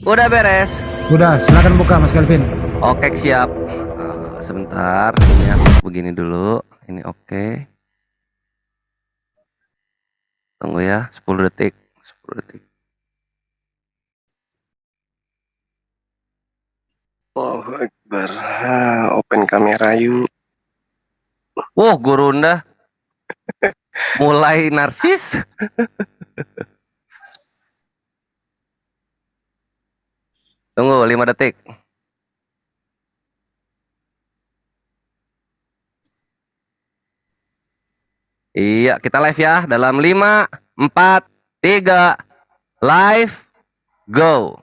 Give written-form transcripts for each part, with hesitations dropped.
Udah beres. Udah, silakan buka Mas Kelvin. Oke, siap. Sebentar, ini aku begini dulu. Ini oke. Tunggu ya, 10 detik. 10 detik. Allahu Akbar. Open kamera yuk. Gurunda mulai narsis. Tunggu 5 detik. Iya, kita live ya dalam 5, 4, 3, live, go.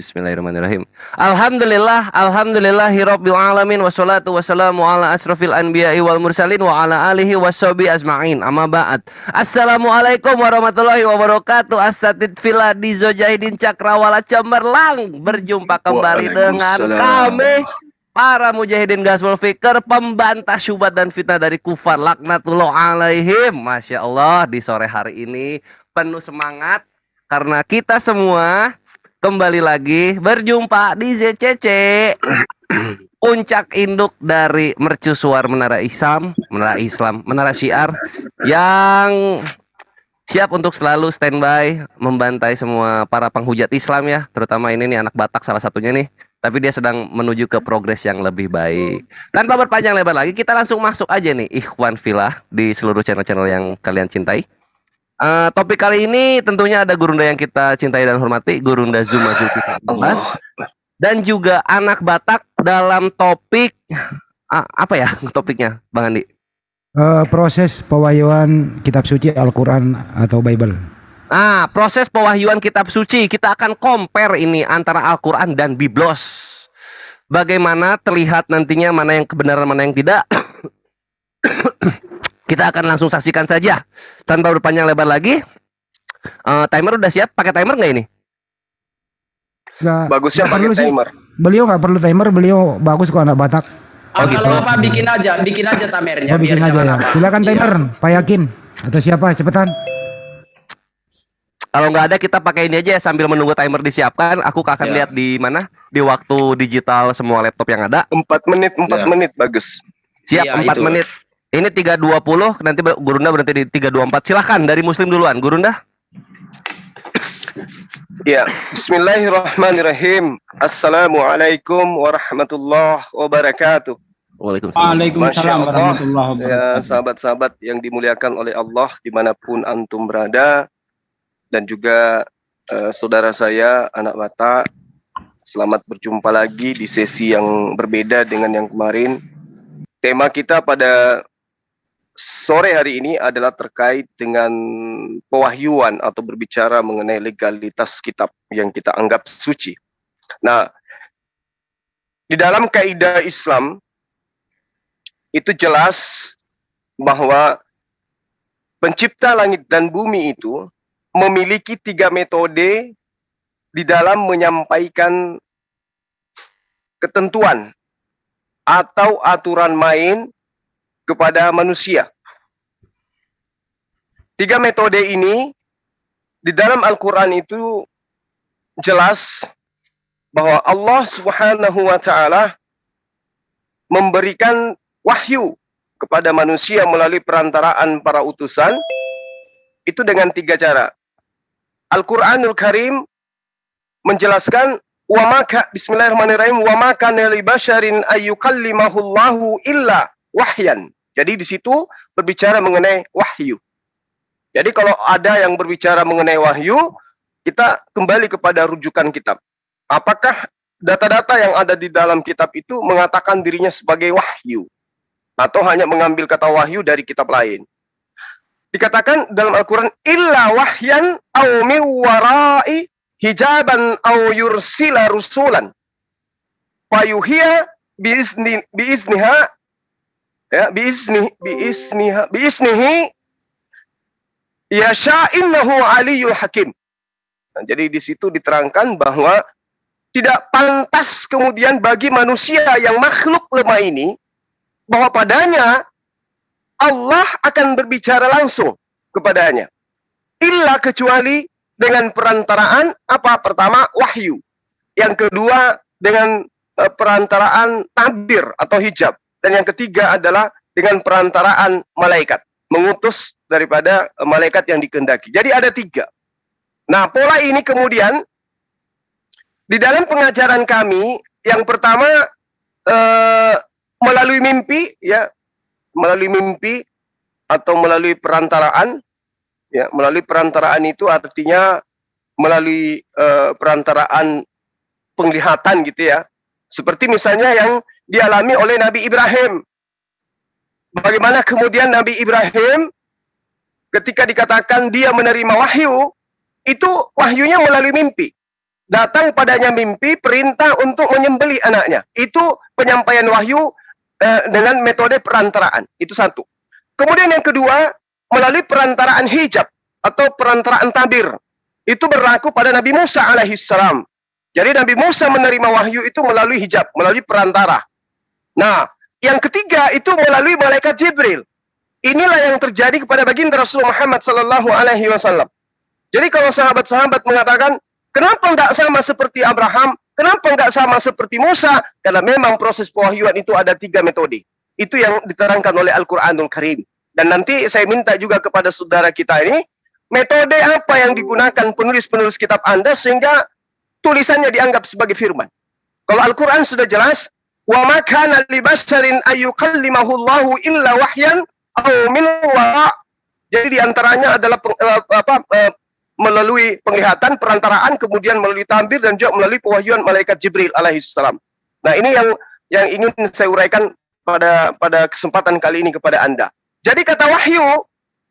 Bismillahirrahmanirrahim. Alhamdulillahirabbil alamin wassalatu wassalamu ala asrofil anbiya'i wal mursalin wa ala alihi washabi ajma'in. Amma ba'd. Assalamualaikum warahmatullahi wabarakatuh. Asatid Villa di Zojahidin Cakrawala Cemerlang. Berjumpa kembali dengan kami para mujahidin Gaswal Fikr, pembantah syubhat dan fitnah dari kufar laknatullah alaihim. Masya Allah, di sore hari ini penuh semangat karena kita semua kembali lagi berjumpa di ZCC, puncak induk dari mercusuar Menara Islam, Menara Syiar, yang siap untuk selalu standby membantai semua para penghujat Islam ya, terutama ini nih anak Batak salah satunya nih. Tapi dia sedang menuju ke progres yang lebih baik. Tanpa berpanjang lebar lagi, kita langsung masuk aja nih Ikhwan Fillah di seluruh channel-channel yang kalian cintai. Topik kali ini tentunya ada gurunda yang kita cintai dan hormati, Gurunda Zuma Zulkifli Abbas, dan juga anak Batak dalam topik apa ya topiknya, Bang Andi? Proses pewahyuan kitab suci Al-Quran atau Bible. Proses pewahyuan kitab suci, kita akan compare ini antara Al-Quran dan Biblos. Bagaimana terlihat nantinya mana yang kebenaran, mana yang tidak. Kita akan langsung saksikan saja tanpa berpanjang lebar lagi. Timer udah siap? Pakai timer nggak ini? Bagusnya pakai timer. Beliau nggak perlu timer, beliau bagus kok anak Batak. Gitu. Kalau apa bikin aja timernya. Bikin aja ya. Silakan timer, Pak Yakin atau siapa, cepetan. Kalau nggak ada kita pakai ini aja ya, sambil menunggu timer disiapkan. Aku akan lihat di mana, di waktu digital semua laptop yang ada. 4 menit, 4 menit bagus. Siap, 4 menit. Ini 3.20, nanti Gurunda berhenti di 3.24. Silahkan dari Muslim duluan, Gurunda. Ya, Bismillahirrahmanirrahim. Assalamualaikum warahmatullahi wabarakatuh. Waalaikumsalam warahmatullahi wabarakatuh. Ya, sahabat-sahabat yang dimuliakan oleh Allah dimanapun antum berada, dan juga saudara saya anak Batak, selamat berjumpa lagi di sesi yang berbeda dengan yang kemarin. Tema kita pada sore hari ini adalah terkait dengan pewahyuan atau berbicara mengenai legalitas kitab yang kita anggap suci. Nah, di dalam kaidah Islam itu jelas bahwa pencipta langit dan bumi itu memiliki 3 metode di dalam menyampaikan ketentuan atau aturan main kepada manusia. 3 metode ini di dalam Al-Quran itu jelas bahwa Allah Subhanahu wa Ta'ala memberikan wahyu kepada manusia melalui perantaraan para utusan itu dengan 3 cara. Al-Quranul Karim menjelaskan Bismillahirrahmanirrahim, wa ma kana li basyarin ayyukallimahullahu illa wahyan. Jadi di situ berbicara mengenai wahyu. Jadi kalau ada yang berbicara mengenai wahyu, kita kembali kepada rujukan kitab. Apakah data-data yang ada di dalam kitab itu mengatakan dirinya sebagai wahyu, atau hanya mengambil kata wahyu dari kitab lain? Dikatakan dalam Al-Quran, illa wahyan au min warai hijaban au yursila rusulan fayuhiya biizniha ya biiznihi yasha innahu aliyul hakim. Nah, jadi di situ diterangkan bahwa tidak pantas kemudian bagi manusia yang makhluk lemah ini, bahwa padanya Allah akan berbicara langsung kepadanya, illa kecuali dengan perantaraan apa? Pertama, wahyu. Yang kedua, dengan perantaraan tabir atau hijab. Dan yang ketiga adalah dengan perantaraan malaikat. Mengutus daripada malaikat yang dikehendaki. Jadi ada 3. Nah, pola ini kemudian di dalam pengajaran kami, yang pertama melalui mimpi, ya, melalui mimpi atau melalui perantaraan, ya, melalui perantaraan itu artinya melalui perantaraan penglihatan gitu ya. Seperti misalnya yang dialami oleh Nabi Ibrahim. Bagaimana kemudian Nabi Ibrahim ketika dikatakan dia menerima wahyu, itu wahyunya melalui mimpi. Datang padanya mimpi perintah untuk menyembelih anaknya. Itu penyampaian wahyu dengan metode perantaraan. Itu satu. Kemudian yang kedua, melalui perantaraan hijab atau perantaraan tabir. Itu berlaku pada Nabi Musa alaihissalam. Jadi Nabi Musa menerima wahyu itu melalui hijab, melalui perantara. Nah, yang ketiga itu melalui malaikat Jibril. Inilah yang terjadi kepada baginda Rasulullah Muhammad sallallahu alaihi wasallam. Jadi kalau sahabat-sahabat mengatakan, kenapa enggak sama seperti Abraham? Kenapa enggak sama seperti Musa? Karena memang proses pewahyuan itu ada 3 metode. Itu yang diterangkan oleh Al-Quranul Karim. Dan nanti saya minta juga kepada saudara kita ini, metode apa yang digunakan penulis-penulis kitab Anda sehingga tulisannya dianggap sebagai firman. Kalau Al-Quran sudah jelas, wa ma kana li basharin ayyukallimahu Allahu illa wahyan aw min wara'. Jadi diantaranya adalah melalui penglihatan, perantaraan, kemudian melalui tabir dan juga melalui pewahyuan malaikat Jibril alaihissalam. Nah, ini yang ingin saya uraikan pada kesempatan kali ini kepada Anda. Jadi kata wahyu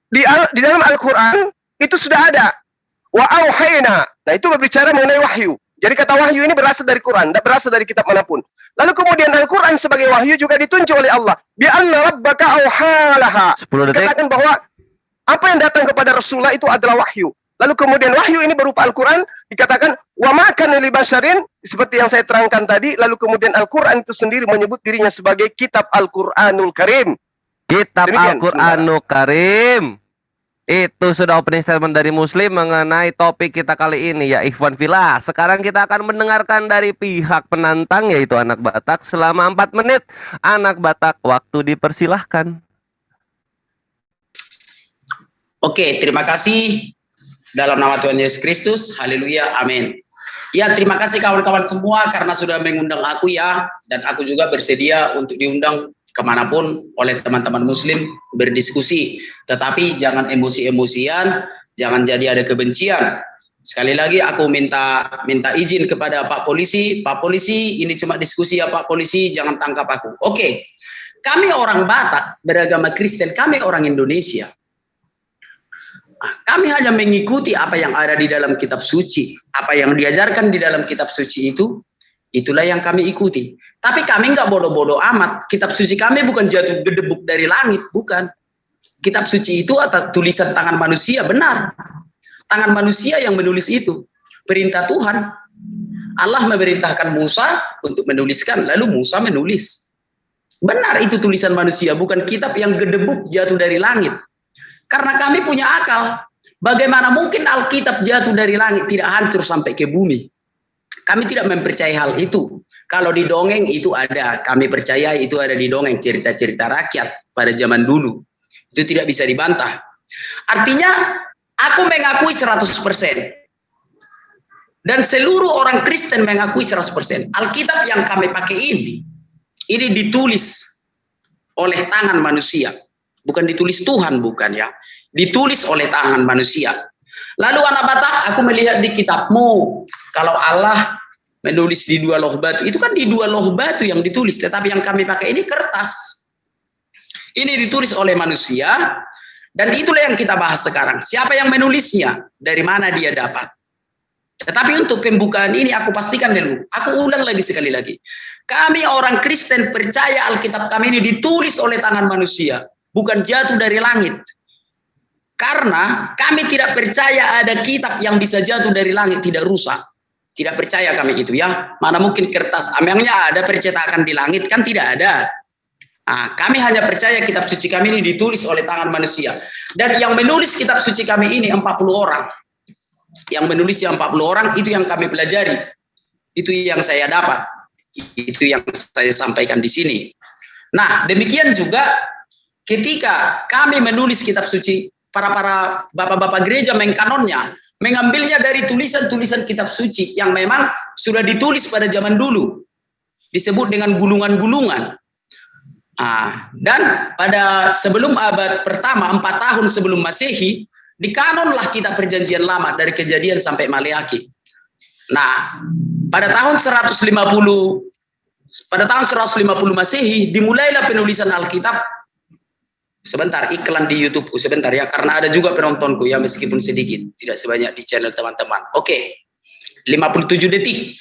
di dalam Al-Quran itu sudah ada. Wa auhayna. Nah, itu berbicara mengenai wahyu. Jadi kata wahyu ini berasal dari Quran, tidak berasal dari kitab manapun. Lalu kemudian Al-Quran sebagai wahyu juga ditunjuk oleh Allah. Bi anna rabbaka auhalaha. Dikatakan bahwa apa yang datang kepada Rasulullah itu adalah wahyu. Lalu kemudian wahyu ini berupa Al-Quran, dikatakan wa ma kana li basharin, seperti yang saya terangkan tadi. Lalu kemudian Al-Quran itu sendiri menyebut dirinya sebagai kitab Al-Quranul Karim. Kitab Al-Quranul Karim. Itu sudah opening statement dari Muslim mengenai topik kita kali ini, ya Ikhwan Fillah. Sekarang kita akan mendengarkan dari pihak penantang, yaitu Anak Batak, selama 4 menit. Anak Batak, waktu dipersilahkan. Oke, terima kasih. Dalam nama Tuhan Yesus Kristus, haleluya, amin. Ya, terima kasih kawan-kawan semua karena sudah mengundang aku ya. Dan aku juga bersedia untuk diundang kemanapun oleh teman-teman Muslim berdiskusi. Tetapi jangan emosi-emosian, jangan jadi ada kebencian. Sekali lagi aku minta izin kepada Pak Polisi. Pak Polisi, ini cuma diskusi ya Pak Polisi, jangan tangkap aku. Oke, kami orang Batak beragama Kristen, kami orang Indonesia. Kami hanya mengikuti apa yang ada di dalam kitab suci. Apa yang diajarkan di dalam kitab suci itu, itulah yang kami ikuti. Tapi kami nggak bodoh-bodoh amat. Kitab suci kami bukan jatuh gedebuk dari langit, bukan. Kitab suci itu atas tulisan tangan manusia, benar. Tangan manusia yang menulis itu. Perintah Tuhan. Allah memerintahkan Musa untuk menuliskan, lalu Musa menulis. Benar itu tulisan manusia, bukan kitab yang gedebuk jatuh dari langit. Karena kami punya akal. Bagaimana mungkin Alkitab jatuh dari langit tidak hancur sampai ke bumi? Kami tidak mempercayai hal itu. Kalau di dongeng itu ada. Kami percaya itu ada di dongeng, cerita-cerita rakyat pada zaman dulu. Itu tidak bisa dibantah. Artinya aku mengakui 100%. Dan seluruh orang Kristen mengakui 100%. Alkitab yang kami pakai ini ditulis oleh tangan manusia. Bukan ditulis Tuhan, bukan ya. Ditulis oleh tangan manusia. Lalu anak Batak, aku melihat di kitabmu. Kalau Allah menulis di 2 loh batu. Itu kan di 2 loh batu yang ditulis. Tetapi yang kami pakai ini kertas. Ini ditulis oleh manusia. Dan itulah yang kita bahas sekarang. Siapa yang menulisnya? Dari mana dia dapat? Tetapi untuk pembukaan ini aku pastikan dulu. Aku ulang lagi sekali lagi. Kami orang Kristen percaya Alkitab kami ini ditulis oleh tangan manusia. Bukan jatuh dari langit. Karena kami tidak percaya ada kitab yang bisa jatuh dari langit tidak rusak. Tidak percaya kami itu ya. Mana mungkin kertas emangnya ada percetakan di langit, kan tidak ada. Nah, kami hanya percaya kitab suci kami ini ditulis oleh tangan manusia. Dan yang menulis kitab suci kami ini 40 orang. Yang menulis yang 40 orang itu yang kami pelajari. Itu yang saya dapat. Itu yang saya sampaikan di sini. Nah, demikian juga ketika kami menulis kitab suci, para bapak-bapak gereja mengkanonnya, mengambilnya dari tulisan-tulisan kitab suci yang memang sudah ditulis pada zaman dulu, disebut dengan gulungan-gulungan. Dan pada sebelum abad pertama, 4 tahun sebelum Masehi, dikanonlah kitab Perjanjian Lama dari Kejadian sampai Maleakhi. Nah, pada tahun 150 Masehi dimulailah penulisan Alkitab. Sebentar, iklan di YouTube sebentar ya, karena ada juga penontonku ya, meskipun sedikit, tidak sebanyak di channel teman-teman. Oke, 57 detik.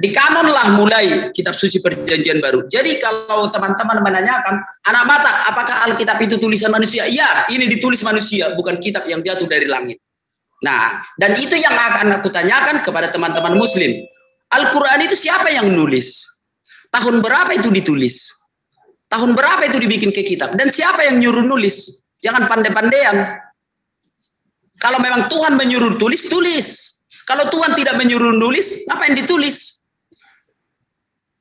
Dikanonlah mulai kitab suci Perjanjian Baru. Jadi kalau teman-teman menanyakan, anak Batak, apakah Alkitab itu tulisan manusia? Ya, ini ditulis manusia, bukan kitab yang jatuh dari langit. Nah, dan itu yang akan aku tanyakan kepada teman-teman Muslim. Al-Quran itu siapa yang nulis? Tahun berapa itu ditulis? Tahun berapa itu dibikin ke kitab? Dan siapa yang nyuruh nulis? Jangan pandai-pandaian. Kalau memang Tuhan menyuruh tulis, tulis. Kalau Tuhan tidak menyuruh nulis, ngapain ditulis?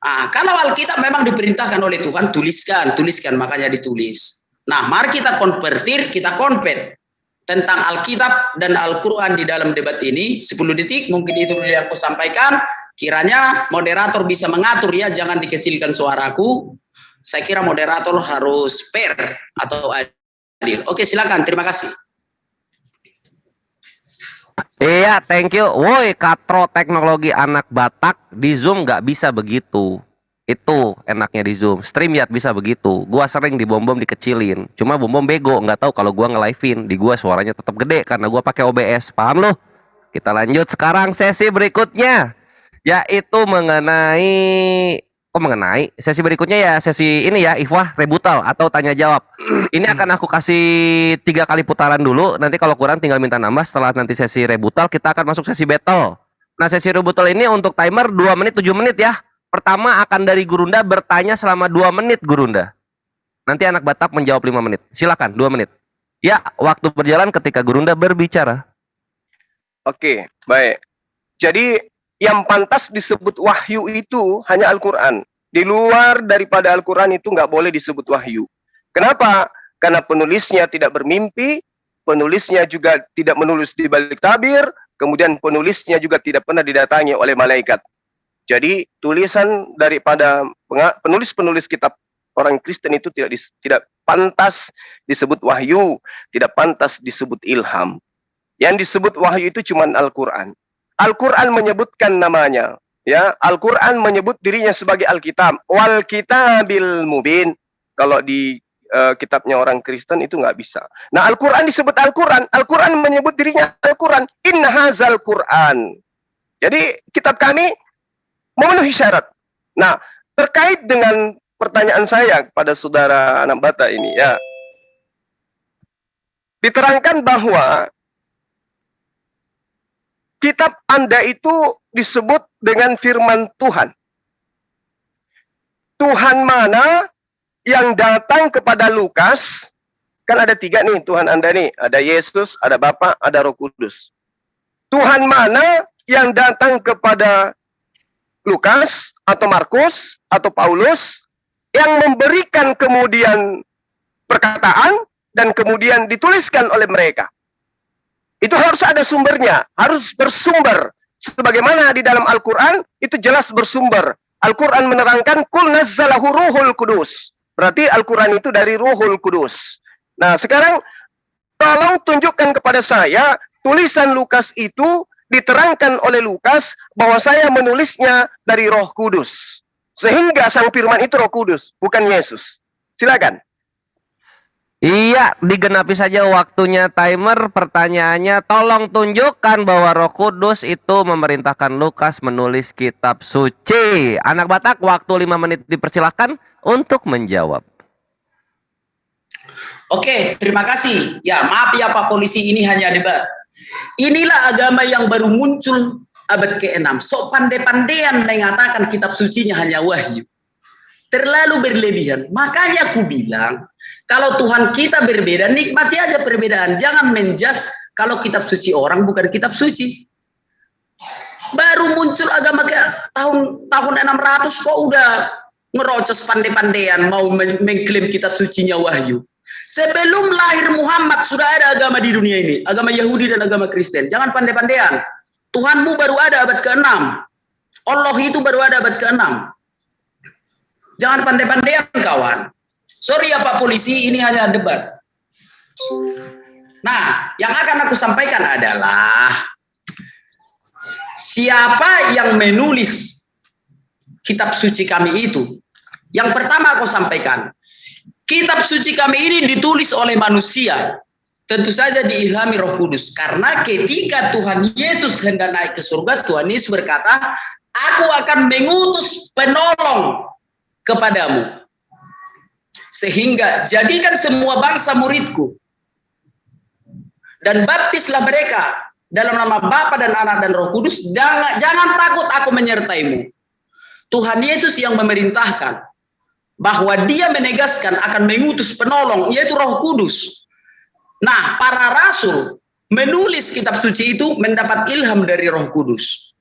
Kalau Alkitab memang diperintahkan oleh Tuhan, tuliskan, makanya ditulis. Nah, mari kita konvertir, kita konvert tentang Alkitab dan Al-Quran di dalam debat ini. 10 detik, mungkin itu dulu yang aku sampaikan. Kiranya moderator bisa mengatur ya, jangan dikecilkan suaraku. Saya kira moderator harus fair atau adil. Oke, silakan. Terima kasih. Iya, thank you. Woi, Katro teknologi anak Batak di Zoom nggak bisa begitu. Itu enaknya di Zoom. StreamYard bisa begitu. Gua sering dibom-bom dikecilin. Cuma bom-bom bego, nggak tahu kalau gua nge-live-in. Di gua suaranya tetap gede karena gua pakai OBS. Paham lo? Kita lanjut sekarang sesi berikutnya, yaitu mengenai sesi berikutnya ya, sesi ini ya, Ikhwah rebuttal atau tanya jawab. Ini akan aku kasih 3 kali putaran dulu. Nanti kalau kurang tinggal minta nambah. Setelah nanti sesi rebuttal, kita akan masuk sesi battle. Nah, sesi rebuttal ini untuk timer 2 menit 7 menit ya. Pertama akan dari Gurunda bertanya selama 2 menit Gurunda. Nanti anak Batak menjawab 5 menit. Silakan 2 menit. Ya, waktu berjalan ketika Gurunda berbicara. Oke, baik. Jadi yang pantas disebut wahyu itu hanya Al-Quran. Di luar daripada Al-Quran itu nggak boleh disebut wahyu. Kenapa? Karena penulisnya tidak bermimpi, penulisnya juga tidak menulis di balik tabir, kemudian penulisnya juga tidak pernah didatangi oleh malaikat. Jadi tulisan daripada penulis-penulis kitab orang Kristen itu tidak pantas disebut wahyu, tidak pantas disebut ilham. Yang disebut wahyu itu cuma Al-Quran. Al-Quran menyebutkan namanya, ya. Al-Quran menyebut dirinya sebagai Alkitab, wal kitabil mubin. Kalau di kitabnya orang Kristen itu nggak bisa. Nah, Al-Quran disebut Al-Quran. Al-Quran menyebut dirinya Al-Quran. Inna hazal Quran. Jadi kitab kami memenuhi syarat. Nah, terkait dengan pertanyaan saya kepada saudara anak Batak ini, ya, diterangkan bahwa kitab Anda itu disebut dengan firman Tuhan. Tuhan mana yang datang kepada Lukas? Kan ada 3 nih Tuhan Anda nih. Ada Yesus, ada Bapa, ada Roh Kudus. Tuhan mana yang datang kepada Lukas atau Markus atau Paulus yang memberikan kemudian perkataan dan kemudian dituliskan oleh mereka? Itu harus ada sumbernya, harus bersumber. Sebagaimana di dalam Al-Quran, itu jelas bersumber. Al-Quran menerangkan, Kul nazzalahu ruhul kudus. Berarti Al-Quran itu dari ruhul kudus. Nah, sekarang, tolong tunjukkan kepada saya, tulisan Lukas itu diterangkan oleh Lukas, bahwa saya menulisnya dari Roh Kudus. Sehingga sang firman itu Roh Kudus, bukan Yesus. Silakan. Iya, digenapi saja waktunya timer. Pertanyaannya, tolong tunjukkan bahwa Roh Kudus itu memerintahkan Lukas menulis kitab suci. Anak Batak, waktu 5 menit dipersilahkan untuk menjawab. Oke, terima kasih. Ya, maaf ya Pak Polisi, ini hanya debat. Inilah agama yang baru muncul abad ke-6. Sok pandai-pandaian mengatakan kitab sucinya hanya wahyu. Terlalu berlebihan. Makanya aku bilang, kalau Tuhan kita berbeda, nikmati aja perbedaan. Jangan menjas kalau kitab suci orang bukan kitab suci. Baru muncul agama ke tahun 600 kok udah ngerocos pandai-pandaian mau mengklaim kitab sucinya Wahyu. Sebelum lahir Muhammad sudah ada agama di dunia ini, agama Yahudi dan agama Kristen. Jangan pandai-pandaian. Tuhanmu baru ada abad ke-6. Allah itu baru ada abad ke-6. Jangan pandai-pandaian kawan. Sorry ya Pak Polisi, ini hanya debat. Nah, yang akan aku sampaikan adalah siapa yang menulis kitab suci kami itu. Yang pertama aku sampaikan, kitab suci kami ini ditulis oleh manusia. Tentu saja diilhami Roh Kudus. Karena ketika Tuhan Yesus hendak naik ke surga, Tuhan Yesus berkata, aku akan mengutus penolong kepadamu. Sehingga jadikan semua bangsa muridku. Dan baptislah mereka dalam nama Bapa dan Anak dan Roh Kudus. Jangan takut, aku menyertaimu. Tuhan Yesus yang memerintahkan bahwa dia menegaskan akan mengutus penolong, yaitu Roh Kudus. Nah, para rasul menulis kitab suci itu mendapat ilham dari Roh Kudus.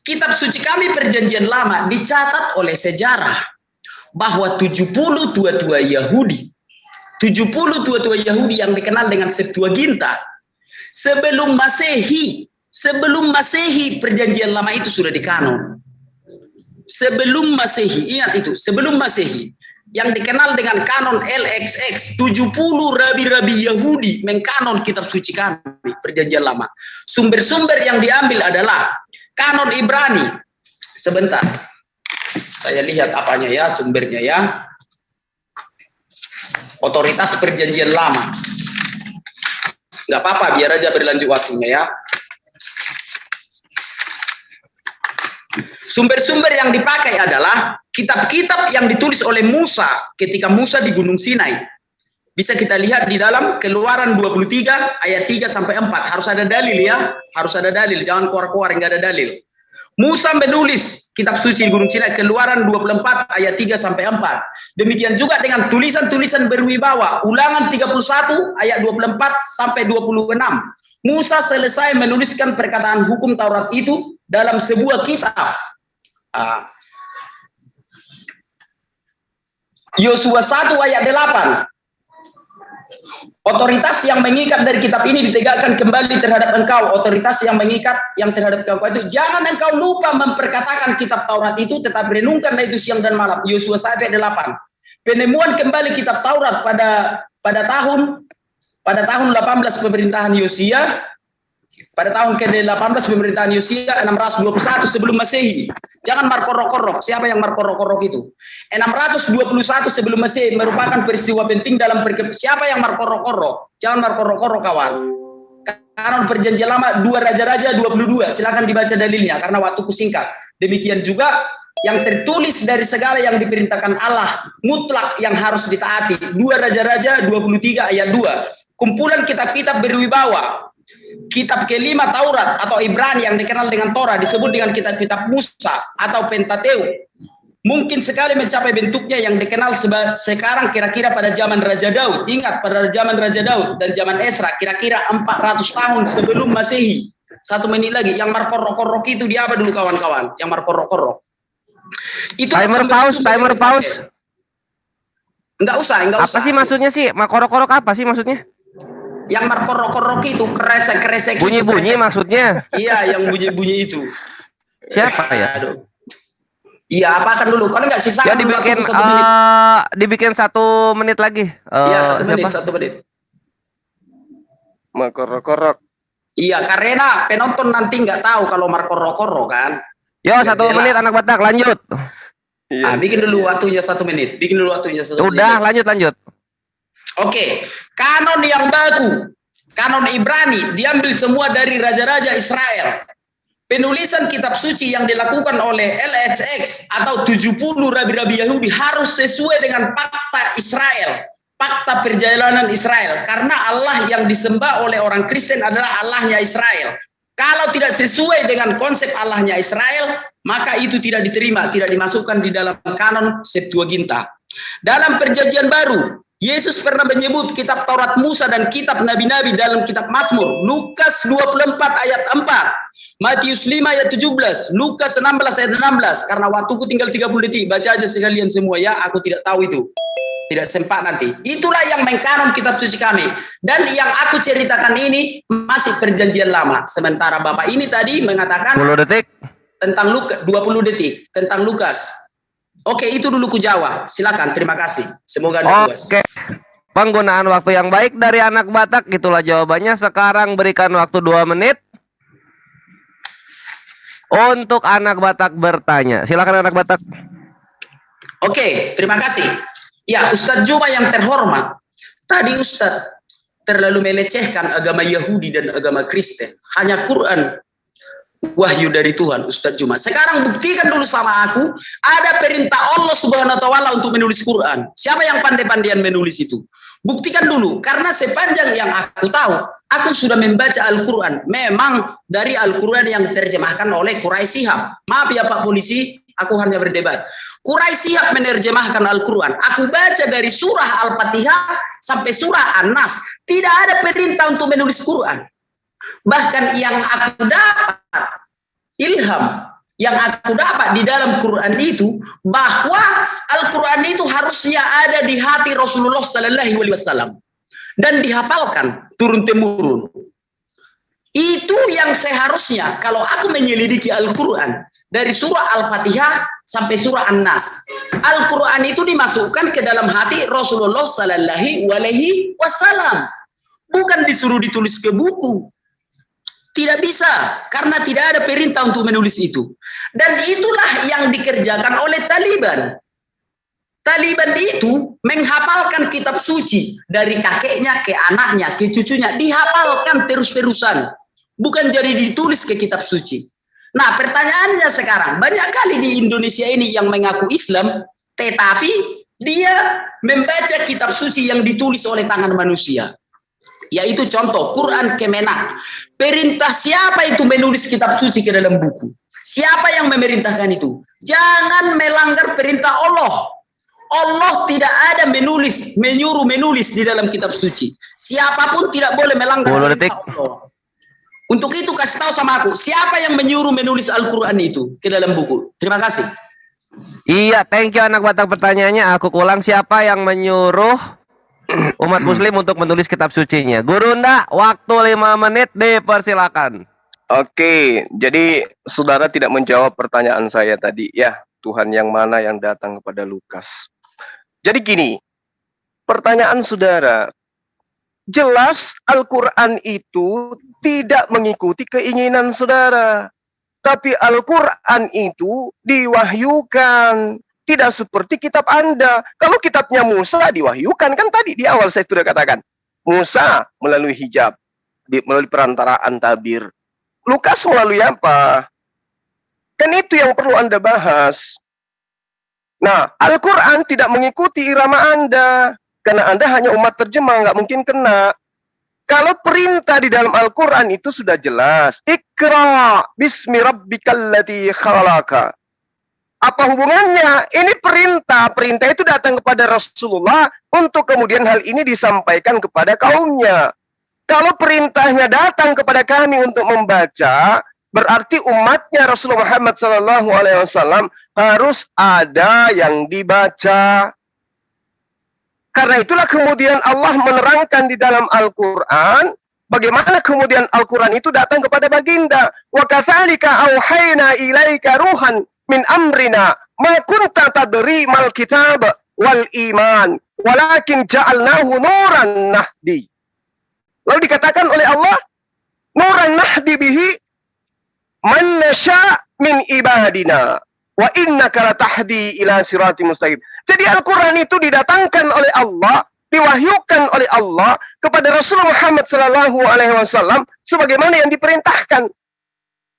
Kitab suci kami Perjanjian Lama dicatat oleh sejarah bahwa 70 tua-tua Yahudi, 70 tua-tua Yahudi yang dikenal dengan Septuaginta, sebelum Masehi Perjanjian Lama itu sudah dikanon. Sebelum Masehi, ingat itu, sebelum Masehi, yang dikenal dengan kanon LXX, 70 rabi-rabi Yahudi mengkanon kitab suci kami Perjanjian Lama. Sumber-sumber yang diambil adalah kanon Ibrani. Sebentar, saya lihat apanya ya, sumbernya ya. Otoritas Perjanjian Lama. Nggak apa-apa, biar aja berlanjut waktunya ya. Sumber-sumber yang dipakai adalah kitab-kitab yang ditulis oleh Musa ketika Musa di Gunung Sinai. Bisa kita lihat di dalam Keluaran 23 ayat 3 sampai 4. Harus ada dalil ya, harus ada dalil, jangan keluar-keluar enggak ada dalil. Musa menulis kitab suci di Gunung Sinai Keluaran 24 ayat 3 sampai 4. Demikian juga dengan tulisan-tulisan berwibawa, Ulangan 31 ayat 24 sampai 26. Musa selesai menuliskan perkataan hukum Taurat itu dalam sebuah kitab. Yosua 1 ayat 8. Otoritas yang mengikat dari kitab ini ditegakkan kembali terhadap engkau. Otoritas yang mengikat yang terhadap engkau itu, jangan engkau lupa memperkatakan kitab Taurat itu, tetap renungkanlah itu siang dan malam. Yosua 1 ayat 8. Penemuan kembali kitab Taurat pada tahun 18 pemerintahan Yosia. Pada tahun ke-18 pemerintahan Yosia 621 sebelum Masehi. Jangan markorok-korok. Siapa yang markorok-korok itu? 621 sebelum Masehi merupakan peristiwa penting dalam siapa yang markorok-korok? Jangan markorok-korok kawan. Kanon Perjanjian Lama 2 Raja-Raja 22. Silakan dibaca dalilnya karena waktuku singkat. Demikian juga yang tertulis dari segala yang diperintahkan Allah mutlak yang harus ditaati. 2 Raja-Raja 23 ayat 2. Kumpulan kitab-kitab berwibawa. Kitab kelima Taurat atau Ibrani yang dikenal dengan Torah disebut dengan kitab-kitab Musa atau Pentateuk. Mungkin sekali mencapai bentuknya yang dikenal sekarang kira-kira pada zaman Raja Daud. Ingat pada zaman Raja Daud dan zaman Esra kira-kira 400 tahun sebelum Masehi. 1 menit lagi. Yang markorok-korok itu dia apa dulu kawan-kawan? Yang markorok-korok. Itu Timer pause. Enggak usah. Apa sih maksudnya sih? Markorok-korok apa sih maksudnya? Yang markorok-korok itu kresek-kresek bunyi-bunyi maksudnya. Iya, yang bunyi-bunyi itu. Siapa ya? Aduh. Iya, apakan dulu. Kalau enggak sisa ya dibikin 1 menit. Dibikin 1 menit lagi. Iya, 1 menit. Markorok-korok. Iya, karena penonton nanti nggak tahu kalau markorok-korok kan. Yo, 1 menit anak Batak, lanjut. Iya. Bikin dulu waktunya 1 menit. Udah, lanjut. Oke, kanon yang baku, kanon Ibrani diambil semua dari raja-raja Israel. Penulisan kitab suci yang dilakukan oleh LXX atau 70 rabi-rabi Yahudi harus sesuai dengan fakta Israel, fakta perjalanan Israel. Karena Allah yang disembah oleh orang Kristen adalah Allahnya Israel. Kalau tidak sesuai dengan konsep Allahnya Israel, maka itu tidak diterima, tidak dimasukkan di dalam kanon Septuaginta. Dalam Perjanjian Baru, Yesus pernah menyebut kitab Taurat Musa dan kitab Nabi-Nabi dalam kitab Mazmur. Lukas 24 ayat 4. Matius 5 ayat 17, Lukas 16 ayat 16. Karena waktuku tinggal 30 detik, baca aja sekalian semua ya, aku tidak tahu itu. Tidak sempat nanti. Itulah yang mengkanon kitab suci kami. Dan yang aku ceritakan ini masih perjanjian lama. Sementara Bapak ini tadi mengatakan 10 detik. tentang Lukas, 20 detik tentang Lukas. Oke, itu dulu ku jawab. Silakan, terima kasih. Semoga Anda puas. Oke. Penggunaan waktu yang baik dari anak Batak, itulah jawabannya. Sekarang berikan waktu 2 menit untuk anak Batak bertanya. Silakan anak Batak. Oke, terima kasih. Ya, Ustadz Juma yang terhormat. Tadi Ustadz terlalu melecehkan agama Yahudi dan agama Kristen. Hanya Quran wahyu dari Tuhan, Ustadz Juma. Sekarang buktikan dulu sama aku, ada perintah Allah Subhanahu wa taala untuk menulis Quran. Siapa yang pandai-pandaian menulis itu? Buktikan dulu, karena sepanjang yang aku tahu, aku sudah membaca Al-Quran. Memang dari Al-Quran yang terjemahkan oleh Quraisy Shihab. Maaf ya Pak Polisi, aku hanya berdebat. Quraisy Shihab menerjemahkan Al-Quran. Aku baca dari surah Al-Fatihah sampai surah An-Nas. Tidak ada perintah untuk menulis Quran. Bahkan yang aku dapat, ilham yang aku dapat di dalam Quran itu, bahwa Al-Quran itu harusnya ada di hati Rasulullah Sallallahu Alaihi Wasallam dan dihafalkan turun temurun. Itu yang seharusnya kalau aku menyelidiki Al-Quran dari surah Al-Fatihah sampai surah An-Nas, Al-Quran itu dimasukkan ke dalam hati Rasulullah Sallallahu Alaihi Wasallam, bukan disuruh ditulis ke buku. Tidak bisa, karena tidak ada perintah untuk menulis itu. Dan itulah yang dikerjakan oleh Taliban. Taliban itu menghafalkan kitab suci dari kakeknya ke anaknya, ke cucunya, dihafalkan terus-terusan. Bukan jadi ditulis ke kitab suci. Nah, pertanyaannya sekarang, banyak kali di Indonesia ini yang mengaku Islam, tetapi dia membaca kitab suci yang ditulis oleh tangan manusia. Yaitu contoh Quran Kemenak. Perintah siapa itu menulis kitab suci ke dalam buku? Siapa yang memerintahkan itu? Jangan melanggar perintah Allah. Allah tidak ada menyuruh menulis di dalam kitab suci. Siapapun tidak boleh melanggar perintah Allah. Untuk itu kasih tahu sama aku, siapa yang menyuruh menulis Al-Quran itu ke dalam buku? Terima kasih. Iya, thank you anak Batak pertanyaannya. Aku ulang, siapa yang menyuruh umat muslim untuk menulis kitab sucinya? Guru Nda, waktu 5 menit dipersilakan. Oke, jadi saudara tidak menjawab pertanyaan saya tadi ya. Tuhan yang mana yang datang kepada Lukas? Jadi gini, pertanyaan saudara, jelas Al-Quran itu tidak mengikuti keinginan saudara. Tapi Al-Quran itu diwahyukan. Tidak seperti kitab Anda. Kalau kitabnya Musa diwahyukan, kan tadi di awal saya sudah katakan. Musa melalui hijab, melalui perantaraan tabir. Lukas melalui apa? Kan itu yang perlu Anda bahas. Nah, Al-Quran tidak mengikuti irama Anda. Karena Anda hanya umat terjemah, nggak mungkin kena. Kalau perintah di dalam Al-Quran itu sudah jelas. Iqra bismi rabbikal ladzi khalaqa. Apa hubungannya? Ini perintah. Perintah itu datang kepada Rasulullah untuk kemudian hal ini disampaikan kepada kaumnya. Kalau perintahnya datang kepada kami untuk membaca, berarti umatnya Rasulullah Muhammad SAW harus ada yang dibaca. Karena itulah kemudian Allah menerangkan di dalam Al-Quran, bagaimana kemudian Al-Quran itu datang kepada baginda. Wa katsalika auhayna ilaika ruhan min amrina ma kunta tadri mal kitab wal iman walakin ja'alnahu nuran nahdi. Lalu dikatakan oleh Allah, nuran nahdi bihi man nasya min ibadina wa innaka latahdi ila siratim mustaqim. Jadi Al-Quran itu didatangkan oleh Allah, diwahyukan oleh Allah kepada Rasulullah Muhammad SAW sebagaimana yang diperintahkan.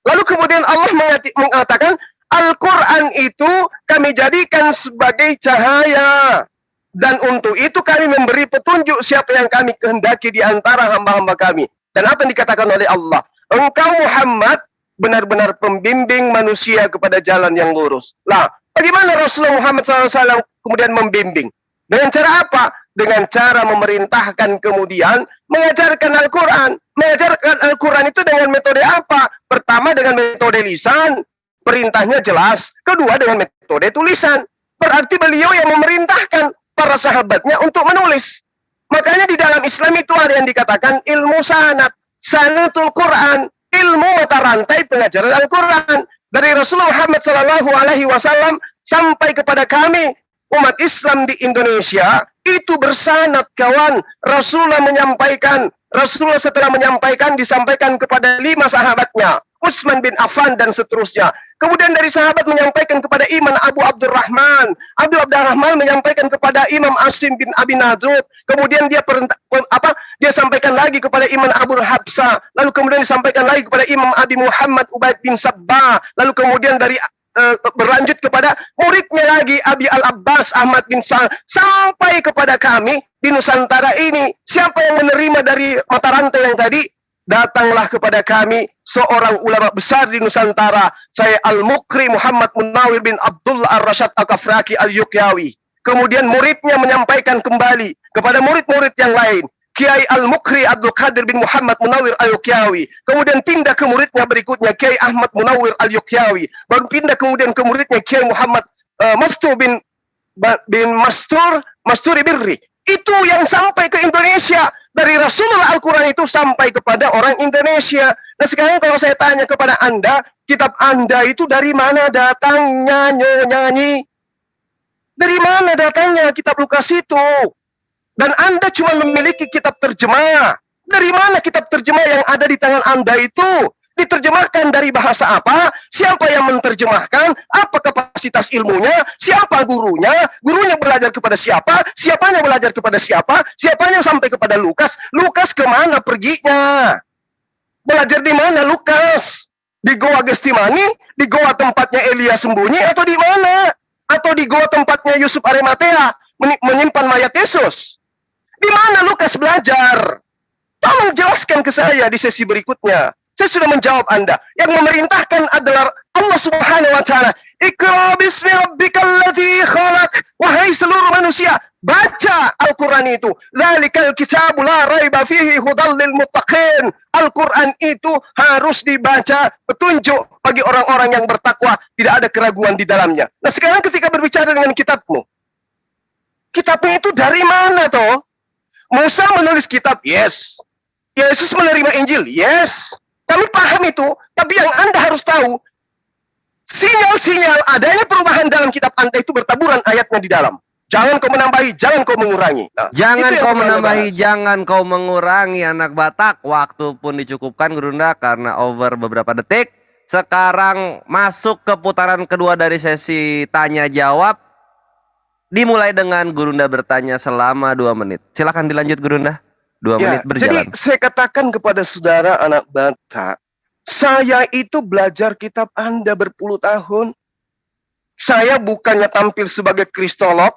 Lalu kemudian Allah mengatakan, Al-Quran itu kami jadikan sebagai cahaya. Dan untuk itu kami memberi petunjuk siapa yang kami kehendaki di antara hamba-hamba kami. Dan apa yang dikatakan oleh Allah? Engkau Muhammad benar-benar pembimbing manusia kepada jalan yang lurus. Nah, bagaimana Rasulullah Muhammad SAW kemudian membimbing? Dengan cara apa? dengan cara memerintahkan kemudian mengajarkan Al-Quran. Mengajarkan Al-Quran itu dengan metode apa? Pertama dengan metode lisan, perintahnya jelas. Kedua dengan metode tulisan. Berarti beliau yang memerintahkan para sahabatnya untuk menulis. Makanya di dalam Islam itu ada yang dikatakan ilmu sanad, sanatul Quran, ilmu mata rantai pengajaran Al-Quran. Dari Rasulullah Muhammad SAW sampai kepada kami, umat Islam di Indonesia, itu bersanad kawan. Rasulullah setelah menyampaikan, disampaikan kepada 5 sahabatnya. Utsman bin Affan dan seterusnya. Kemudian dari sahabat menyampaikan kepada Imam Abu Abdurrahman. Abu Abdurrahman menyampaikan kepada Imam Asim bin Abi Nadud. Kemudian dia sampaikan lagi kepada Imam Abu Habsah. Lalu kemudian disampaikan lagi kepada Imam Abi Muhammad Ubaid bin Sabbah. Lalu kemudian berlanjut kepada muridnya lagi Abi Al-Abbas Ahmad bin Sa'ad. Sampai kepada kami di Nusantara ini. Siapa yang menerima dari mata rantai yang tadi? Datanglah kepada kami seorang ulama besar di Nusantara, saya Al-Mukri Muhammad Munawir bin Abdullah Ar-Rasyad Al-Kafraki Al-Yukyawi. Kemudian muridnya menyampaikan kembali kepada murid-murid yang lain, Kiai Al-Mukri Abdul Qadir bin Muhammad Munawir Al-Yukyawi. Kemudian pindah ke muridnya berikutnya, Kiai Ahmad Munawir Al-Yukyawi. Baru pindah kemudian ke muridnya Kiai Muhammad Maftu bin Masturi Birri. Itu yang sampai ke Indonesia. Dari Rasulullah Al-Quran itu sampai kepada orang Indonesia. Nah sekarang kalau saya tanya kepada Anda, kitab Anda itu dari mana datangnya nyanyi? Dari mana datangnya kitab Lukas itu? Dan Anda cuma memiliki kitab terjemah. Dari mana kitab terjemah yang ada di tangan Anda itu? Diterjemahkan dari bahasa apa? Siapa yang menerjemahkan? Apa kapasitas ilmunya? Siapa gurunya? Gurunya belajar kepada siapa? Siapanya belajar kepada siapa? Siapanya sampai kepada Lukas? Lukas kemana perginya? Belajar di mana Lukas? Di Goa Gestimani? Di Goa tempatnya Elia sembunyi? Atau di mana? Atau di Goa tempatnya Yusuf Arimatea menyimpan mayat Yesus? Di mana Lukas belajar? Tolong jelaskan ke saya di sesi berikutnya. Saya sudah menjawab Anda. Yang memerintahkan adalah Allah Subhanahu wa taala. Iqra bismi rabbikal ladzi khalaq. Wahai seluruh manusia, baca Al-Qur'an itu. Zalikal kitabu la raiba fihi hudal lil muttaqin. Al-Qur'an itu harus dibaca, petunjuk bagi orang-orang yang bertakwa, tidak ada keraguan di dalamnya. Nah, sekarang ketika berbicara dengan kitabmu. Kitabnya itu dari mana toh? Musa menulis kitab, yes. Yesus menerima Injil, yes. Kami paham itu, tapi yang Anda harus tahu, sinyal-sinyal adanya perubahan dalam kitab Anda itu bertaburan ayatnya di dalam. Jangan kau menambahi, jangan kau mengurangi. Nah, jangan kau menambahi, jangan kau mengurangi anak Batak. Waktu pun dicukupkan Gurunda karena over beberapa detik. Sekarang masuk ke putaran kedua dari sesi tanya jawab. Dimulai dengan Gurunda bertanya selama 2 menit. Silakan dilanjut Gurunda. 2 menit berjalan. Jadi saya katakan kepada saudara anak Batak, saya itu belajar kitab Anda berpuluh tahun. Saya bukannya tampil sebagai kristolog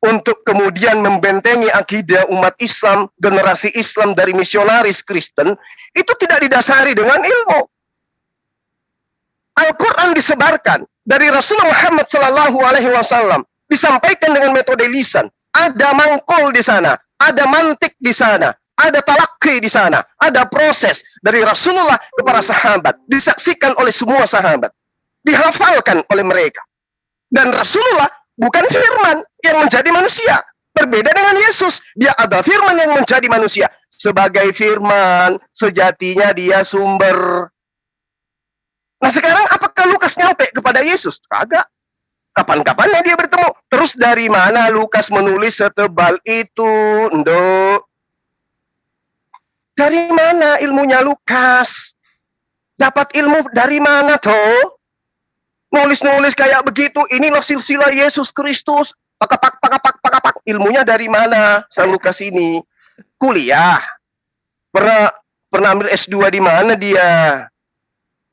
untuk kemudian membentengi akidah umat Islam, generasi Islam dari misionaris Kristen. Itu tidak didasari dengan ilmu. Al-Quran disebarkan dari Rasulullah Muhammad SAW, disampaikan dengan metode lisan. Ada mangkul di sana, ada mantik di sana, ada talaki di sana, ada proses dari Rasulullah kepada sahabat, disaksikan oleh semua sahabat, dihafalkan oleh mereka. Dan Rasulullah bukan firman yang menjadi manusia, berbeda dengan Yesus. Dia ada firman yang menjadi manusia. Sebagai firman, sejatinya dia sumber. Nah sekarang apakah Lukas nyampe kepada Yesus? Kagak. Kapan-kapannya dia bertemu. Terus dari mana Lukas menulis setebal itu? Nduk. Dari mana ilmunya Lukas? Dapat ilmu dari mana toh? Nulis-nulis kayak begitu. Inilah silsilah Yesus Kristus. Pak. Ilmunya dari mana San Lukas ini? Kuliah. Pernah ambil S2 di mana dia?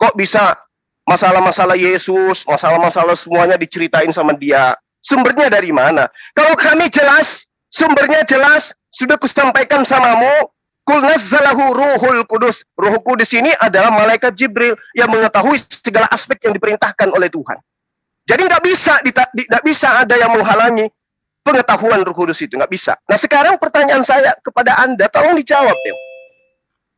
Kok bisa masalah-masalah Yesus, masalah-masalah semuanya diceritain sama dia? Sumbernya dari mana? Kalau kami jelas, sumbernya jelas, sudah kusampaikan samamu. Kul nazzalahu ruhul kudus. Ruh kudus ini adalah malaikat Jibril yang mengetahui segala aspek yang diperintahkan oleh Tuhan. Jadi nggak bisa ada yang menghalangi pengetahuan Roh Kudus itu, nggak bisa. Nah sekarang pertanyaan saya kepada Anda, tolong dijawab deh.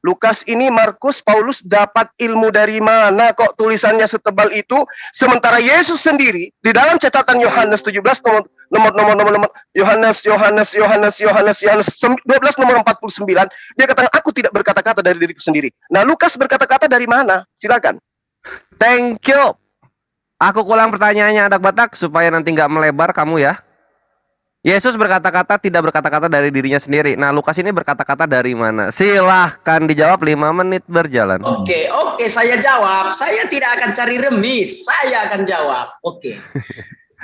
Lukas ini, Markus, Paulus dapat ilmu dari mana kok tulisannya setebal itu, sementara Yesus sendiri di dalam catatan Yohanes 17 nomor Yohanes 12 nomor 49, dia katakan aku tidak berkata-kata dari diriku sendiri. Nah Lukas berkata-kata dari mana? Silakan. Thank you. Aku ulang pertanyaannya Adak Batak supaya nanti nggak melebar kamu ya. Yesus berkata-kata tidak berkata-kata dari dirinya sendiri. Nah, Lukas ini berkata-kata dari mana? Silahkan dijawab, 5 menit berjalan. Oke, saya jawab. Saya tidak akan cari remis. Saya akan jawab. Oke.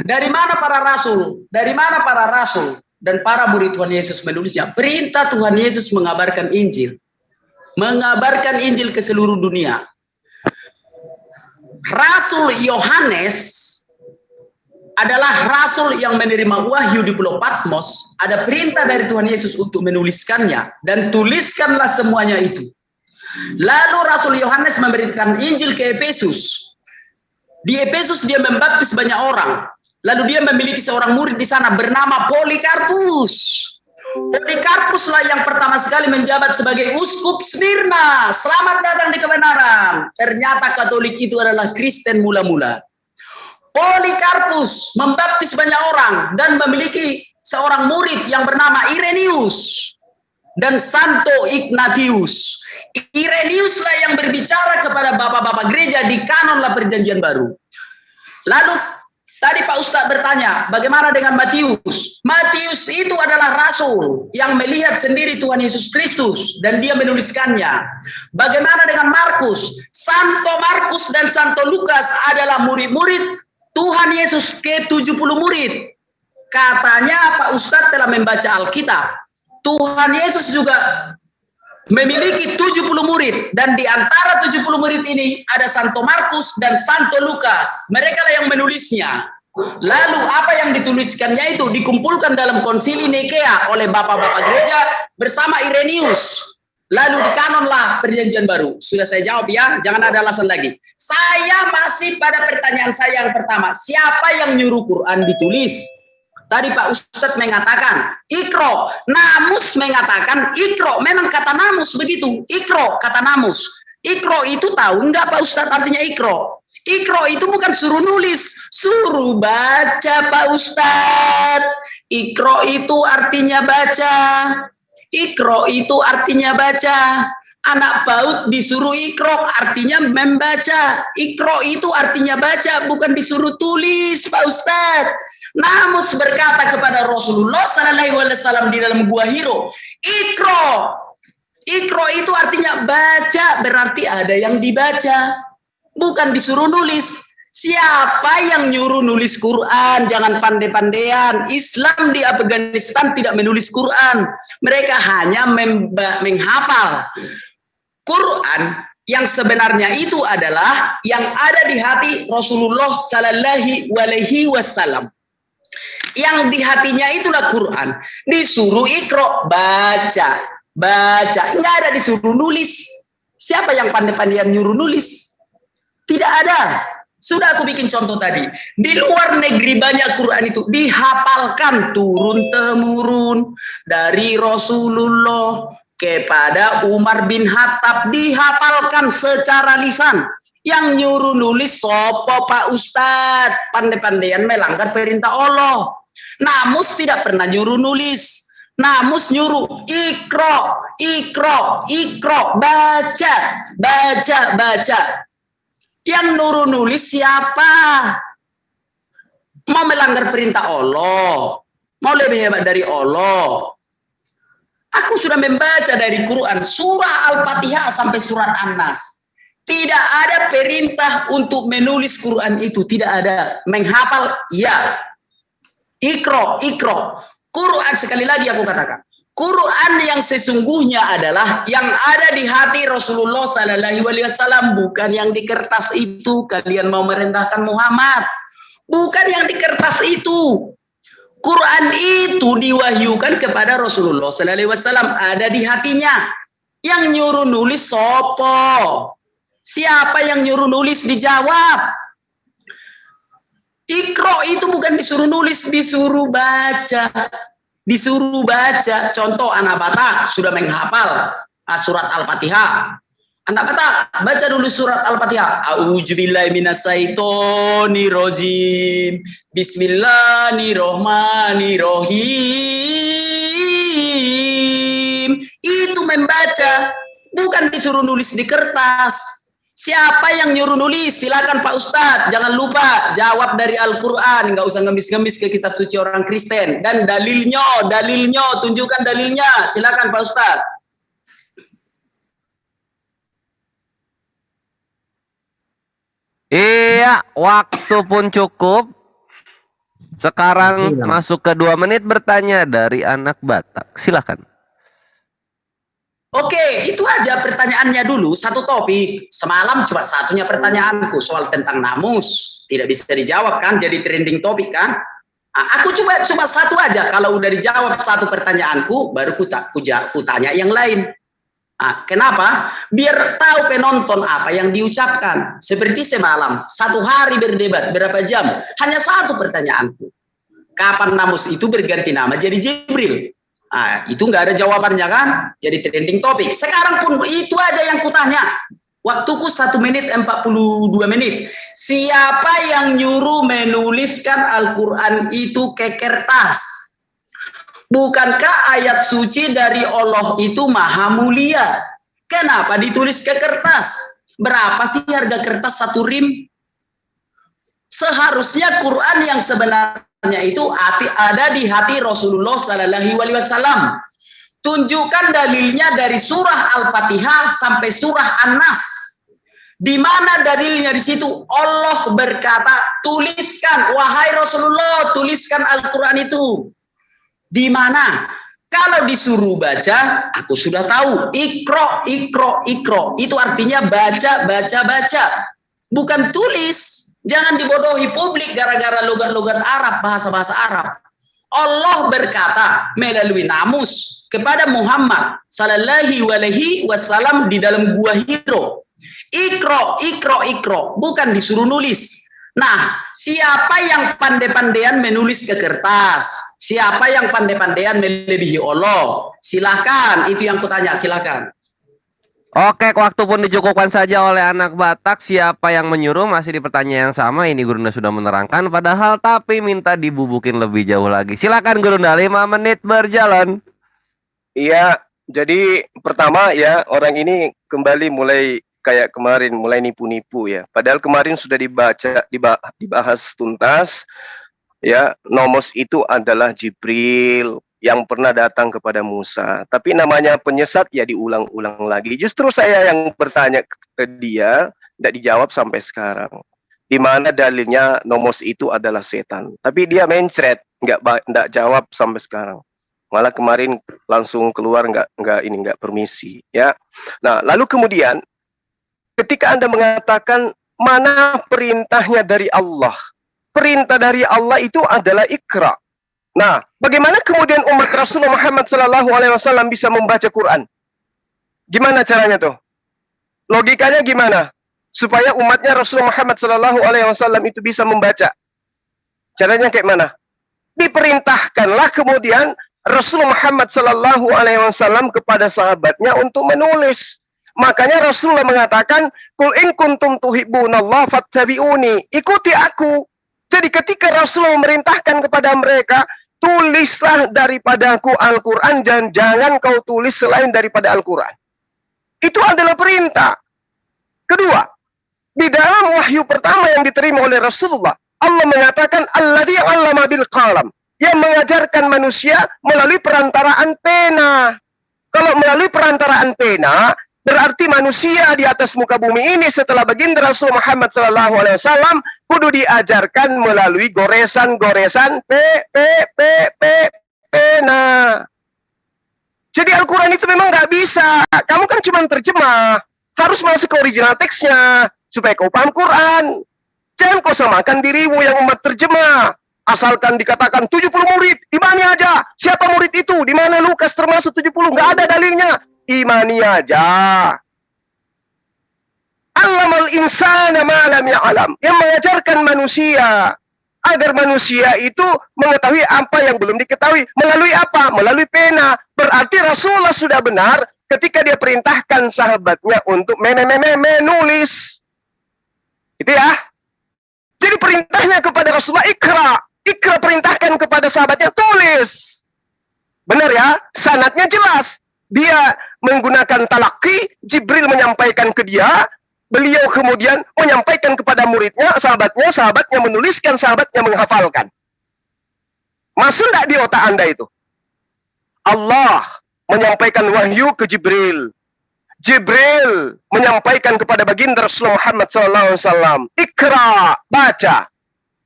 Dari mana para rasul? Dari mana para rasul dan para murid Tuhan Yesus menulisnya? Perintah Tuhan Yesus mengabarkan Injil. Mengabarkan Injil ke seluruh dunia. Rasul Yohanes adalah rasul yang menerima wahyu di Pulau Patmos. Ada perintah dari Tuhan Yesus untuk menuliskannya. Dan tuliskanlah semuanya itu. Lalu Rasul Yohanes memberikan Injil ke Efesus. Di Efesus dia membaptis banyak orang. Lalu dia memiliki seorang murid di sana bernama Polikarpus. Polikarpuslah yang pertama sekali menjabat sebagai uskup Smyrna. Selamat datang di kebenaran. Ternyata Katolik itu adalah Kristen mula-mula. Polikarpus membaptis banyak orang dan memiliki seorang murid yang bernama Irenaeus dan Santo Ignatius. Irenaeuslah yang berbicara kepada bapak-bapak gereja di kanonlah Perjanjian Baru. Lalu tadi Pak Ustadz bertanya, bagaimana dengan Matius? Matius itu adalah rasul yang melihat sendiri Tuhan Yesus Kristus dan dia menuliskannya. Bagaimana dengan Markus? Santo Markus dan Santo Lukas adalah murid-murid Tuhan Yesus ke-70 murid. Katanya Pak Ustadz telah membaca Alkitab. Tuhan Yesus juga memiliki 70 murid. Dan di antara 70 murid ini ada Santo Markus dan Santo Lukas. Mereka lah yang menulisnya. Lalu apa yang dituliskannya itu dikumpulkan dalam konsili Nikea oleh bapak-bapak gereja bersama Irenaeus. Lalu dikanonlah Perjanjian Baru. Sudah saya jawab ya, jangan ada alasan lagi. Saya masih pada pertanyaan saya yang pertama. Siapa yang nyuruh Quran ditulis? Tadi Pak Ustadz mengatakan, Ikro. Namus mengatakan, Ikro. Memang kata namus begitu. Ikro, kata namus. Ikro itu tahu enggak Pak Ustadz artinya ikro? Ikro itu bukan suruh nulis. Suruh baca Pak Ustadz. Ikro itu artinya baca. Ikro itu artinya baca. Anak PAUD disuruh ikro artinya membaca. Ikro itu artinya baca, bukan disuruh tulis Pak Ustadz. Namus berkata kepada Rasulullah SAW di dalam Gua Hiro, Ikro. Ikro itu artinya baca, berarti ada yang dibaca. Bukan disuruh nulis. Siapa yang nyuruh nulis Quran? Jangan pandai-pandaian. Islam di Afghanistan tidak menulis Quran. Mereka hanya menghafal. Quran yang sebenarnya itu adalah yang ada di hati Rasulullah Sallallahu Alaihi Wasallam. Yang di hatinya itulah Quran. Disuruh ikro, baca. Baca. Nggak ada disuruh nulis. Siapa yang pandai-pandaian nyuruh nulis? Tidak ada. Sudah aku bikin contoh tadi. Di luar negeri banyak Quran itu dihafalkan turun-temurun dari Rasulullah kepada Umar bin Khattab, dihafalkan secara lisan. Yang nyuruh nulis sopo Pak Ustadz, pandai-pandaian melanggar perintah Allah. Namus tidak pernah nyuruh nulis. Namus nyuruh ikro, ikro, ikro, baca, baca, baca. Yang nyuruh nulis siapa? Mau melanggar perintah Allah, mau lebih hebat dari Allah. Aku sudah membaca dari Quran surah Al-Fatihah sampai surat An-Nas. Tidak ada perintah untuk menulis Quran itu, tidak ada. Menghafal, ya. Ikro, ikro. Quran sekali lagi aku katakan. Quran yang sesungguhnya adalah yang ada di hati Rasulullah Sallallahu Alaihi Wasallam, bukan yang di kertas itu. Kalian mau merendahkan Muhammad? Bukan yang di kertas itu. Quran itu diwahyukan kepada Rasulullah Sallallahu Alaihi Wasallam, ada di hatinya. Yang nyuruh nulis sopo? Siapa yang nyuruh nulis? Dijawab. Ikro Ikro itu bukan disuruh nulis, disuruh baca. Disuruh baca. Contoh anak Batak sudah menghafal surat Al-Fatihah. Anak Batak baca dulu surat Al-Fatihah. A'udzubillahi minasyaitonirrajim. Bismillahirrahmanirrahim. Itu membaca, bukan disuruh nulis di kertas. Siapa yang nyuruh nulis? Silakan Pak Ustadz. Jangan lupa jawab dari Al-Quran. Nggak usah ngemis-ngemis ke kitab suci orang Kristen. Dan dalilnya, tunjukkan dalilnya. Silakan Pak Ustadz. Iya, waktu pun cukup. Sekarang masuk ke 2 menit bertanya dari anak Batak. Silakan. Oke, itu aja pertanyaannya dulu. Satu topik. Semalam cuma satunya pertanyaanku soal tentang namus. Tidak bisa dijawab kan, jadi trending topik kan. Nah, aku cuma satu aja. Kalau udah dijawab satu pertanyaanku, baru ku tanya yang lain. Nah, kenapa? Biar tahu penonton apa yang diucapkan. Seperti semalam, 1 hari berdebat, berapa jam? Hanya satu pertanyaanku. Kapan namus itu berganti nama jadi Jibril? Nah, itu nggak ada jawabannya kan? Jadi trending topik. Sekarang pun itu aja yang kutanya. Waktuku 1 menit 42 menit. Siapa yang nyuruh menuliskan Al-Quran itu ke kertas? Bukankah ayat suci dari Allah itu maha mulia? Kenapa ditulis ke kertas? Berapa sih harga kertas 1 rim? Seharusnya Quran yang sebenarnya itu ada di hati Rasulullah Sallallahu Alaihi Wasallam. Tunjukkan dalilnya dari surah Al-Fatihah sampai surah An-Nas. Di mana dalilnya di situ? Allah berkata, tuliskan, wahai Rasulullah, tuliskan Al-Quran itu. Di mana? Kalau disuruh baca, aku sudah tahu. Ikro. Itu artinya baca. Bukan tulis. Jangan dibodohi publik gara-gara logat-logat Arab, bahasa-bahasa Arab. Allah berkata melalui namus kepada Muhammad Sallallahu Alaihi Wasallam di dalam gua Hiro. Ikro. Bukan disuruh nulis. Nah, siapa yang pandai-pandaian menulis ke kertas? Siapa yang pandai-pandaian melebihi Allah? Silakan, itu yang kutanya, silakan. Oke, waktu pun dicukupkan saja oleh anak Batak. Siapa yang menyuruh masih di pertanyaan yang sama. Ini Gurunda sudah menerangkan padahal, tapi minta dibubukin lebih jauh lagi. Silakan Gurunda, 5 menit berjalan. Iya, jadi pertama ya, orang ini kembali mulai kayak kemarin, mulai nipu-nipu ya. Padahal kemarin sudah dibahas tuntas ya, nomos itu adalah Jibril yang pernah datang kepada Musa. Tapi namanya penyesat ya diulang-ulang lagi. Justru saya yang bertanya ke dia, tidak dijawab sampai sekarang. Di mana dalilnya nomos itu adalah setan. Tapi dia mencret, nggak jawab sampai sekarang. Malah kemarin langsung keluar nggak permisi ya. Nah, lalu kemudian ketika Anda mengatakan mana perintahnya dari Allah? Perintah dari Allah itu adalah Iqra. Nah, bagaimana kemudian umat Rasulullah Muhammad SAW bisa membaca Quran? Gimana caranya tuh? Logikanya gimana? Supaya umatnya Rasulullah Muhammad SAW itu bisa membaca. Caranya kayak mana? Diperintahkanlah kemudian Rasulullah Muhammad SAW kepada sahabatnya untuk menulis. Makanya Rasulullah mengatakan, "Qul in kuntum tuhibbunallaha fattabi'uni." Ikuti aku. Jadi ketika Rasulullah memerintahkan kepada mereka, tulislah daripadaku Al-Quran dan jangan kau tulis selain daripada Al-Quran. Itu adalah perintah. Kedua, di dalam wahyu pertama yang diterima oleh Rasulullah, Allah mengatakan alladzi 'allama bil qalam, yang mengajarkan manusia melalui perantaraan pena. Kalau melalui perantaraan pena, berarti manusia di atas muka bumi ini setelah baginda Rasul Muhammad SAW kudu diajarkan melalui goresan-goresan pena. Jadi Al-Quran itu memang nggak bisa. Kamu kan cuma terjemah. Harus masuk ke original teksnya supaya kau paham Quran. Jangan kau samakan dirimu yang umat terjemah. Asalkan dikatakan 70 murid, imani aja. Siapa murid itu? Di mana Lukas termasuk 70? Nggak ada dalilnya. Imani aja. Allamal insana ma lam ya'lam, yang mengajarkan manusia agar manusia itu mengetahui apa yang belum diketahui. Melalui apa? Melalui pena. Berarti Rasulullah sudah benar ketika dia perintahkan sahabatnya untuk menulis. Itu ya. Jadi perintahnya kepada Rasulullah, ikra. Ikra perintahkan kepada sahabatnya, tulis. Benar ya? Sanadnya jelas. Dia menggunakan talaki, Jibril menyampaikan ke dia, beliau kemudian menyampaikan kepada muridnya, sahabatnya menuliskan, sahabatnya menghafalkan. Masuk tidak di otak Anda itu? Allah menyampaikan wahyu ke Jibril. Jibril menyampaikan kepada baginda Rasulullah Muhammad SAW. Ikra, baca.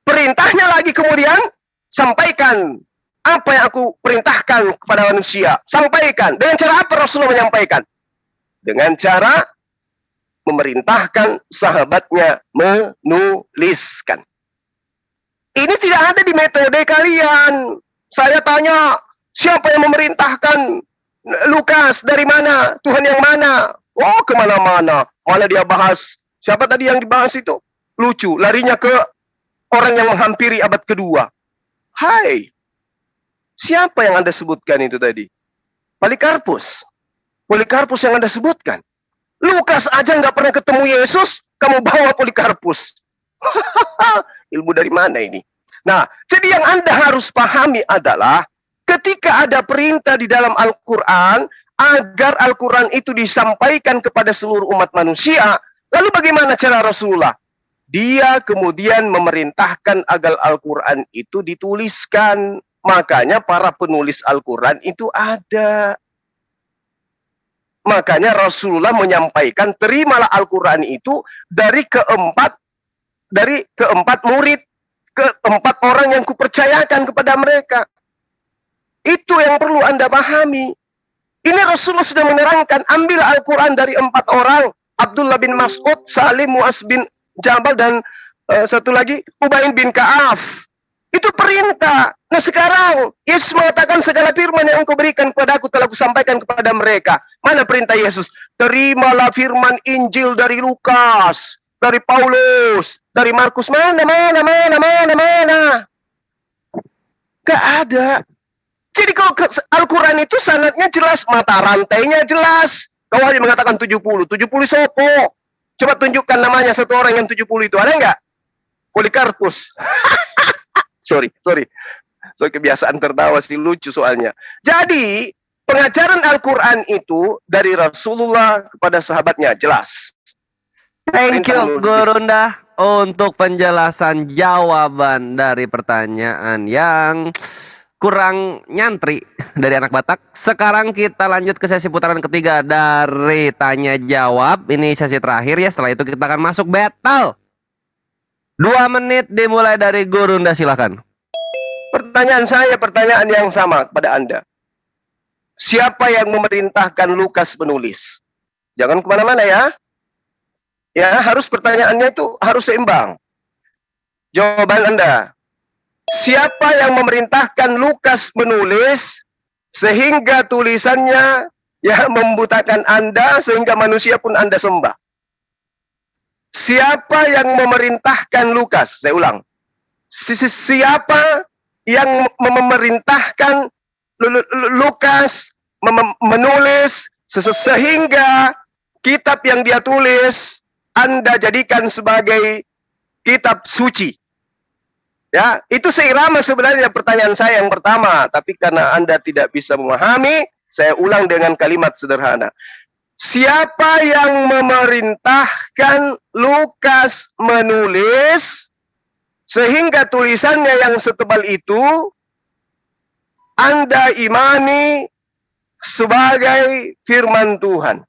Perintahnya lagi kemudian, sampaikan apa yang aku perintahkan kepada manusia. Sampaikan. Dengan cara apa Rasulullah menyampaikan? Dengan cara memerintahkan sahabatnya menuliskan. Ini tidak ada di metode kalian. Saya tanya, siapa yang memerintahkan Lukas? Dari mana? Tuhan yang mana? Oh, kemana-mana. Malah dia bahas. Siapa tadi yang dibahas itu? Lucu. Larinya ke orang yang menghampiri abad kedua. Hai. Siapa yang Anda sebutkan itu tadi? Polikarpus. Polikarpus yang Anda sebutkan. Lukas aja nggak pernah ketemu Yesus, kamu bawa Polikarpus. Ilmu dari mana ini? Nah, jadi yang Anda harus pahami adalah ketika ada perintah di dalam Al-Quran, agar Al-Quran itu disampaikan kepada seluruh umat manusia, lalu bagaimana cara Rasulullah? Dia kemudian memerintahkan agar Al-Quran itu dituliskan. Makanya para penulis Al-Quran itu ada. Makanya Rasulullah menyampaikan, terimalah Al-Quran itu dari keempat murid, keempat orang yang kupercayakan kepada mereka. Itu yang perlu Anda pahami. Ini Rasulullah sudah menerangkan, ambil Al-Quran dari 4 orang, Abdullah bin Mas'ud, Salim, Mu'az bin Jabal, dan satu lagi, Ubay bin Ka'af. Itu perintah. Nah sekarang, Yesus mengatakan segala firman yang engkau berikan kepada aku telah kusampaikan kepada mereka. Mana perintah Yesus? Terimalah firman Injil dari Lukas, dari Paulus, dari Markus. Mana? Gak ada. Jadi kalau Al-Quran itu sanadnya jelas, mata rantainya jelas. Kau hanya mengatakan 70 sopo. Coba tunjukkan namanya satu orang yang 70 itu. Ada nggak? Polikarpus. Sorry. So kebiasaan tertawa sih, lucu soalnya. Jadi, pengajaran Al-Quran itu dari Rasulullah kepada sahabatnya, jelas. Thank you Gurunda untuk penjelasan jawaban dari pertanyaan yang kurang nyantri dari anak Batak. Sekarang kita lanjut ke sesi putaran ketiga dari tanya jawab. Ini sesi terakhir ya, setelah itu kita akan masuk battle. 2 menit dimulai dari Gurunda, silakan. Pertanyaan saya, pertanyaan yang sama kepada Anda. Siapa yang memerintahkan Lukas menulis? Jangan kemana-mana ya. Ya, harus pertanyaannya itu harus seimbang. Jawaban Anda. Siapa yang memerintahkan Lukas menulis sehingga tulisannya ya membutakan Anda sehingga manusia pun Anda sembah? Siapa yang memerintahkan Lukas? Saya ulang. Siapa yang memerintahkan Lukas menulis sehingga kitab yang dia tulis Anda jadikan sebagai kitab suci? Ya, itu seirama sebenarnya pertanyaan saya yang pertama, tapi karena Anda tidak bisa memahami, saya ulang dengan kalimat sederhana. Siapa yang memerintahkan Lukas menulis sehingga tulisannya yang setebal itu Anda imani sebagai firman Tuhan?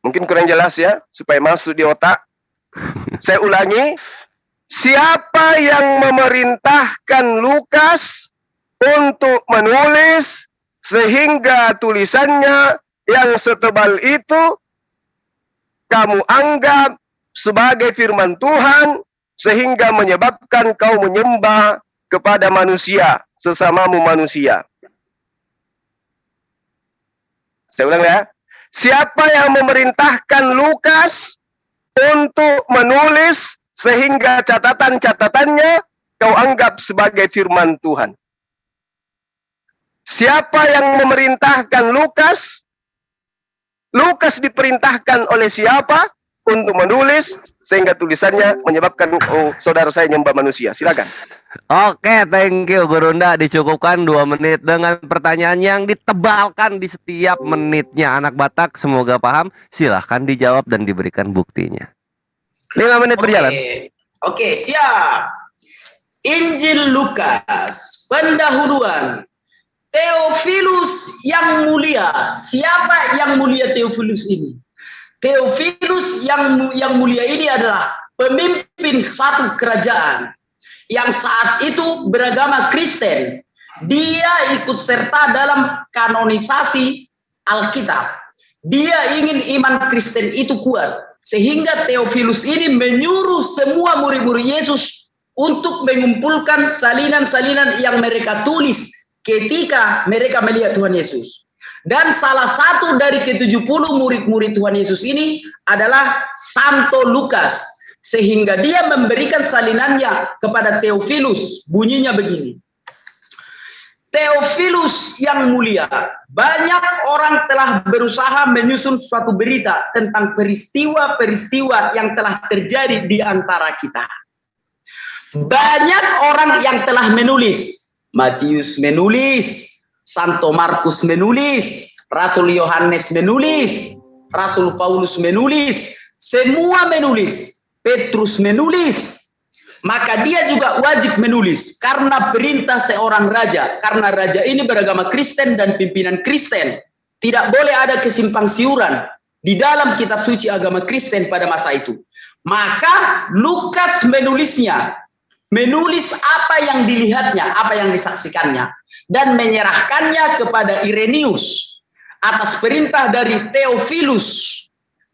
Mungkin kurang jelas ya, supaya masuk di otak. Saya ulangi. Siapa yang memerintahkan Lukas untuk menulis sehingga tulisannya yang setebal itu kamu anggap sebagai firman Tuhan sehingga menyebabkan kau menyembah kepada manusia, sesamamu manusia? Saya ulang ya. Siapa yang memerintahkan Lukas untuk menulis sehingga catatan-catatannya kau anggap sebagai firman Tuhan. Siapa yang memerintahkan Lukas? Lukas diperintahkan oleh siapa untuk menulis sehingga tulisannya menyebabkan saudara saya nyembah manusia? Silakan. Oke, thank you Gurunda. Dicukupkan 2 menit dengan pertanyaan yang ditebalkan di setiap menitnya. Anak Batak semoga paham. Silahkan dijawab dan diberikan buktinya. 5 menit berjalan. Oke, siap. Injil Lukas, pendahuluan. Theophilus yang mulia. Siapa yang mulia Theophilus ini? Theophilus yang mulia ini adalah pemimpin satu kerajaan yang saat itu beragama Kristen. Dia ikut serta dalam kanonisasi Alkitab. Dia ingin iman Kristen itu kuat. Sehingga Theophilus ini menyuruh semua murid-murid Yesus untuk mengumpulkan salinan-salinan yang mereka tulis ketika mereka melihat Tuhan Yesus. Dan salah satu dari ke-70 murid-murid Tuhan Yesus ini adalah Santo Lukas. Sehingga dia memberikan salinannya kepada Theophilus. Bunyinya begini. Theophilus yang mulia, banyak orang telah berusaha menyusun suatu berita tentang peristiwa-peristiwa yang telah terjadi di antara kita. Banyak orang yang telah menulis. Matius menulis, Santo Markus menulis, Rasul Yohanes menulis, Rasul Paulus menulis, semua menulis, Petrus menulis. Maka dia juga wajib menulis karena perintah seorang raja. Karena raja ini beragama Kristen dan pimpinan Kristen. Tidak boleh ada kesimpang siuran di dalam kitab suci agama Kristen pada masa itu. Maka Lukas menulis apa yang dilihatnya, apa yang disaksikannya, dan menyerahkannya kepada Irenaeus atas perintah dari Theophilus.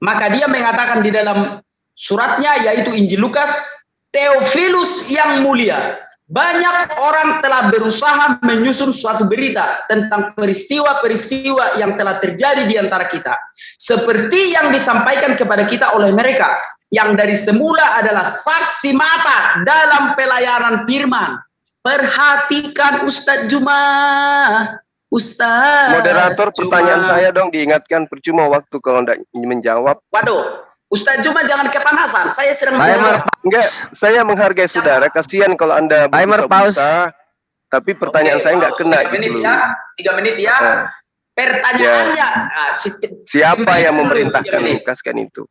Maka dia mengatakan di dalam suratnya, yaitu Injil Lukas, Theophilus yang mulia, banyak orang telah berusaha menyusun suatu berita tentang peristiwa-peristiwa yang telah terjadi di antara kita, seperti yang disampaikan kepada kita oleh mereka, yang dari semula adalah saksi mata dalam pelayanan firman. Perhatikan Ustadz Juma. Ustadz Moderator, Juma. pertanyaan saya dong diingatkan, percuma waktu kalau tidak menjawab. Waduh, Ustadz Juma jangan kepanasan. Saya sedang Timer. menjawab. Enggak, saya menghargai saudara. Kasihan kalau Anda Timer pause. berusaha, tapi pertanyaan saya nggak kena 3 menit gitu. ya. 3 menit ya. Pertanyaannya, Siapa yang dulu, memerintahkan 3 menit. Lukas kan itu?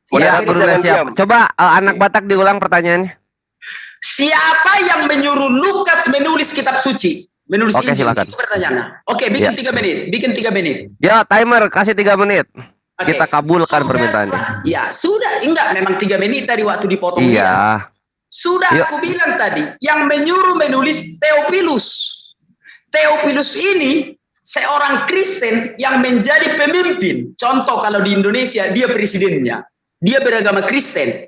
Ya, Moderator Gurunda jangan siap. diam. Coba anak Batak diulang pertanyaannya. Siapa yang menyuruh Lukas menulis kitab suci? Menulis Oke, Injil? silakan. Itu pertanyaannya. Oke, bikin Ya. 3 menit. Bikin 3 menit. Ya, timer kasih 3 menit. Oke. Kita kabulkan Sudah, permintaannya. Ya, sudah. Enggak, memang 3 menit tadi waktu dipotong. dia. Iya. Sudah Yuk. aku bilang tadi, yang menyuruh menulis Theophilus. Theophilus ini seorang Kristen yang menjadi pemimpin. Contoh kalau di Indonesia, dia presidennya. Dia beragama Kristen.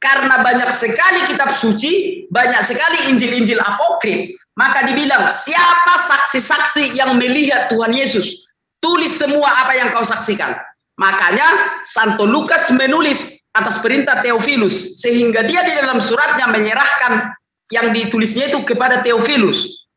Karena banyak sekali kitab suci, banyak sekali Injil-Injil apokrif, maka dibilang, siapa saksi-saksi yang melihat Tuhan Yesus? Tulis semua apa yang kau saksikan. Makanya Santo Lukas menulis atas perintah Theophilus, sehingga dia di dalam suratnya menyerahkan yang ditulisnya itu kepada Theophilus.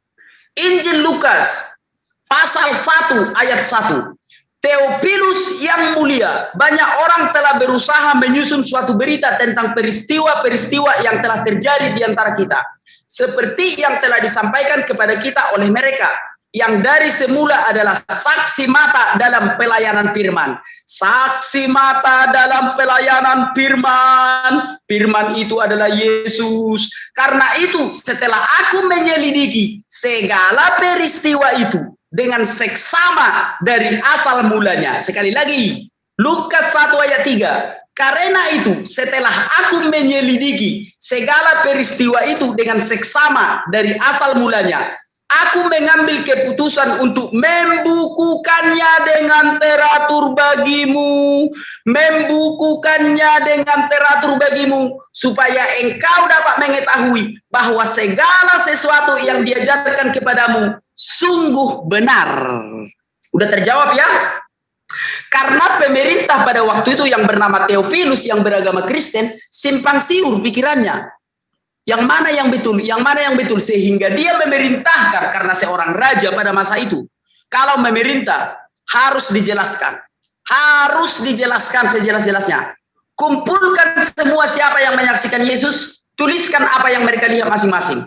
Injil Lukas pasal 1 ayat 1. Theophilus yang mulia, banyak orang telah berusaha menyusun suatu berita tentang peristiwa-peristiwa yang telah terjadi di antara kita, seperti yang telah disampaikan kepada kita oleh mereka, yang dari semula adalah saksi mata dalam pelayanan firman. Saksi mata dalam pelayanan firman. Firman itu adalah Yesus. Karena itu, setelah aku menyelidiki segala peristiwa itu dengan seksama dari asal mulanya. Sekali lagi, Lukas 1 ayat 3. Karena itu, setelah aku menyelidiki segala peristiwa itu dengan seksama dari asal mulanya, aku mengambil keputusan untuk membukukannya dengan teratur bagimu. Membukukannya dengan teratur bagimu, supaya engkau dapat mengetahui bahwa segala sesuatu yang diajarkan kepadamu sungguh benar. Udah terjawab ya? Karena pemerintah pada waktu itu yang bernama Theophilus yang beragama Kristen simpang siur pikirannya. Yang mana yang betul, sehingga dia memerintahkan karena seorang raja pada masa itu. Kalau memerintah harus dijelaskan sejelas-jelasnya. Kumpulkan semua siapa yang menyaksikan Yesus, tuliskan apa yang mereka lihat masing-masing.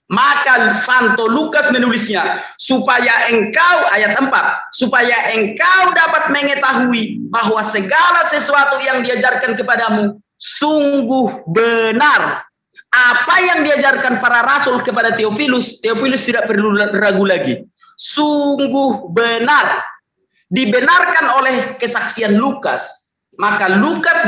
Maka Santo Lukas menulisnya, supaya engkau, ayat 4, supaya engkau dapat mengetahui bahwa segala sesuatu yang diajarkan kepadamu sungguh benar. Apa yang diajarkan para rasul kepada Theophilus tidak perlu ragu lagi. Sungguh benar. Dibenarkan oleh kesaksian Lukas. Maka Lukas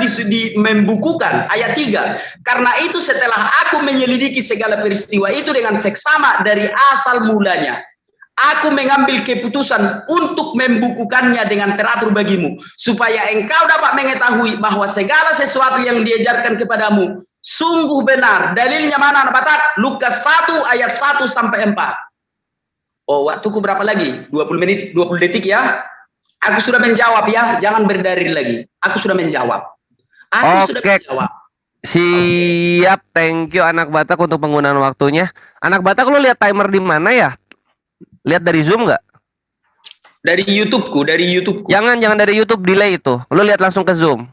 membukukan ayat 3. Karena itu setelah aku menyelidiki segala peristiwa itu dengan seksama dari asal mulanya, aku mengambil keputusan untuk membukukannya dengan teratur bagimu, supaya engkau dapat mengetahui bahwa segala sesuatu yang diajarkan kepadamu sungguh benar. Dalilnya mana anak Batak? Lukas 1 ayat 1 sampai 4. Oh, waktuku berapa lagi? 20 menit, 20 detik ya. Aku sudah menjawab ya, jangan berdalil lagi. Aku sudah menjawab. Sudah menjawab. Siap, thank you anak Batak untuk penggunaan waktunya. Anak Batak, lu lihat timer di mana ya? Lihat dari Zoom nggak? Dari YouTubeku. Jangan dari YouTube, delay itu. Lu lihat langsung ke Zoom.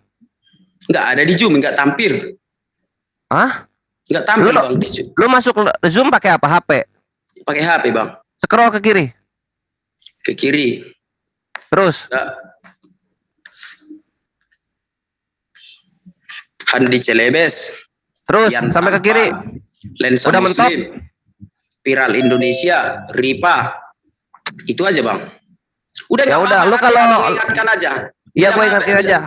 Nggak ada di Zoom, nggak tampil. Hah? Nggak tampil bang di Zoom. Lu masuk Zoom pakai apa? HP? Pakai HP bang. Scroll ke kiri. Ke kiri. Terus. Handi Celebes. Terus sampai ke kiri. Lensa udah Muslim. mentok. Viral Indonesia, Ripa. Itu aja bang. Udah Ya udah, lu kalau ingatkan aja. Iya, gue ingatkan aja.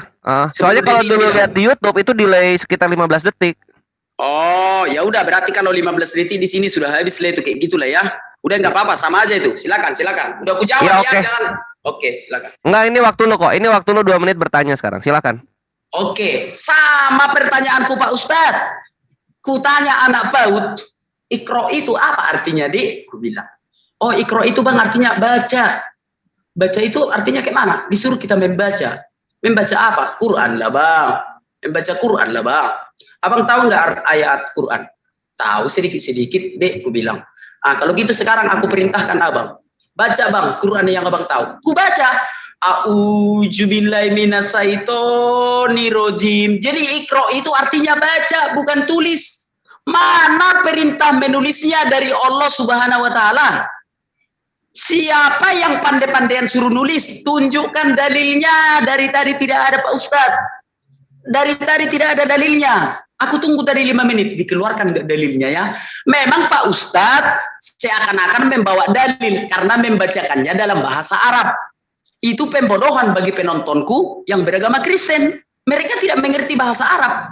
Soalnya kalau dulu lihat di YouTube itu delay sekitar 15 detik. Oh, ya udah berarti kalau 15 detik di sini sudah habis lah itu kayak gitulah ya. Udah nggak apa-apa, sama aja itu. Silakan. Udah aku jawab ya, okay. jangan. Oke, silakan. Enggak, ini waktu lu kok. Ini waktu lu 2 menit bertanya sekarang. Silakan. Oke, sama pertanyaanku Pak Ustadz. Kutanya anak PAUD, Iqra itu apa artinya, Dik? Ku bilang. Oh, Iqra itu Bang artinya baca. Baca itu artinya kayak mana? Disuruh kita membaca. Membaca apa? Quran lah, Bang. Membaca Quran lah, Bang. Abang tahu nggak ayat Quran? Tahu sedikit-sedikit, Dek, ku bilang. Kalau gitu sekarang aku perintahkan Abang. Baca Bang, Quran yang Abang tahu. Ku baca. A'udzubillahi minasyaitonirrajim. Jadi Iqra itu artinya baca, bukan tulis. Mana perintah menulisnya dari Allah Subhanahu wa taala? Siapa yang pandai-pandaian suruh nulis? Tunjukkan dalilnya. Dari tadi tidak ada Pak Ustadz. Dari tadi tidak ada dalilnya. Aku tunggu tadi 5 menit. Dikeluarkan nggak dalilnya ya? Memang Pak Ustadz seakan-akan membawa dalil karena membacakannya dalam bahasa Arab. Itu pembodohan bagi penontonku yang beragama Kristen. Mereka tidak mengerti bahasa Arab.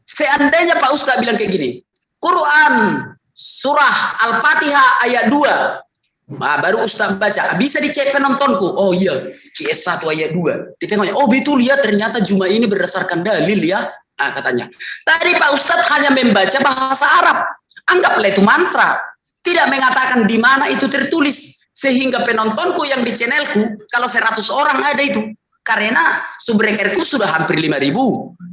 Seandainya Pak Ustadz bilang kayak gini, Quran surah Al-Fatihah ayat 2. Baru Ustadz baca, bisa dicek penontonku. Oh iya, QS 1 ayat 2. Ditengoknya, oh betul ya, ternyata Juma ini berdasarkan dalil ya. Katanya. Tadi Pak Ustadz hanya membaca bahasa Arab. Anggaplah itu mantra. Tidak mengatakan di mana itu tertulis. Sehingga penontonku yang di channelku, kalau 100 orang ada itu. Karena subscriberku sudah hampir 5.000.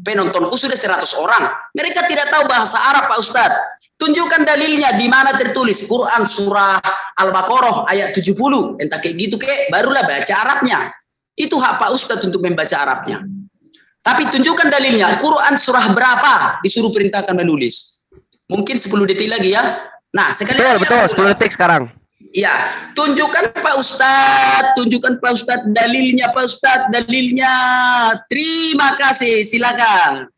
Penontonku sudah 100 orang. Mereka tidak tahu bahasa Arab Pak Ustadz. Tunjukkan dalilnya di mana tertulis Quran surah Al-Baqarah ayat 70. Entah kayak gitu barulah baca Arabnya. Itu hak Pak Ustadz untuk membaca Arabnya. Tapi tunjukkan dalilnya. Quran surah berapa disuruh perintahkan menulis. Mungkin 10 detik lagi ya. Nah, sekali lagi. Betul, 10 detik sekarang. Ya, tunjukkan Pak Ustadz dalilnya Pak Ustadz, dalilnya. Terima kasih, silakan.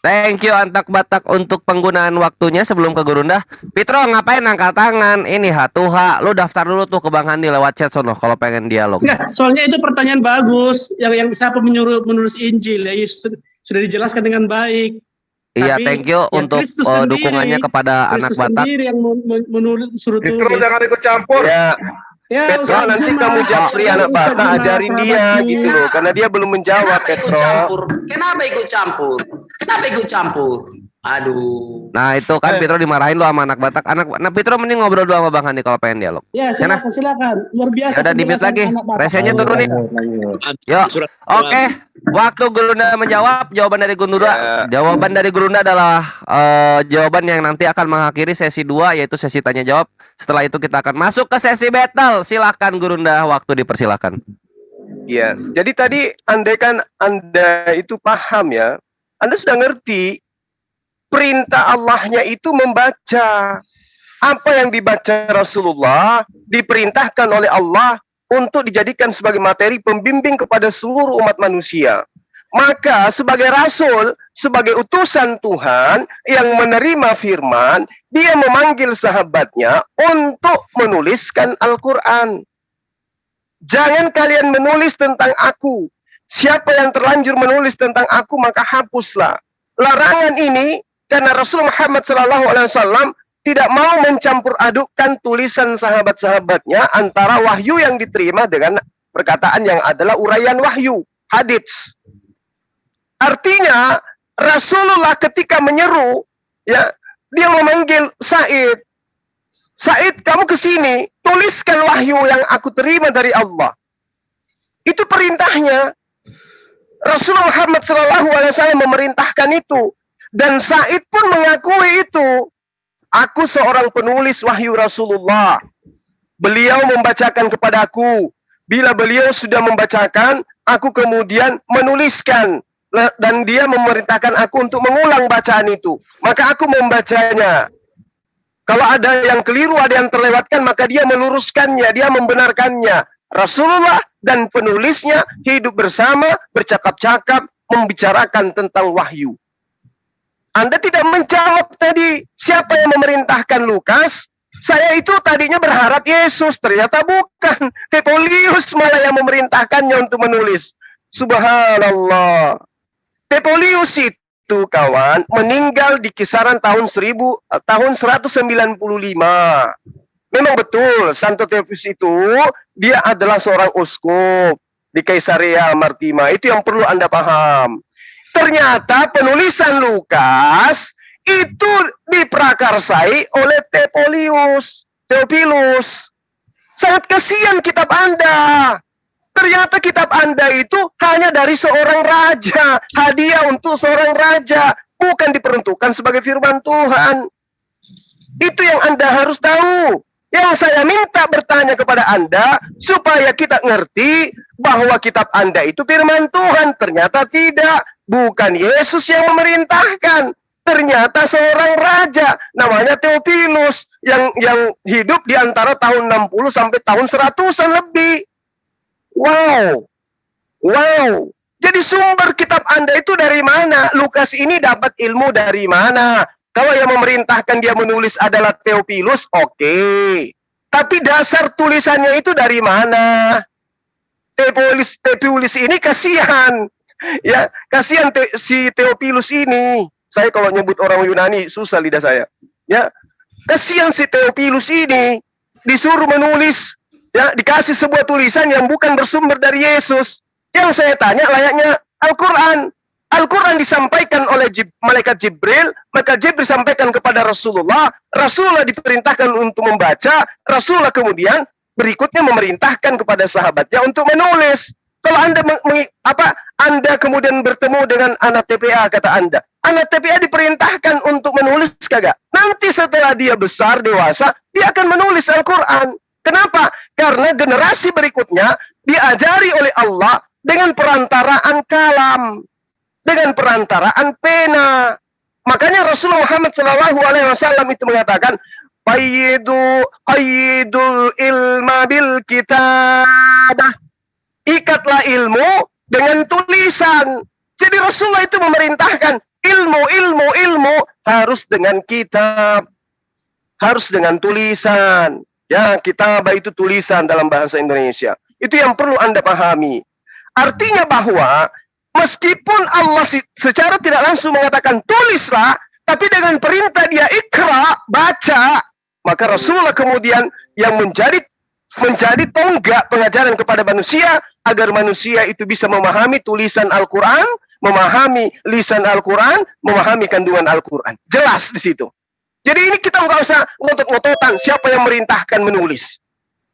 Thank you Antak Batak untuk penggunaan waktunya. Sebelum ke Gurunda, Pitro ngapain angkat tangan? Ini H2H, lu daftar dulu tuh ke Bang Handi lewat chat sono kalau pengen dialog. Enggak, soalnya itu pertanyaan bagus. Yang siapa menulis Injil ya, sudah dijelaskan dengan baik. Iya, thank you untuk dukungannya kepada Kristus anak Batak. Sendiri yang menulis suruh tulis. Petro jangan ikut campur. Ya, Petro nanti kamu japri anak Batak, ajarin dia gitu loh, karena dia belum menjawab Petro. Kenapa ikut campur? Aduh. Nah itu kan Pitro dimarahin lu sama anak Batak. Nah Pitro mending ngobrol dulu sama Bang Handi kalau pengen dialog. Ya, Sana. silakan. Luar biasa. Udah di-mute penjelasan lagi. anak Batak. Resenya turunin. Yuk. Surat- Oke. Waktu Gurunda menjawab, jawaban dari Gurunda. Jawaban dari Gurunda adalah jawaban yang nanti akan mengakhiri sesi 2, yaitu sesi tanya jawab. Setelah itu kita akan masuk ke sesi battle. Silakan Gurunda, waktu dipersilakan. Ya, jadi tadi andai kan Anda itu paham ya, Anda sudah ngerti perintah Allahnya itu membaca. Apa yang dibaca Rasulullah diperintahkan oleh Allah untuk dijadikan sebagai materi pembimbing kepada seluruh umat manusia. Maka sebagai rasul, sebagai utusan Tuhan yang menerima firman, dia memanggil sahabatnya untuk menuliskan Al-Quran. Jangan kalian menulis tentang aku. Siapa yang terlanjur menulis tentang aku, maka hapuslah. Larangan ini karena Rasul Muhammad SAW tidak mau mencampur adukkan tulisan sahabat-sahabatnya antara wahyu yang diterima dengan perkataan yang adalah uraian wahyu, hadits. Artinya Rasulullah ketika menyeru, ya, dia memanggil Said. Said, kamu ke sini, tuliskan wahyu yang aku terima dari Allah. Itu perintahnya. Rasulullah Muhammad SAW memerintahkan itu. Dan Said pun mengakui itu. Aku seorang penulis wahyu Rasulullah. Beliau membacakan kepadaku. Bila beliau sudah membacakan, aku kemudian menuliskan. Dan dia memerintahkan aku untuk mengulang bacaan itu. Maka aku membacanya. Kalau ada yang keliru, ada yang terlewatkan, maka dia meluruskannya, dia membenarkannya. Rasulullah dan penulisnya hidup bersama, bercakap-cakap, membicarakan tentang wahyu. Anda tidak menjawab tadi, siapa yang memerintahkan Lukas? Saya itu tadinya berharap Yesus, ternyata bukan. Tepolius malah yang memerintahkannya untuk menulis. Subhanallah. Tepolius itu kawan meninggal di kisaran tahun 195. Memang betul Santo Teofilus itu dia adalah seorang uskup di Kaisarea Martima. Itu yang perlu Anda paham. Ternyata penulisan Lukas itu diprakarsai oleh Teofilus. Sangat kasihan kitab Anda. Ternyata kitab Anda itu hanya dari seorang raja, hadiah untuk seorang raja, bukan diperuntukkan sebagai firman Tuhan. Itu yang Anda harus tahu. Yang saya minta bertanya kepada Anda, supaya kita ngerti bahwa kitab Anda itu firman Tuhan. Ternyata tidak, bukan Yesus yang memerintahkan. Ternyata seorang raja, namanya Teofilus, yang hidup di antara tahun 60 sampai tahun 100-an lebih. Wow. Jadi sumber kitab Anda itu dari mana? Lukas ini dapat ilmu dari mana? Kalau yang memerintahkan dia menulis adalah Teofilus, oke. Tapi dasar tulisannya itu dari mana? Teofilus ini kasihan. Ya, kasihan si Teofilus ini. Saya kalau nyebut orang Yunani susah lidah saya. Ya, kasihan si Teofilus ini disuruh menulis. Ya, dikasih sebuah tulisan yang bukan bersumber dari Yesus. Yang saya tanya layaknya Al-Quran. Al-Quran disampaikan oleh malaikat Jibril, maka Jibril sampaikan kepada Rasulullah. Rasulullah diperintahkan untuk membaca. Rasulullah kemudian berikutnya memerintahkan kepada sahabatnya untuk menulis. Kalau Anda kemudian bertemu dengan anak TPA, kata Anda, anak TPA diperintahkan untuk menulis kagak? Nanti setelah dia besar, dewasa, dia akan menulis Al-Quran. Kenapa? Karena generasi berikutnya diajari oleh Allah dengan perantaraan kalam, dengan perantaraan pena. Makanya Rasulullah Muhammad SAW itu mengatakan, Qayyidul ilma bil kitabah. Ikatlah ilmu dengan tulisan. Jadi Rasulullah itu memerintahkan ilmu harus dengan kitab, harus dengan tulisan. Ya, kitabah itu tulisan dalam bahasa Indonesia. Itu yang perlu Anda pahami. Artinya bahwa meskipun Allah secara tidak langsung mengatakan tulislah, tapi dengan perintah dia ikra, baca, maka Rasulullah kemudian yang menjadi tonggak pengajaran kepada manusia agar manusia itu bisa memahami tulisan Al-Quran, memahami lisan Al-Quran, memahami kandungan Al-Quran. Jelas di situ. Jadi ini kita nggak usah ngotot-ngototan siapa yang merintahkan menulis.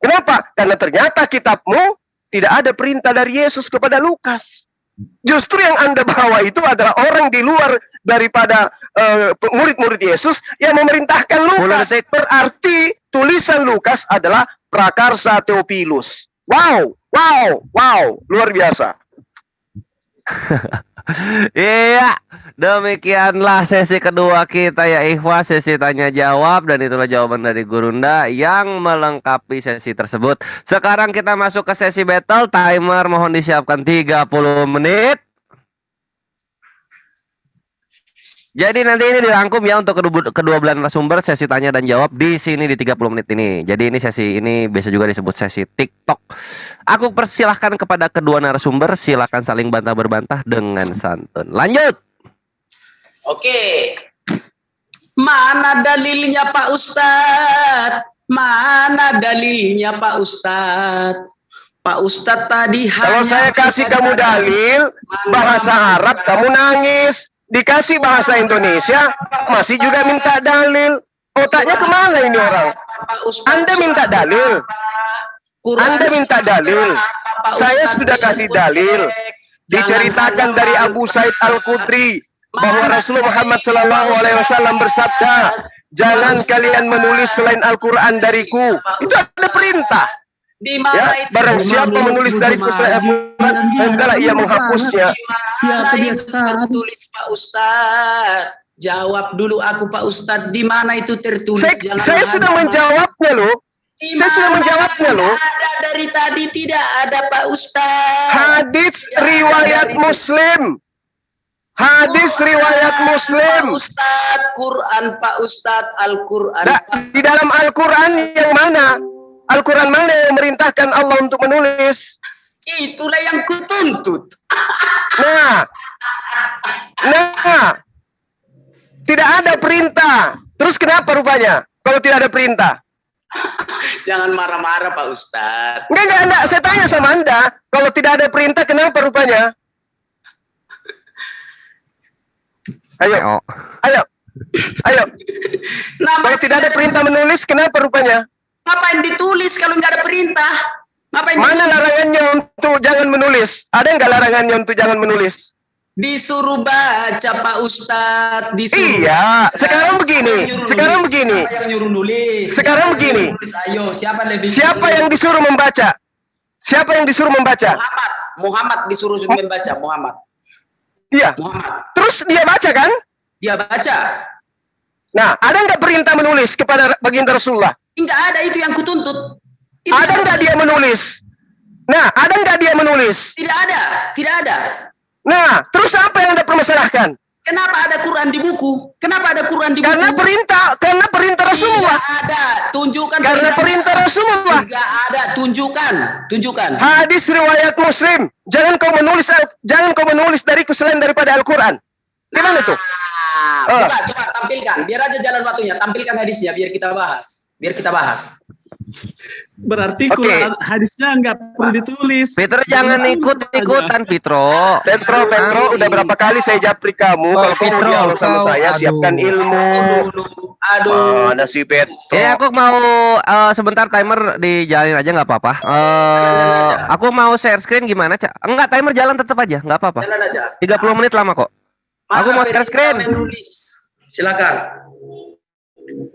Kenapa? Karena ternyata kitabmu tidak ada perintah dari Yesus kepada Lukas. Justru yang Anda bawa itu adalah orang di luar daripada murid-murid Yesus yang memerintahkan Lukas. Berarti tulisan Lukas adalah prakarsa Theophilus. Wow, wow, wow, luar biasa. Iya, demikianlah sesi kedua kita ya Ikhwah, sesi tanya jawab, dan itulah jawaban dari Gurunda yang melengkapi sesi tersebut. Sekarang kita masuk ke sesi battle. Timer mohon disiapkan 30 menit. Jadi nanti ini dirangkum ya untuk kedua belah narasumber, sesi tanya dan jawab di sini di 30 menit ini. Jadi ini sesi ini biasa juga disebut sesi TikTok. Aku persilahkan kepada kedua narasumber, silakan saling bantah berbantah dengan santun. Lanjut. Oke. Mana dalilnya Pak Ustadz? Mana dalilnya Pak Ustadz? Pak Ustadz tadi Kalau saya kasih kamu dalil bahasa Arab, kamu nangis. Dikasih bahasa Indonesia, masih juga minta dalil. Otaknya kemana ini orang? Anda minta dalil. Anda minta dalil. Saya sudah kasih dalil. Diceritakan dari Abu Said Al-Khudri bahwa Rasulullah Muhammad SAW bersabda, jangan kalian menulis selain Al-Quran dariku. Itu ada perintah. Ya, barang siapa menulis dari selain Al-Quran, hendaklah ia menghapusnya. Mana itu tertulis Pak Ustadz? Jawab dulu aku Pak Ustadz, di mana itu tertulis? Saya sudah menjawabnya loh. Saya sudah menjawabnya loh. Ada dari tadi tidak ada Pak Ustadz. Hadis riwayat Muslim. Hadis riwayat Muslim. Pak Ustadz, Quran Pak Ustadz, Al-Quran. Di dalam Al-Quran yang mana? Al-Quran mana yang memerintahkan Allah untuk menulis? Itulah yang kutuntut. Nah, tidak ada perintah. Terus kenapa rupanya kalau tidak ada perintah? Jangan marah-marah Pak Ustadz. Enggak. Saya tanya sama Anda, kalau tidak ada perintah kenapa rupanya? Ayo. Kalau tidak ada perintah menulis, kenapa rupanya? Ngapain ditulis kalau nggak ada perintah? Mana larangannya untuk jangan menulis? Ada nggak larangannya untuk jangan menulis? Disuruh baca Pak Ustadz. Iya, sekarang begini. Sekarang begini. Siapa yang nyuruh nulis? Sekarang begini. Ayo, siapa yang disuruh membaca? Siapa yang disuruh membaca? Muhammad disuruh membaca, Muhammad. Iya. Muhammad. Terus dia baca kan? Dia baca. Nah, ada nggak perintah menulis kepada baginda Rasulullah? Enggak ada, itu yang kutuntut. Ada nggak dia menulis? Nah, ada nggak dia menulis? Tidak ada. Nah, terus apa yang Anda permasalahkan? Kenapa ada Quran di buku? Kenapa ada Quran di buku? Karena perintah Rasulullah. Tidak ada, tunjukkan. Karena perintah Rasulullah. Tidak ada, tunjukkan. Hadis riwayat Muslim. Jangan kau menulis dariku selain daripada Al-Quran. Gimana tuh? Coba tampilkan. Biar aja jalan waktunya. Tampilkan hadisnya, biar kita bahas. Berarti Quran hadisnya nggak perlu ditulis. Petro jangan ikut-ikutan, Petro. Petro, udah berapa kali saya japri kamu kalau kamu mau dialog sama saya, siapkan ilmu. Aduh. Mana si Petro? Aku mau sebentar timer dijalin aja nggak apa-apa. Aku mau share screen gimana, Cak? Enggak, timer jalan tetap aja, nggak apa-apa. Jalan aja. 30 menit lama kok. Aku mau share screen. Silakan.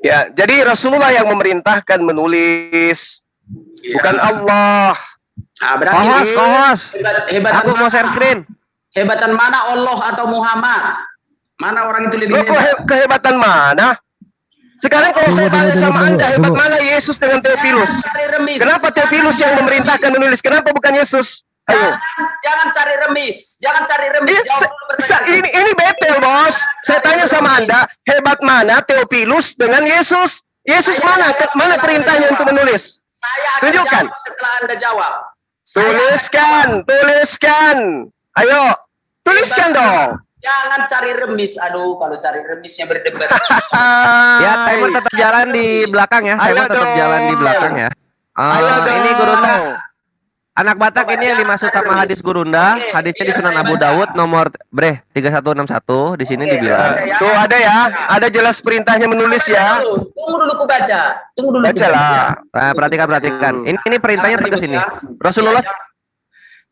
Ya, jadi Rasulullah yang memerintahkan menulis, bukan Allah. Nah, berarti Kohos. hebatan Aku mau share screen. Hebatan mana Allah atau Muhammad? Mana orang itu lebih Loh, kehebatan mana? Sekarang kalau saya tanya sama Anda, hebat mana Yesus dengan Theophilus? Kenapa Theophilus yang memerintahkan menulis? Kenapa bukan Yesus? Ayo. Jangan cari remis. Jawab dulu Ini betul, Bos. Saya tanya sama Anda, hebat mana Theophilus dengan Yesus? Yesus mana perintahnya untuk menulis? Saya akan tunjukkan. jawab setelah Anda jawab. Tuliskan. Ayo, tuliskan dong. Jangan cari remis. Aduh, kalau cari remisnya berdebat. Ya, timer tetap jalan di belakang ya. Timer tetap jalan di belakang ya. Ini Gurunda. Anak Batak ini yang dimaksud sama hadis Gurunda, hadisnya di Sunan Abu Dawud nomor 3161 di sini dibilang. Tuh ada ya, ada jelas perintahnya menulis ya. Tunggu dulu ku baca. Tunggu dulu. Bacalah. Nah, perhatikan. Ini perintahnya tegas ini. Rasulullah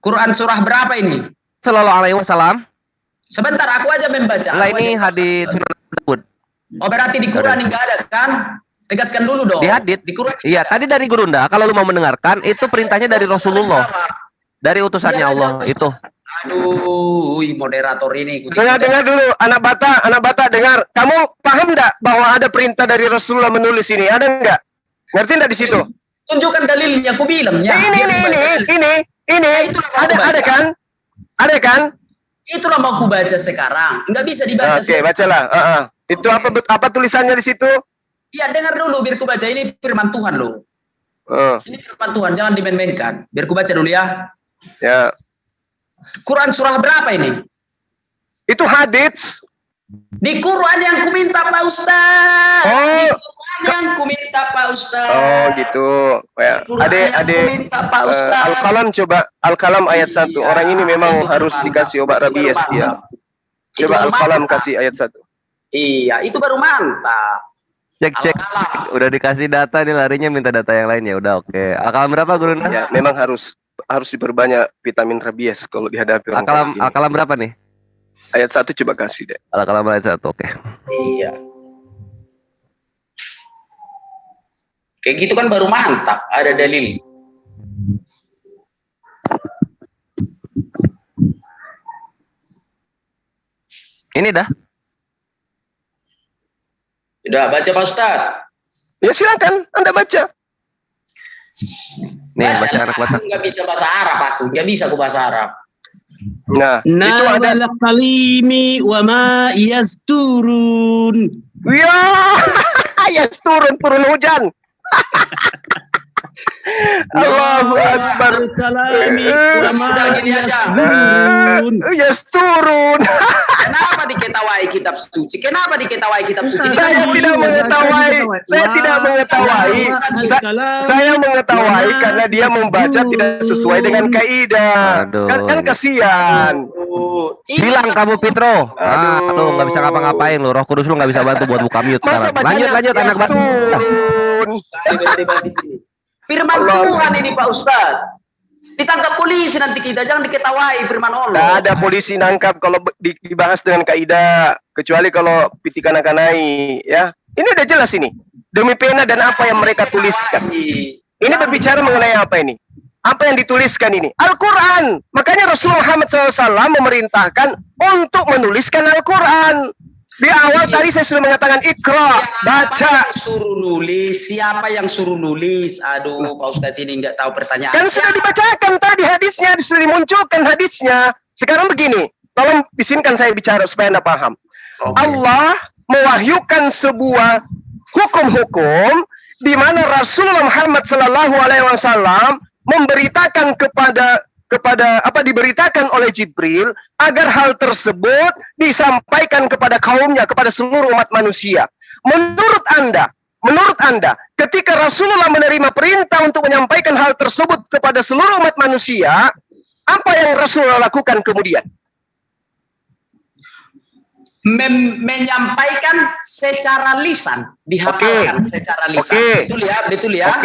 Quran surah berapa ini? Shallallahu Alaihi Wasallam. Sebentar, aku aja membaca. Lah ini hadis Sunan Abu Dawud. Oh, berarti di Quran enggak ada kan? Tegaskan dulu dong. Di hadis. Di Quran. Iya, tadi dari Gurunda. Kalau lu mau mendengarkan, itu perintahnya dari Rasulullah, dari utusannya Allah itu. Aduh, moderator ini. Dengar dulu, anak Batak dengar. Kamu paham enggak bahwa ada perintah dari Rasulullah menulis ini? Ada enggak? Ngerti enggak di situ? Tunjukkan dalilnya, aku bilang ya. Ini. Ada kan? Ada kan? Itulah mau aku baca sekarang. Enggak bisa dibaca. Oke, bacalah. Itu apa tulisannya di situ? Iya, dengar dulu biar ku baca. Ini firman Tuhan loh. Ini firman Tuhan, jangan dimain-mainkan. Biar ku baca dulu ya. Ya. Quran surah berapa ini? Itu hadits. Di Quran yang ku minta Pak Ustaz. Di Quran yang ku minta Pak Ustaz. Oh, gitu. Ya. Ade Al-Qalam coba. Al-Qalam ayat 1. Orang ini memang harus dikasih obat rabies dia. Coba Al-Qalam kasih ayat 1. Iya, itu baru mantap. Cek. Udah dikasih data nih, larinya minta data yang lain ya. Udah oke. Akalam berapa Gurunda? Ya, memang harus diperbanyak vitamin rabies kalau dihadapi orang. Akalam berapa nih? Ayat 1 coba kasih deh. Akalam ayat 1, oke. Iya. Kayak gitu kan baru mantap, ada dalil. Ini dah. Udah baca Pak Ustaz. Ya silakan, Anda baca. Nih, baca anak Batak. Enggak bisa bahasa Arab aku, enggak bisa aku bahasa Arab. Nah, itu ada Qalimi wa ma yasturun. ya, yes, turun hujan. Allahu Akbar. Qalimi wa ma Udah gini aja. yasturun. Yes, turun. Kenapa diketawai kitab suci? Kenapa diketawai kitab suci? Saya tidak mengetahui. Saya mengetahui karena dia membaca tidak sesuai dengan kaidah. Aduh. Kan kasihan. Hilang kamu Pitro. Aduh, nggak bisa ngapa-ngapain lu. Roh Kudus lu nggak bisa bantu buat buka mute Masa sekarang. bacanya Lanjut yes, anak Batak. turun. Firman Tuhan ini Pak Ustaz. Ditangkap polisi nanti kita, jangan diketawai firman Allah. Tidak ada polisi nangkap kalau dibahas dengan kaidah, kecuali kalau pitikanak-kanai, ya. Ini udah jelas ini. Demi pena dan apa yang mereka tuliskan. Ini berbicara mengenai apa ini? Apa yang dituliskan ini? Al-Quran. Makanya Rasulullah Muhammad SAW memerintahkan untuk menuliskan Al-Quran. Di awal tadi saya sudah mengatakan ikra, baca. Siapa yang suruh nulis? Aduh, Pak Ustadz ini nggak tahu pertanyaan. Kan sudah dibacakan tadi hadisnya, sudah dimunculkan hadisnya. Sekarang begini, tolong izinkan saya bicara supaya Anda paham. Okay. Allah mewahyukan sebuah hukum-hukum di mana Rasulullah Muhammad SAW memberitakan diberitakan oleh Jibril agar hal tersebut disampaikan kepada kaumnya, kepada seluruh umat manusia. Menurut Anda, ketika Rasulullah menerima perintah untuk menyampaikan hal tersebut kepada seluruh umat manusia, apa yang Rasulullah lakukan kemudian? Menyampaikan secara lisan, dihafalkan secara lisan. Betul ya.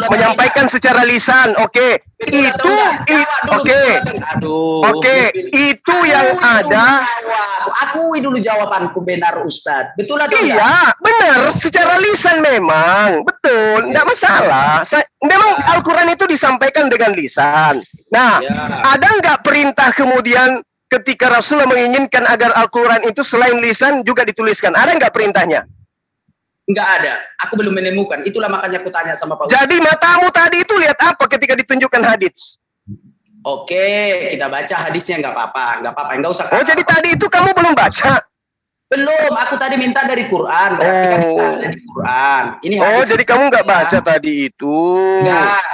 Menyampaikan secara lisan. Itu yang ada. Akui dulu jawabanku benar Ustadz. Betul atau tidak? Iya, benar. Secara lisan memang betul, tidak masalah. Memang Al-Quran itu disampaikan dengan lisan. Nah, ada nggak perintah kemudian ketika Rasulullah menginginkan agar Al-Quran itu selain lisan juga dituliskan? Ada nggak perintahnya? Nggak ada. Aku belum menemukan. Itulah makanya aku tanya sama Pak Ustaz. Jadi matamu tadi itu lihat apa ketika ditunjukkan hadis? Oke, kita baca hadisnya nggak apa-apa. Nggak usah. Oh, jadi tadi itu kamu belum baca? Belum. Aku tadi minta dari Quran. Berarti kan kita ada di Quran. Ini hadis. Oh, jadi kamu nggak baca tadi itu?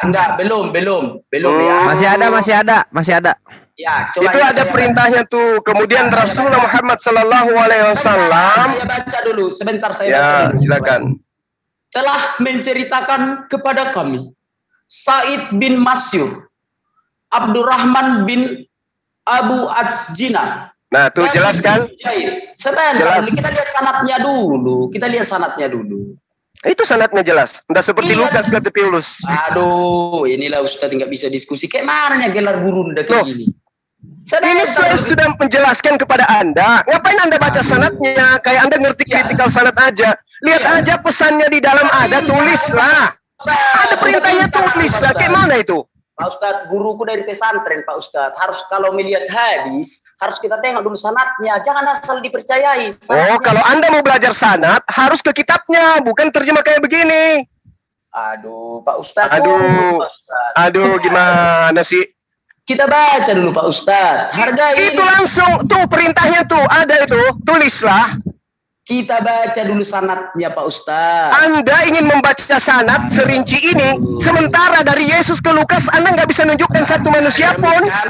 Enggak. Belum ya. Masih ada. Ya, coba itu ada perintahnya tuh. Kemudian Rasulullah Muhammad SAW. Saya baca dulu. Sebentar saya baca dulu. Silakan. Telah menceritakan kepada kami Sa'id bin Masyur Abdurrahman bin Abu Atsjina. Nah, tuh jelaskan. Sebentar, Jelas. kita lihat sanadnya dulu. Kita lihat sanadnya dulu. Itu sanadnya jelas. Nggak seperti Iya. Lukas ke Teopilus. Aduh, inilah Ustadz nggak bisa diskusi. Kayak mana gelar gurunda kayak Loh, gini? Ini saya sudah menjelaskan kepada Anda. Ngapain Anda baca sanadnya? Kayak Anda ngerti Iya. kritikal sanad aja. Lihat Iya. aja pesannya di dalam ada, tulislah. Ada perintahnya, tulislah. Kayak mana itu? Pak Ustadz, guruku dari pesantren, Pak Ustadz. Harus kalau melihat hadis, harus kita tengok dulu sanadnya. Jangan asal dipercayai. Oh, kalau Anda mau belajar sanad, harus ke kitabnya, bukan terjemah kayak begini. Aduh, Pak Ustadz. Aduh. Pak Ustadz. Aduh, gimana sih? Kita baca dulu, Pak Ustadz. Hargai Itu ini. langsung, tuh perintahnya tuh, ada itu. Tulislah. Kita baca dulu sanadnya, Pak Ustadz. Anda ingin membaca sanad serinci ini, sementara dari Yesus ke Lukas, Anda nggak bisa nunjukkan satu manusia Cari pun. remis kan?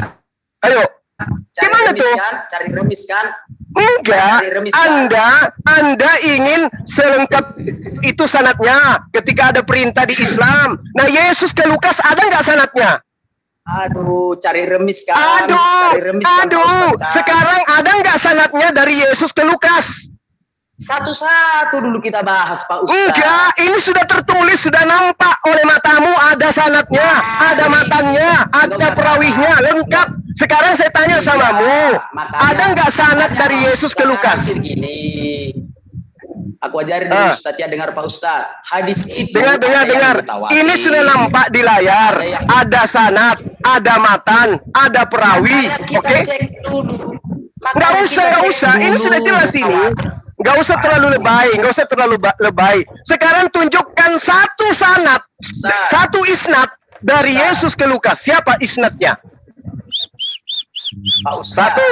Ayo. Cari Gimana remis tuh? kan? Cari remis kan? Enggak, Cari remis kan? Anda ingin selengkap itu sanatnya ketika ada perintah di Islam. Nah, Yesus ke Lukas ada nggak sanatnya? Aduh, cari remis kan? Aduh, Cari remis kan, Pak aduh. Ustadz, kan? Sekarang ada nggak sanatnya dari Yesus ke Lukas? Satu-satu dulu kita bahas, Pak Ustadz. Enggak, ini sudah tertulis, sudah nampak oleh matamu, ada sanatnya, ada matanya, ada perawihnya, lengkap. Sekarang saya tanya samamu, Makanya- ada nggak sanat makanya, dari Yesus ke sekarang Lukas? Gini, aku ajarin dulu Ustadz ya, dengar Pak Ustadz. Hadis itu Dengar. ada yang mutawatir. Ini sudah nampak di layar. Ada yang- Ada sanad, ada matan, ada perawi. Makanya kita Oke? cek dulu. Makanya Nggak kita usah. cek Ini dulu sudah jelas ini. mutawatir. Nggak usah terlalu lebay. Nggak usah terlalu lebay. Sekarang tunjukkan satu sanad, satu isnad dari Yesus ke Lukas. Siapa isnadnya? Pak Ustadz. Satu,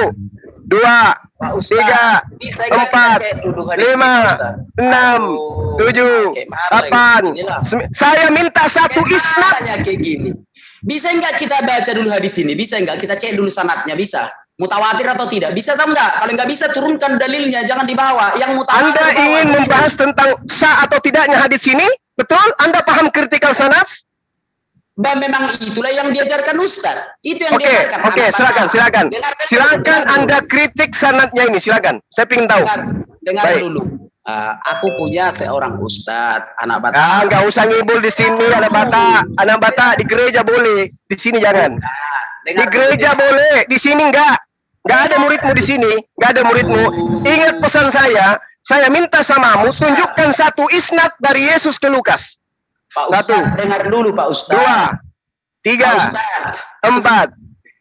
dua, Pak Ustadz, tiga, bisa nggak kita empat, cek dulu hadis lima, itu, Ustadz? enam, Aduh, tujuh, kayak mana delapan. lagi? Inilah. Saya minta satu Kayak isnad. mananya kayak gini. Bisa nggak kita baca dulu hadis ini? Bisa nggak kita cek dulu sanadnya? Bisa. Mutawatir atau tidak? Bisa atau enggak? Kalau nggak bisa, turunkan dalilnya, jangan dibawa. Yang mutawatir Anda bawa. ingin membahas tentang sah atau tidaknya hadis ini? Betul? Anda paham kritikal sanad? Bah, memang itulah yang diajarkan Ustaz. Itu yang Oke, diajarkan. oke, Anak-anak. silakan. Dengarkan Silakan dulu. Anda kritik sanadnya ini, silakan. Saya ingin tahu. Dengar Baik. dulu. Aku punya seorang Ustadz, anak Batak. Ah, nggak usah ngibul di sini, anak Batak. Anak Batak di gereja boleh, di sini jangan. Di gereja boleh, di sini enggak. Nggak ada muridmu di sini, nggak ada muridmu. Ingat pesan saya minta samamu tunjukkan satu isnad dari Yesus ke Lukas. Pak Satu. Ustadz, dengar dulu Pak Ustadz. Dua, Pak tiga, Ustadz. empat,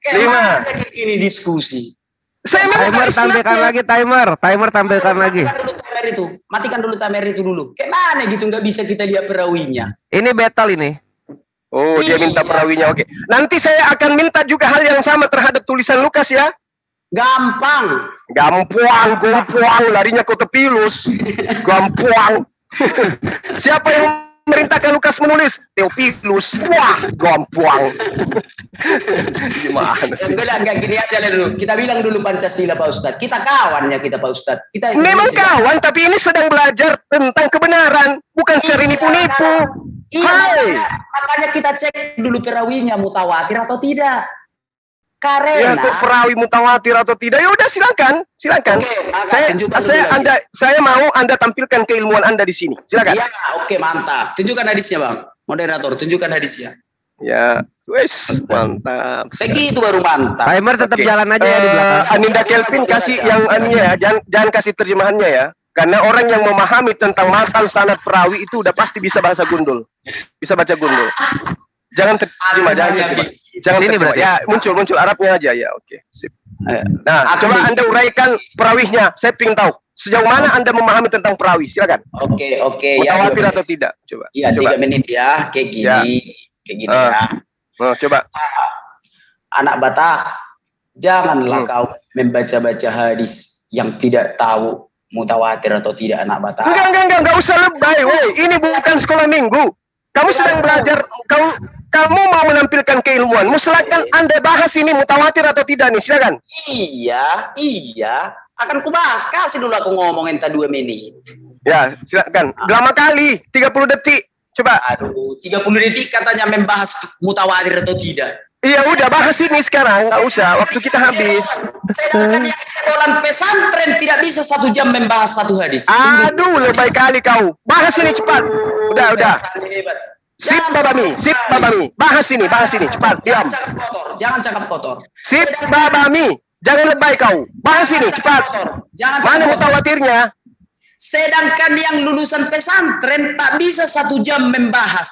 Kayak lima. mana kayak gini diskusi? Saya minta Timer tampilkan isnadnya. lagi, timer tampilkan lagi. Matikan dulu timer itu. Matikan dulu timer itu dulu. Kayak mana gitu nggak bisa kita lihat perawinya. Ini battle ini. Oh, dia minta Iya. perawinya. Oke. Nanti saya akan minta juga hal yang sama terhadap tulisan Lukas ya. Gampang. Gampang, larinya ke Teopilus. Gampang. Siapa yang merintahkan Lukas menulis? Teopilus. Wah, gampang. Gimana Yang sih? bilang nggak gini aja lah dulu. Kita bilang dulu Pancasila Pak Ustadz. Kita kawannya kita Pak Ustadz. Kita Memang kawan, tapi ini sedang belajar tentang kebenaran, bukan secara nipu-nipu. Iya, Hai. makanya kita cek dulu perawinya mutawatir atau tidak. Ya, Karena kok perawi mutawatir atau tidak? Ya udah silakan. Oke, maka tunjukkan dulu lagi. Saya mau Anda tampilkan keilmuan Anda di sini. Silakan. Iya, oke mantap. Tunjukkan hadisnya Bang. Moderator, tunjukkan hadisnya. Ya, wes mantap. Begitu baru mantap. Timer tetap Oke. jalan aja ya di belakang. Aninda Kelvin kasih yang aninya ya, jangan kasih terjemahannya ya. Karena orang yang memahami tentang matan sanad perawi itu udah pasti bisa bahasa gundul. Bisa baca gundul. Jangan terjemah, jangan terjemah. Jangan Sini terjemah. berarti. Ya, muncul Arabnya aja ya. Oke, sip. Ayo. Nah, Aku coba nih. Anda uraikan perawihnya. Saya ingin tahu sejauh mana Anda memahami tentang perawi. Silakan. Oke, ya. Mutawatir 2 atau menit. tidak? Coba. Iya, Coba. 3 menit ya. Kayak gini. Ya. Kayak gini ya. Oh, coba. Anak Batak, janganlah kau membaca-baca hadis yang tidak tahu mutawatir atau tidak anak Batak. Enggak usah lebay, woi. Ini bukan sekolah minggu. Kamu sedang belajar, kamu mau menampilkan keilmuanmu. Silakan Anda bahas ini mutawatir atau tidak nih, silakan. Iya. Akan kubahas. Kasih dulu aku ngomong entah 2 menit. Ya, silakan. Lama kali, 30 detik. Coba. Aduh, 30 detik katanya membahas mutawatir atau tidak. Iya udah bahas ini sekarang, nggak usah. Waktu kita habis. Sedangkan yang sekolah pesantren tidak bisa 1 jam membahas satu hadis. Aduh, lebay kali kau. Bahas ini cepat. Udah. Sip babami. Bahas ini, cepat. Diam. Jangan cakap kotor. Sip babami. Jangan lebay kau. Bahas ini, cepat. Jangan Mana cakap kotor. mutawatirnya? Sedangkan yang lulusan pesantren tak bisa 1 jam membahas.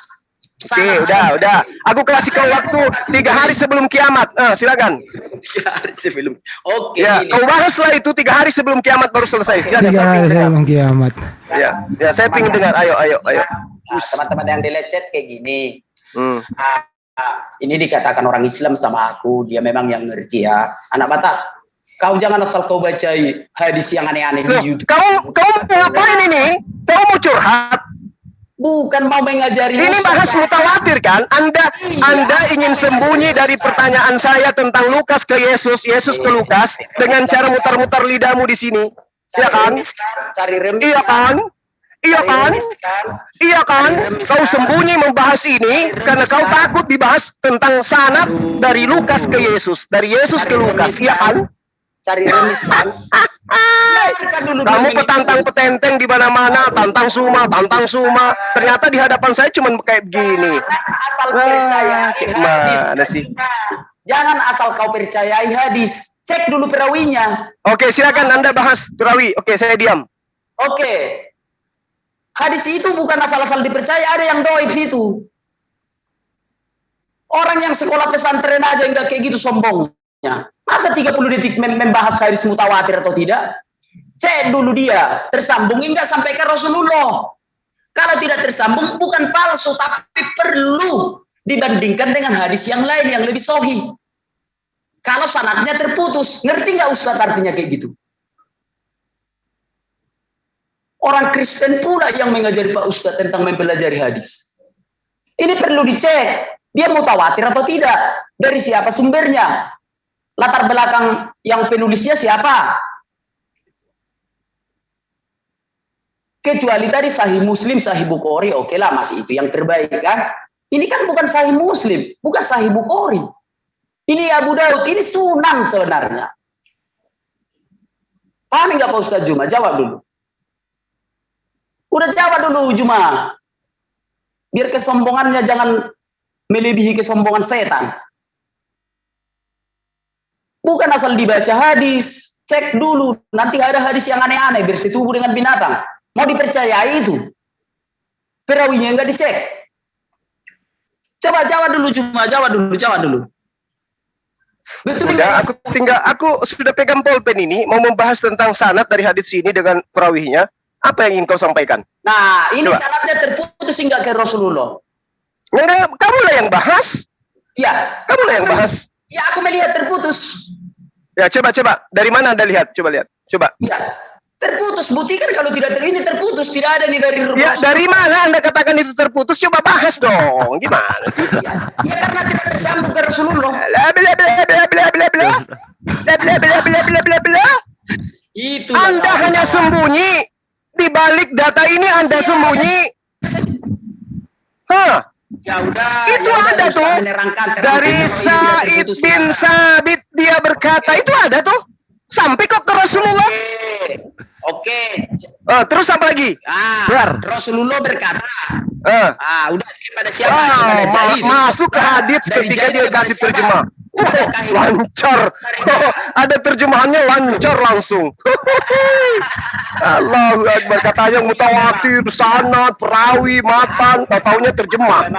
Oke, udah. Aku kasih kau waktu 3 hari sebelum kiamat. Silakan. 3 hari sebelum. Oke. Ya, ini. kau bahaslah itu 3 hari sebelum kiamat baru selesai. Silakan. 3 hari sebelum kiamat. Ya, saya pengen dengar. Ayo. Nah, teman-teman yang dilecet kayak gini. Hmm. Ini dikatakan orang Islam sama aku, dia memang yang ngerti ya. Anak Batak, kau jangan asal kau baca hadis yang aneh-aneh Loh, di YouTube. kau mau ngapain ini? Kau mau curhat? Bukan mau mengajari. Ini bahas mutawatir kan? Anda ingin sembunyi dari pertanyaan saya tentang Lukas ke Yesus, Yesus ke Lukas dengan cara mutar-mutar lidahmu di sini. Iya kan? Cari remis. Iya kan? Kau sembunyi membahas ini karena kau takut dibahas tentang sanad dari Lukas ke Yesus, dari Yesus ke Lukas. Iya kan? Cari remis kan? Kamu petantang petenteng di mana-mana, tantang suma. Ternyata di hadapan saya cuma kayak begini. Asal percaya hadis. Mana sih? Jangan asal kau percayai hadis. Cek dulu perawinya. Oke, silakan Anda bahas perawi. Oke, saya diam. Oke. Hadis itu bukan asal-asal dipercaya, ada yang doib itu. Orang yang sekolah pesantren aja enggak kayak gitu sombongnya. Masa 30 detik membahas hadis mutawatir atau tidak? Cek dulu dia, tersambung enggak sampai ke Rasulullah. Kalau tidak tersambung bukan palsu, tapi perlu dibandingkan dengan hadis yang lain yang lebih sahih. Kalau sanadnya terputus, ngerti nggak Ustaz artinya kayak gitu? Orang Kristen pula yang mengajari Pak Ustaz tentang mempelajari hadis. Ini perlu dicek, dia mutawatir atau tidak? Dari siapa sumbernya? Latar belakang yang penulisnya siapa? Kecuali tadi Sahih Muslim, Sahih Bukhari, oke lah masih itu yang terbaik kan? Ini kan bukan Sahih Muslim, bukan Sahih Bukhari. Ini Abu Daud, ini Sunan sebenarnya. Paham nggak Pak Ustaz Juma? Jawab dulu. Udah jawab dulu Juma. Biar kesombongannya jangan melebihi kesombongan setan. Bukan asal dibaca hadis, cek dulu. Nanti ada hadis yang aneh-aneh bersetubuh dengan binatang. Mau dipercayai itu. Perawinya enggak dicek. Coba jawab dulu Juma, jawab dulu. Betul Udah, aku sudah pegang pulpen ini mau membahas tentang sanad dari hadis ini dengan perawinya. Apa yang ingin kau sampaikan? Nah, ini Coba. sanadnya terputus enggak ke Rasulullah. Enggak, kamulah yang bahas. Ya, Kamulah yang bahas. ya aku melihat terputus. Ya, coba. Dari mana Anda lihat? Coba lihat. Coba. Ya, terputus. Buktikan kalau tidak ini terputus, tidak ada nih dari Ya, dari mana Anda katakan itu terputus? Coba bahas dong. Gimana? Ya karena tidak tersambung ke Rasulullah. Itu Anda hanya sembunyi di balik data ini. Anda sembunyi. Hah? Ya udah. Itu ya ada udah, tuh. Ustaz menerangkan, Dari terangkan bahwa ini Sa'id tidak terputus, bin ya. Sabit dia berkata itu ada tuh. Sampai kok ke Rasulullah. Oke. Terus apa lagi? Benar. Rasulullah berkata. Eh. Udah kepada siapa? Kepada Jaid. Masuk ke hadits Dari ketika Jaid dia kepada kasih siapa? terjemah. Lancar. Ada terjemahannya lancar langsung. Allahu Akbar, katanya mutawatir, sanad, perawi, matan, taunya terjemah.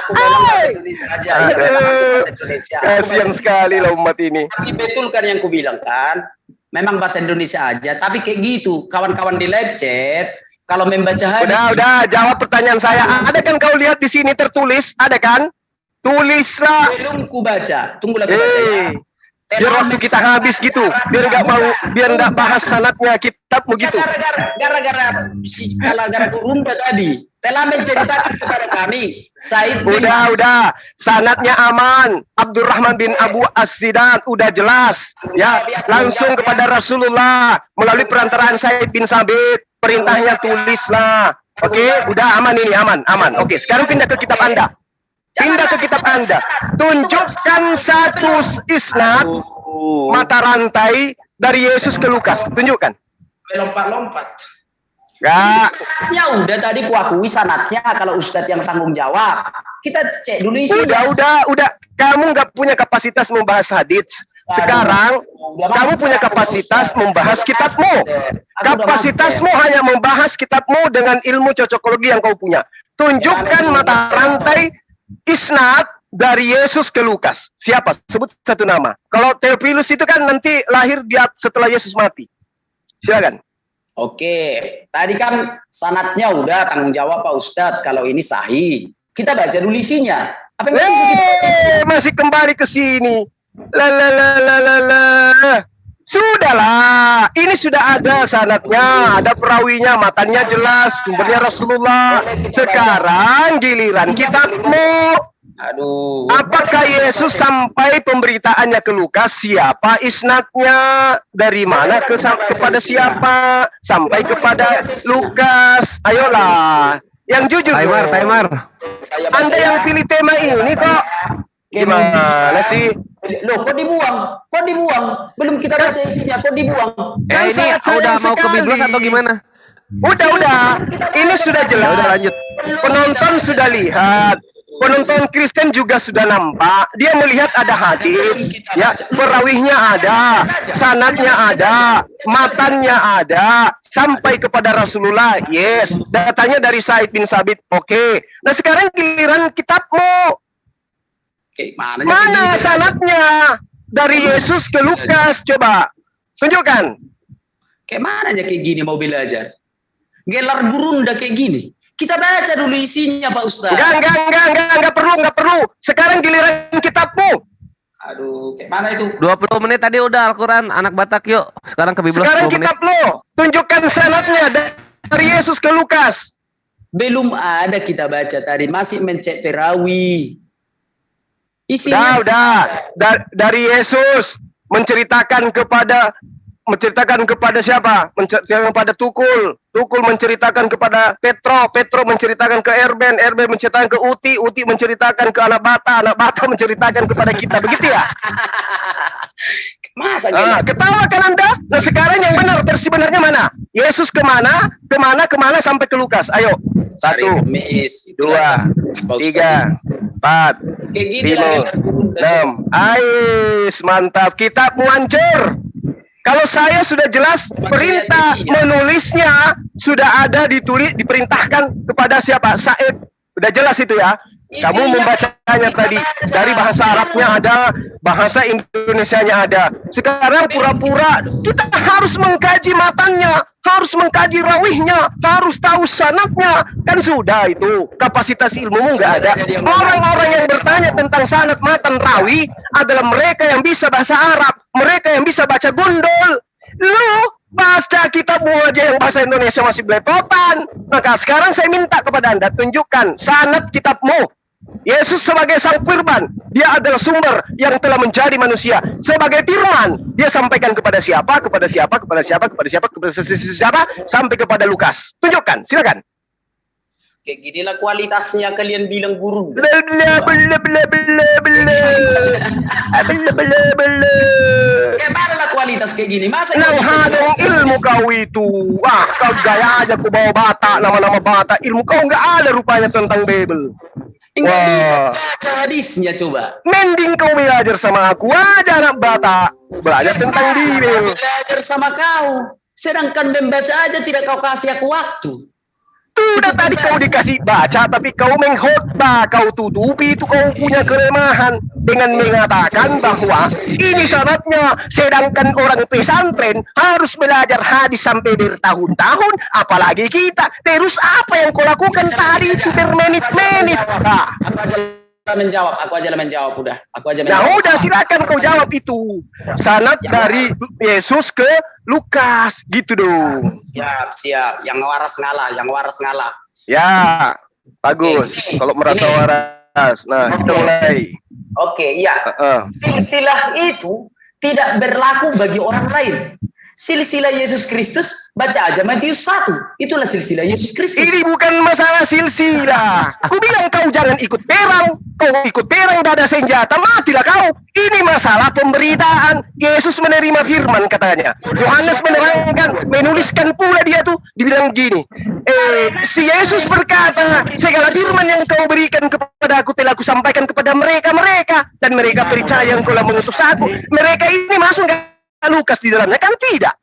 Aku memang bahasa Indonesia aja. Ya, memang aku bahasa Indonesia. Aku Kasihan bahasa- sekali lah umat ini. Tapi betul kan yang ku bilang kan? Memang bahasa Indonesia aja, tapi kayak gitu. Kawan-kawan di live chat, kalau membaca hadis. Udah, jawab pertanyaan saya. Ada kan kau lihat di sini tertulis? Ada kan? Tulislah. Belum ku baca. Tunggu lagi baca ya. Biar waktu kita habis gitu. Biar nggak bahas sanatnya kitabmu Ya, gitu. gara-gara rumba tadi. Telah menceritakan kepada kami. Said bin Udah. Sanatnya aman. Abdurrahman bin Abu As-Sidan udah jelas. Ya, langsung kepada Rasulullah melalui perantaraan Said bin Sabit. Perintahnya tulislah. Oke, udah aman ini, aman. Oke, sekarang pindah ke kitab Anda. Pindah ke kitab Anda. Tunjukkan satu isnad mata rantai dari Yesus ke Lukas. Tunjukkan. Lompat-lompat. Enggak. Ya udah tadi kuakui sanatnya kalau Ustadz yang tanggung jawab. Kita cek dulu isinya. Udah. Kamu nggak punya kapasitas membahas hadits. Sekarang kamu punya kapasitas membahas kitabmu. Kapasitasmu hanya membahas kitabmu dengan ilmu cocokologi yang kau punya. Tunjukkan mata rantai isnad dari Yesus ke Lukas. Siapa? Sebut satu nama. Kalau Theophilus itu kan nanti lahir dia setelah Yesus mati. Silakan. Oke, tadi kan sanatnya udah tanggung jawab Pak Ustadz. Kalau ini sahih, kita baca dulu isinya. Apa yang masih kembali ke sini. Sudahlah, ini sudah ada sanatnya, ada perawinya, matanya jelas, sumbernya Rasulullah. Sekarang giliran kitabmu. Aduh. Apakah Yesus sampai pemberitaannya ke Lukas? Siapa isnadnya? Dari mana kepada siapa? Sampai kepada Lukas. Ayolah, yang jujur. Timer. Anda yang pilih tema ini kok. Gimana sih? Loh, kok dibuang? Belum kita baca isinya, kok dibuang? Kan Ini udah mau ke Biblos atau gimana? Udah. Ini sudah jelas. Ya udah lanjut. Penonton sudah lihat. Penonton Kristen juga sudah nampak. Dia melihat ada hadis, ya, perawihnya ada, sanadnya ada, matannya ada, sampai kepada Rasulullah. Yes, datanya dari Said bin Sabit. Oke. Nah sekarang giliran kitabmu. Mana sanadnya dari Yesus ke Lukas? Coba tunjukkan. Kayak mana aja kayak gini mau belajar? Gelar gurunda kayak gini. Kita baca dulu isinya Pak Ustaz. Enggak perlu. Sekarang giliran kitabmu. Aduh, kayak mana itu? 20 menit tadi udah Al-Quran, anak Batak yuk. Sekarang ke Biblos. Sekarang 10 menit. kitabmu. Tunjukkan sanadnya dari Yesus ke Lukas. Belum ada kita baca tadi, masih mencek perawi. Isinya Udah. Dari Yesus menceritakan kepada siapa? Menceritakan kepada Tukul menceritakan kepada Petro menceritakan ke Erben menceritakan ke Uti menceritakan ke anak Bata menceritakan kepada kita. Begitu ya? masa Ketawa kan Anda? Nah sekarang yang benar, versi benarnya mana? Yesus kemana sampai ke Lukas? Ayo. 1, 2, 3, 4, kayak gini 5, 6. Ais, mantap. Kitabmu hancur. Kalau saya sudah jelas perintah menulisnya sudah ada diperintahkan kepada siapa? Said. Sudah jelas itu ya. Kamu membacanya tadi dari bahasa Arabnya ada, bahasa Indonesianya ada. Sekarang pura-pura kita harus mengkaji matanya, harus mengkaji rawihnya, harus tahu sanadnya. Kan sudah itu, kapasitas ilmumu nggak ada. Orang-orang yang bertanya tentang sanad, matan, rawi adalah mereka yang bisa bahasa Arab, mereka yang bisa baca gundul. Lu baca kitabmu aja yang bahasa Indonesia masih belepotan. Maka sekarang saya minta kepada Anda, tunjukkan sanad kitabmu. Yesus sebagai sang firman, dia adalah sumber yang telah menjadi manusia. Sebagai firman, dia sampaikan kepada siapa, sampai kepada Lukas. Tunjukkan, silakan. Kayak ginilah kualitasnya kalian bilang guru. Kayak mana lah kualitas kayak gini? Masa Nang hadong ilmu kau itu. Wah, kau gaya aja ku bawa bata, nama-nama bata. Ilmu kau nggak ada rupanya tentang Bible. Enggak bisa baca hadisnya coba. Mending kau belajar sama aku aja anak bata. Belajar tentang Bible. Belajar sama kau. Sedangkan membaca aja tidak kau kasih aku waktu. Sudah tadi kau dikasih baca, tapi kau mengkhotbah, kau tutupi itu kau punya kelemahan dengan mengatakan bahwa ini syaratnya. Sedangkan orang pesantren harus belajar hadis sampai bertahun-tahun, apalagi kita. Terus apa yang kau lakukan tadi itu bermenit-menit? Aku aja menjawab udah. Ya udah, silakan kau jawab itu. Sanad dari Yesus ke Lukas, gitu dong. Siap. Yang waras ngalah. Ya, bagus. Kalau merasa waras. Nah, kita mulai. Oke, iya. Silsilah itu tidak berlaku bagi orang lain. Silsilah Yesus Kristus, baca aja Matius 1. Itulah silsilah Yesus Kristus. Ini bukan masalah silsilah. Aku bilang kau jangan ikut perang. Kau ikut perang, tidak ada senjata, matilah kau. Ini masalah pemberitaan. Yesus menerima firman katanya. Yohanes menerangkan, menuliskan pula dia tuh, dibilang gini. Si Yesus berkata, segala firman yang kau berikan kepada aku telah aku sampaikan kepada mereka, dan mereka percaya engkau telah mengutus aku. Mereka ini masuk ke Lukas di dalamnya, kan tidak?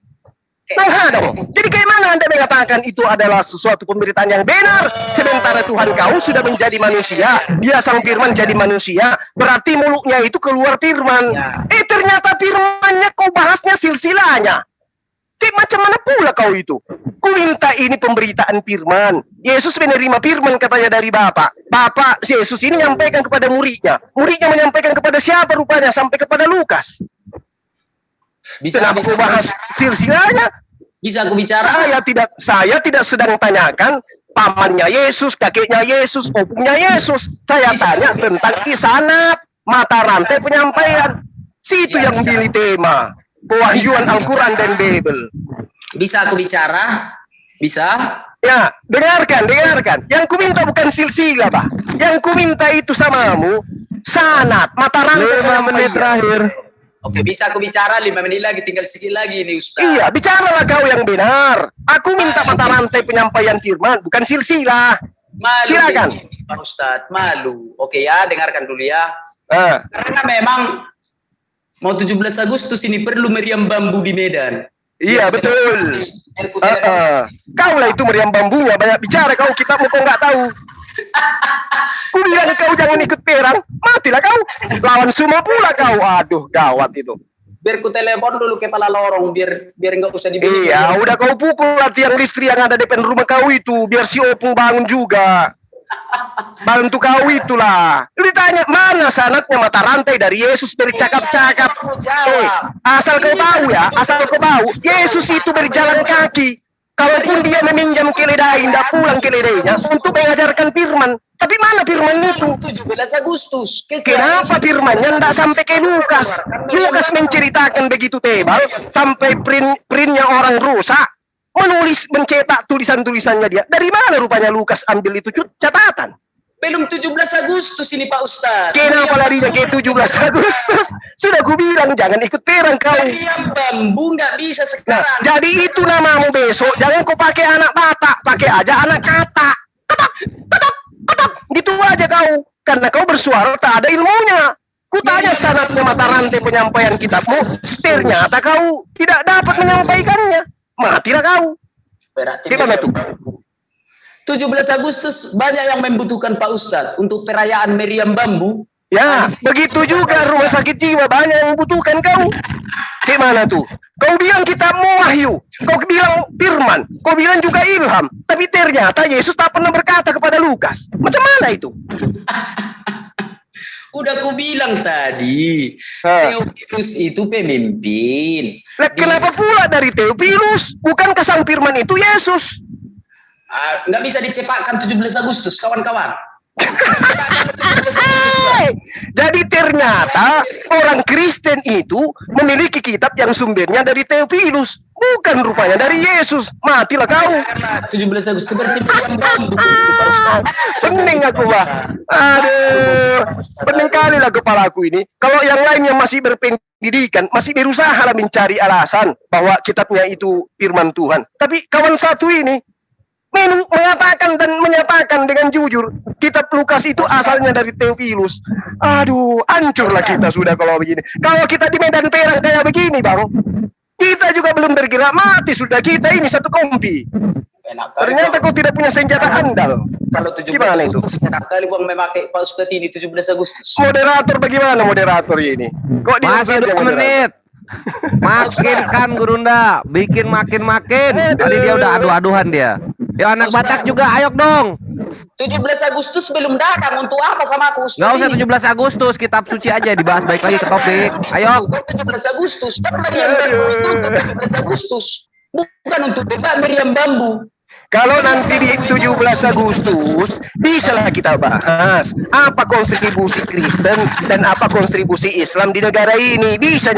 Nah, dong. Jadi bagaimana Anda mengatakan itu adalah sesuatu pemberitaan yang benar, sementara Tuhan kau sudah menjadi manusia, dia sang firman jadi manusia, berarti mulutnya itu keluar firman. Ternyata firmannya kau bahasnya silsilahnya. Macam mana pula kau itu? Ku minta ini pemberitaan firman. Yesus menerima firman katanya dari Bapak. Bapak Yesus ini menyampaikan kepada muridnya. Muridnya menyampaikan kepada siapa rupanya? Sampai kepada Lukas. Kenapa kau bahas silsilahnya? Bisa aku bicara? Saya tidak sedang tanyakan pamannya Yesus, kakeknya Yesus, opungnya Yesus. Saya tanya tentang isanat, mata rantai penyampaian. Situ yang pilih tema. Pewahyuan Al-Quran dan Bible. Bisa aku bicara? Bisa? Ya, dengarkan. Yang ku minta bukan silsilah, Pak. Yang ku minta itu samamu, sanat, mata rantai 5 menit terakhir. Oke, bisa aku bicara 5 menit lagi, tinggal sedikit lagi ini Ustaz. Iya, bicaralah kau yang benar. Aku minta mata rantai penyampaian firman, bukan silsilah. Malu, Silakan. Pak Ustaz, malu. Oke ya, dengarkan dulu ya. Karena memang mau 17 Agustus ini perlu meriam bambu di Medan. Iya, betul. Kau lah itu meriam bambunya, banyak bicara kau, kitabmu kau nggak tahu. Ku bilang kau jangan ikut perang, matilah kau. Lawan semua pula kau. Aduh, gawat itu. Biar ku telepon dulu kepala lorong, biar nggak usah dibeli. Iya, udah kau pukul lah tiang listrik yang ada depan rumah kau itu, biar si Opung bangun juga. Bantu kau itulah. Ditanya mana sanatnya mata rantai dari Yesus bercakap-cakap. Asal kau tahu ya, Yesus itu berjalan kaki. Kalaupun dia meminjam keledai, tidak pulang keledainya untuk mengajarkan firman. Tapi mana firman itu? 17 Agustus. Kenapa firmannya tidak sampai ke Lukas? Lukas menceritakan begitu tebal, sampai printnya orang rusak. Mencetak tulisan-tulisannya dia. Dari mana rupanya Lukas ambil itu catatan? Belum 17 Agustus ini Pak Ustaz. Kenapa larinya ke 17 Agustus? Sudah ku bilang jangan ikut perang kau. Meriam bambu nggak bisa sekarang. Nah, jadi itu namamu besok. Jangan kau pakai anak Batak, pakai aja anak kata. Ketap. Gitu aja kau. Karena kau bersuara tak ada ilmunya. Ku tanya sanatnya mata rantai penyampaian kitabmu. Ternyata kau tidak dapat menyampaikannya. Matilah kau. Berarti gimana tuh? 17 Agustus banyak yang membutuhkan Pak Ustadz untuk perayaan meriam bambu. Ya, begitu juga rumah sakit jiwa banyak yang membutuhkan kau. Gimana tuh? Kau bilang kitabmu wahyu, kau bilang firman, kau bilang juga ilham, tapi ternyata Yesus tak pernah berkata kepada Lukas. Macam mana itu? Udah ku bilang tadi, Theophilus itu pemimpin. Kenapa pula dari Theophilus? Bukankah sang firman itu Yesus? Nggak bisa dicepakkan 17 Agustus, kawan-kawan. Jadi ternyata orang Kristen itu memiliki kitab yang sumbernya dari Theophilus, bukan rupanya dari Yesus. Matilah kau. 17 Agustus seperti meriam bambu. Pening aku, Pak. Aduh, pening kali lah kepalaku ini. Kalau yang lainnya masih berpendidikan, masih berusaha lah mencari alasan bahwa kitabnya itu firman Tuhan. Tapi kawan satu ini mengatakan dan menyatakan dengan jujur, kitab Lukas itu asalnya dari Theophilus. Aduh, hancurlah kita sudah kalau begini. Kalau kita di medan perang kayak begini, Bang, kita juga belum bergerak, mati sudah kita ini satu kompi. Ternyata kau tidak punya senjata andal. Kalau 17 Agustus, enak kali Bang memakai Pak Ustadz ini 17 Agustus. Moderator bagaimana moderator ini? Kok masih 2 menit. Makinkan Gurunda, bikin makin. Tadi dia udah adu-aduhan dia. Ya anak Batak juga, ayo dong. 17 Agustus belum datang, untuk apa sama aku? Nggak usah 17 Agustus, kitab suci aja dibahas, baik lagi ke topik. Ayo. 17 Agustus, kan meriam bambu itu untuk 17 Agustus, bukan untuk debat meriam bambu. Kalau nanti di 17 Agustus bisalah kita bahas apa kontribusi Kristen dan apa kontribusi Islam di negara ini, bisa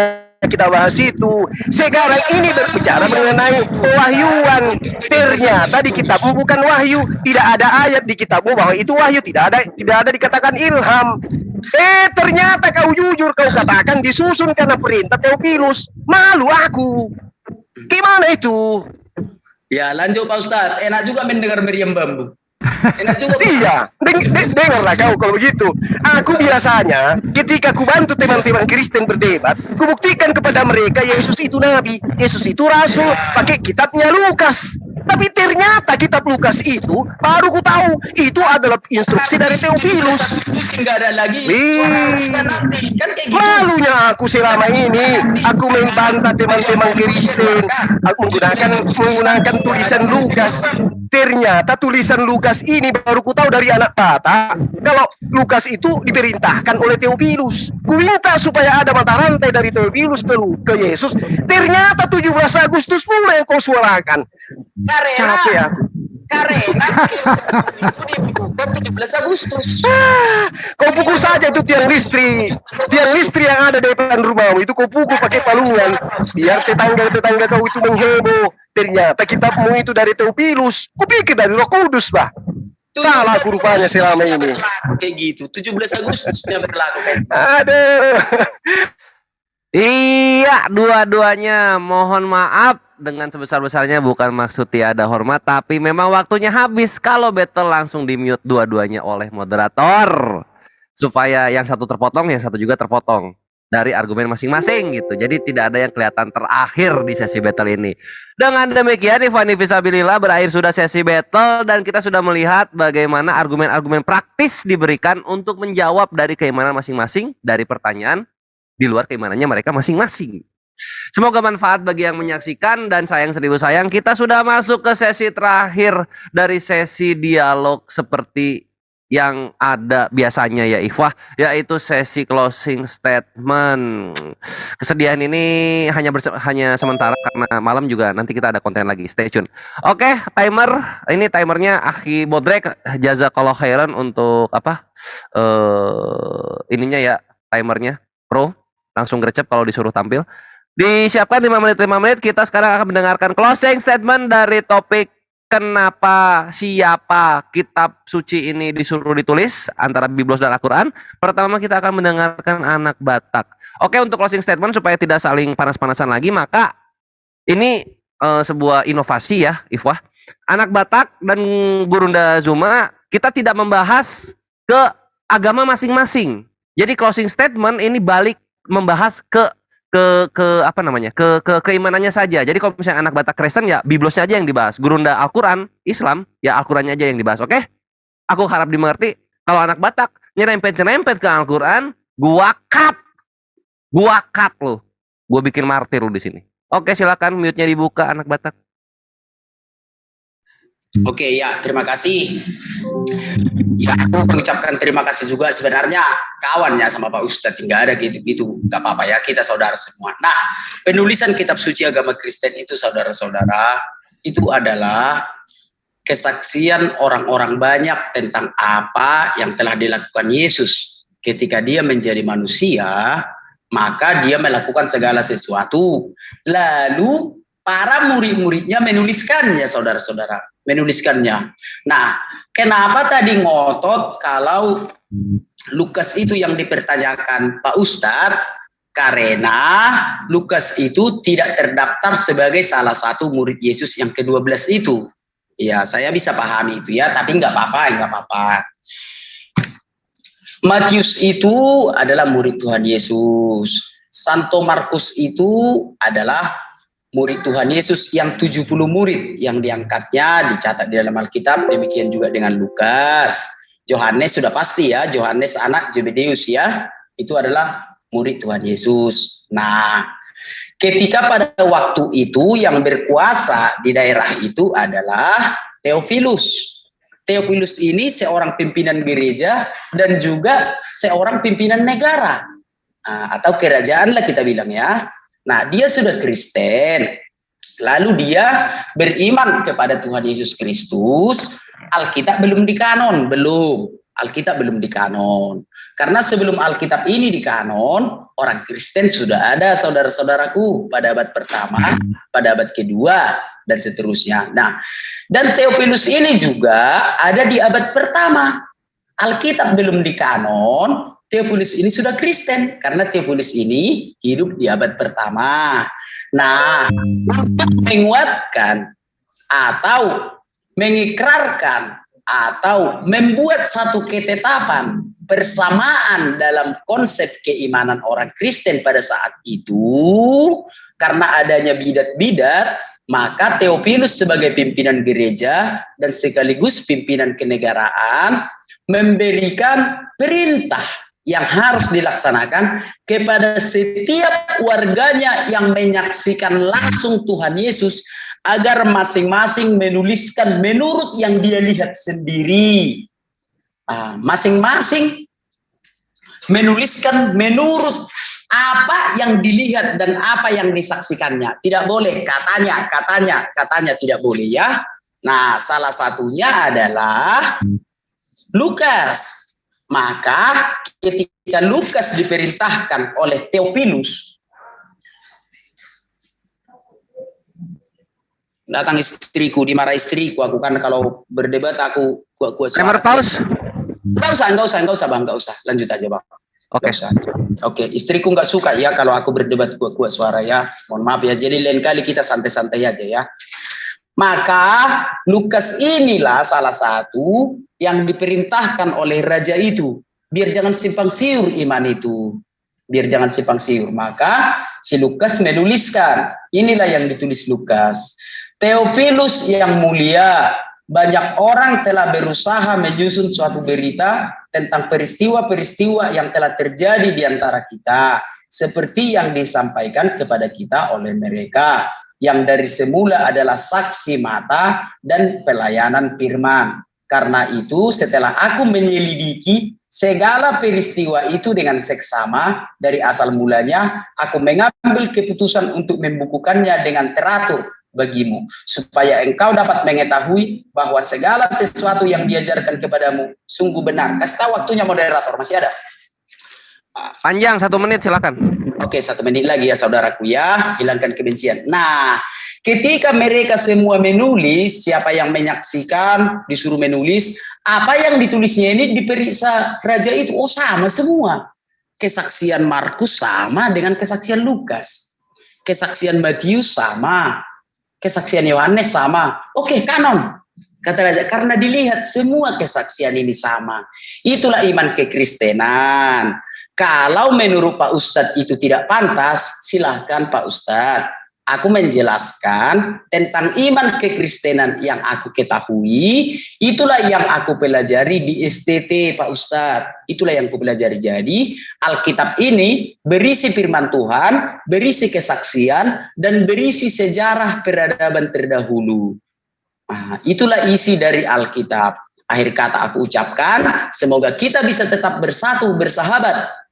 kita bahas itu. Sekarang ini berbicara mengenai pewahyuan. Ternyata di kitabmu bukan wahyu, tidak ada ayat di kitabmu bahwa itu wahyu, tidak ada dikatakan ilham. Ternyata kau jujur, kau katakan disusun karena perintah Theophilus. Malu aku. Gimana itu? Ya, lanjut Pak Ustadz. Enak juga mendengar meriam bambu. Enak juga. Iya, dengarlah kau kalau begitu. Aku biasanya ketika ku bantu teman-teman Kristen berdebat, ku buktikan kepada mereka Yesus itu nabi, Yesus itu rasul, pakai kitabnya Lukas. Tapi ternyata kitab Lukas itu baru ku tahu itu adalah instruksi dari Theophilus. Enggak ada lagi. Nanti kan kayak gitu. Malunya aku selama ini aku membantah teman-teman Kristen, aku menggunakan tulisan Lukas. Ternyata tulisan Lukas ini baru ku tahu dari anak Batak kalau Lukas itu diperintahkan oleh Theophilus. Ku minta supaya ada mata rantai dari Theophilus ke Yesus. Ternyata 17 Agustus pula yang kau suarakan. Capek aku. Karena itu dibukukan 17 Agustus. Kau pukul saja itu tiang listrik yang ada di depan rumahmu itu kau pukul pakai paluan biar tetangga kau itu mengheboh. Ternyata kitabmu itu dari Theophilus. Kupikir dari Roh Kudus, Bah. Salah aku rupanya selama ini. Kayak gitu. 17 Agustusnya berlaku. Aduh. Iya, dua-duanya mohon maaf dengan sebesar-besarnya, bukan maksud tiada hormat, tapi memang waktunya habis kalau battle langsung di-mute dua-duanya oleh moderator. Supaya yang satu terpotong, yang satu juga terpotong dari argumen masing-masing gitu. Jadi tidak ada yang kelihatan terakhir di sesi battle ini. Dengan demikian Ifani Fisabilillah berakhir sudah sesi battle dan kita sudah melihat bagaimana argumen-argumen praktis diberikan untuk menjawab dari keimanan masing-masing dari pertanyaan di luar keimanannya mereka masing-masing. Semoga manfaat bagi yang menyaksikan dan sayang seribu sayang, kita sudah masuk ke sesi terakhir dari sesi dialog seperti yang ada biasanya ya Ikhwah, yaitu sesi closing statement. Kesedihan ini hanya sementara karena malam juga nanti kita ada konten lagi, stay tune. Oke, timer, ini timernya Akhi Bodrek, jazakallah khairan untuk ininya ya, timernya Pro, langsung gercep kalau disuruh tampil. Disiapkan 5 menit, kita sekarang akan mendengarkan closing statement dari topik kenapa, siapa kitab suci ini disuruh ditulis antara Biblos dan Al-Quran. Pertama kita akan mendengarkan anak Batak. Oke, untuk closing statement supaya tidak saling panas-panasan lagi, maka ini sebuah inovasi ya Ifwah. Anak Batak dan Gurunda Zuma, kita tidak membahas ke agama masing-masing. Jadi closing statement ini balik membahas ke keimanannya saja. Jadi kalau misalnya anak Batak Kristen ya Biblosnya aja yang dibahas. Gurunda Al-Quran Islam ya Al-Qurannya aja yang dibahas. Oke? Aku harap dimengerti. Kalau anak Batak nyerempet ke Al-Quran, gua cut lo. Gua bikin martir lo di sini. Oke, silakan mute-nya dibuka anak Batak. Oke, ya, terima kasih. Ya, aku mengucapkan terima kasih juga sebenarnya kawan ya sama Pak Ustadz, nggak ada gitu-gitu, nggak apa-apa ya, kita saudara semua. Nah, penulisan kitab suci agama Kristen itu saudara-saudara, itu adalah kesaksian orang-orang banyak tentang apa yang telah dilakukan Yesus. Ketika dia menjadi manusia, maka dia melakukan segala sesuatu. Lalu para murid-muridnya menuliskannya, saudara-saudara, menuliskannya. Nah, kenapa tadi ngotot kalau Lukas itu yang dipertanyakan Pak Ustadz? Karena Lukas itu tidak terdaftar sebagai salah satu murid Yesus yang ke-12 itu. Ya, saya bisa pahami itu ya, tapi nggak apa-apa. Matius itu adalah murid Tuhan Yesus. Santo Markus itu adalah murid Tuhan Yesus yang 70 murid yang diangkatnya dicatat di dalam Alkitab. Demikian juga dengan Lukas. Yohanes sudah pasti ya, Yohanes anak Zebedeus ya, itu adalah murid Tuhan Yesus. Nah, ketika pada waktu itu yang berkuasa di daerah itu adalah Theophilus. Theophilus ini seorang pimpinan gereja dan juga seorang pimpinan negara, atau kerajaan lah kita bilang ya. Nah, dia sudah Kristen, lalu dia beriman kepada Tuhan Yesus Kristus. Alkitab belum dikanon, belum. Alkitab belum dikanon. Karena sebelum Alkitab ini dikanon, orang Kristen sudah ada, saudara-saudaraku, pada abad pertama, pada abad kedua, dan seterusnya. Nah, dan Theophilus ini juga ada di abad pertama. Alkitab belum dikanon, Theophilus ini sudah Kristen. Karena Theophilus ini hidup di abad pertama. Nah, untuk menguatkan atau mengikrarkan atau membuat satu ketetapan bersamaan dalam konsep keimanan orang Kristen pada saat itu, karena adanya bidat-bidat, maka Theophilus sebagai pimpinan gereja dan sekaligus pimpinan kenegaraan memberikan perintah yang harus dilaksanakan kepada setiap warganya yang menyaksikan langsung Tuhan Yesus, agar masing-masing menuliskan menurut yang dia lihat sendiri. Masing-masing menuliskan menurut apa yang dilihat dan apa yang disaksikannya. Tidak boleh katanya tidak boleh ya. Nah, salah satunya adalah Lukas. Maka ketika Lukas diperintahkan oleh Theophilus, datang istriku, dimarahi istriku, aku kan kalau berdebat aku kuat suara. Pause. Enggak usah bang, enggak usah. Lanjut aja bang. Oke. Oke, istriku enggak suka ya kalau aku berdebat kuat suara ya. Mohon maaf ya. Jadi lain kali kita santai-santai aja ya. Maka Lukas inilah salah satu yang diperintahkan oleh raja itu, biar jangan simpang siur iman itu. Biar jangan simpang siur. Maka si Lukas menuliskan. Inilah yang ditulis Lukas. Theophilus yang mulia, banyak orang telah berusaha menyusun suatu berita tentang peristiwa-peristiwa yang telah terjadi di antara kita, seperti yang disampaikan kepada kita oleh mereka, yang dari semula adalah saksi mata dan pelayanan firman. Karena itu, setelah aku menyelidiki segala peristiwa itu dengan seksama dari asal mulanya, aku mengambil keputusan untuk membukukannya dengan teratur bagimu, supaya engkau dapat mengetahui bahwa segala sesuatu yang diajarkan kepadamu sungguh benar. Kasih tahu waktunya moderator, masih ada? Panjang 1 menit, silakan. Oke, 1 menit lagi ya saudaraku ya, hilangkan kebencian. Nah, ketika mereka semua menulis, siapa yang menyaksikan disuruh menulis, apa yang ditulisnya ini diperiksa raja itu, oh sama semua. Kesaksian Markus sama dengan kesaksian Lukas. Kesaksian Matius sama. Kesaksian Yohanes sama. Oke, kanon. Kata raja, karena dilihat semua kesaksian ini sama. Itulah iman kekristenan. Kalau menurut Pak Ustadz itu tidak pantas, silahkan Pak Ustadz. Aku menjelaskan tentang iman kekristenan yang aku ketahui. Itulah yang aku pelajari di STT Pak Ustadz. Itulah yang aku pelajari. Jadi Alkitab ini berisi firman Tuhan, berisi kesaksian, dan berisi sejarah peradaban terdahulu. Nah, itulah isi dari Alkitab. Akhir kata aku ucapkan, semoga kita bisa tetap bersatu, bersahabat.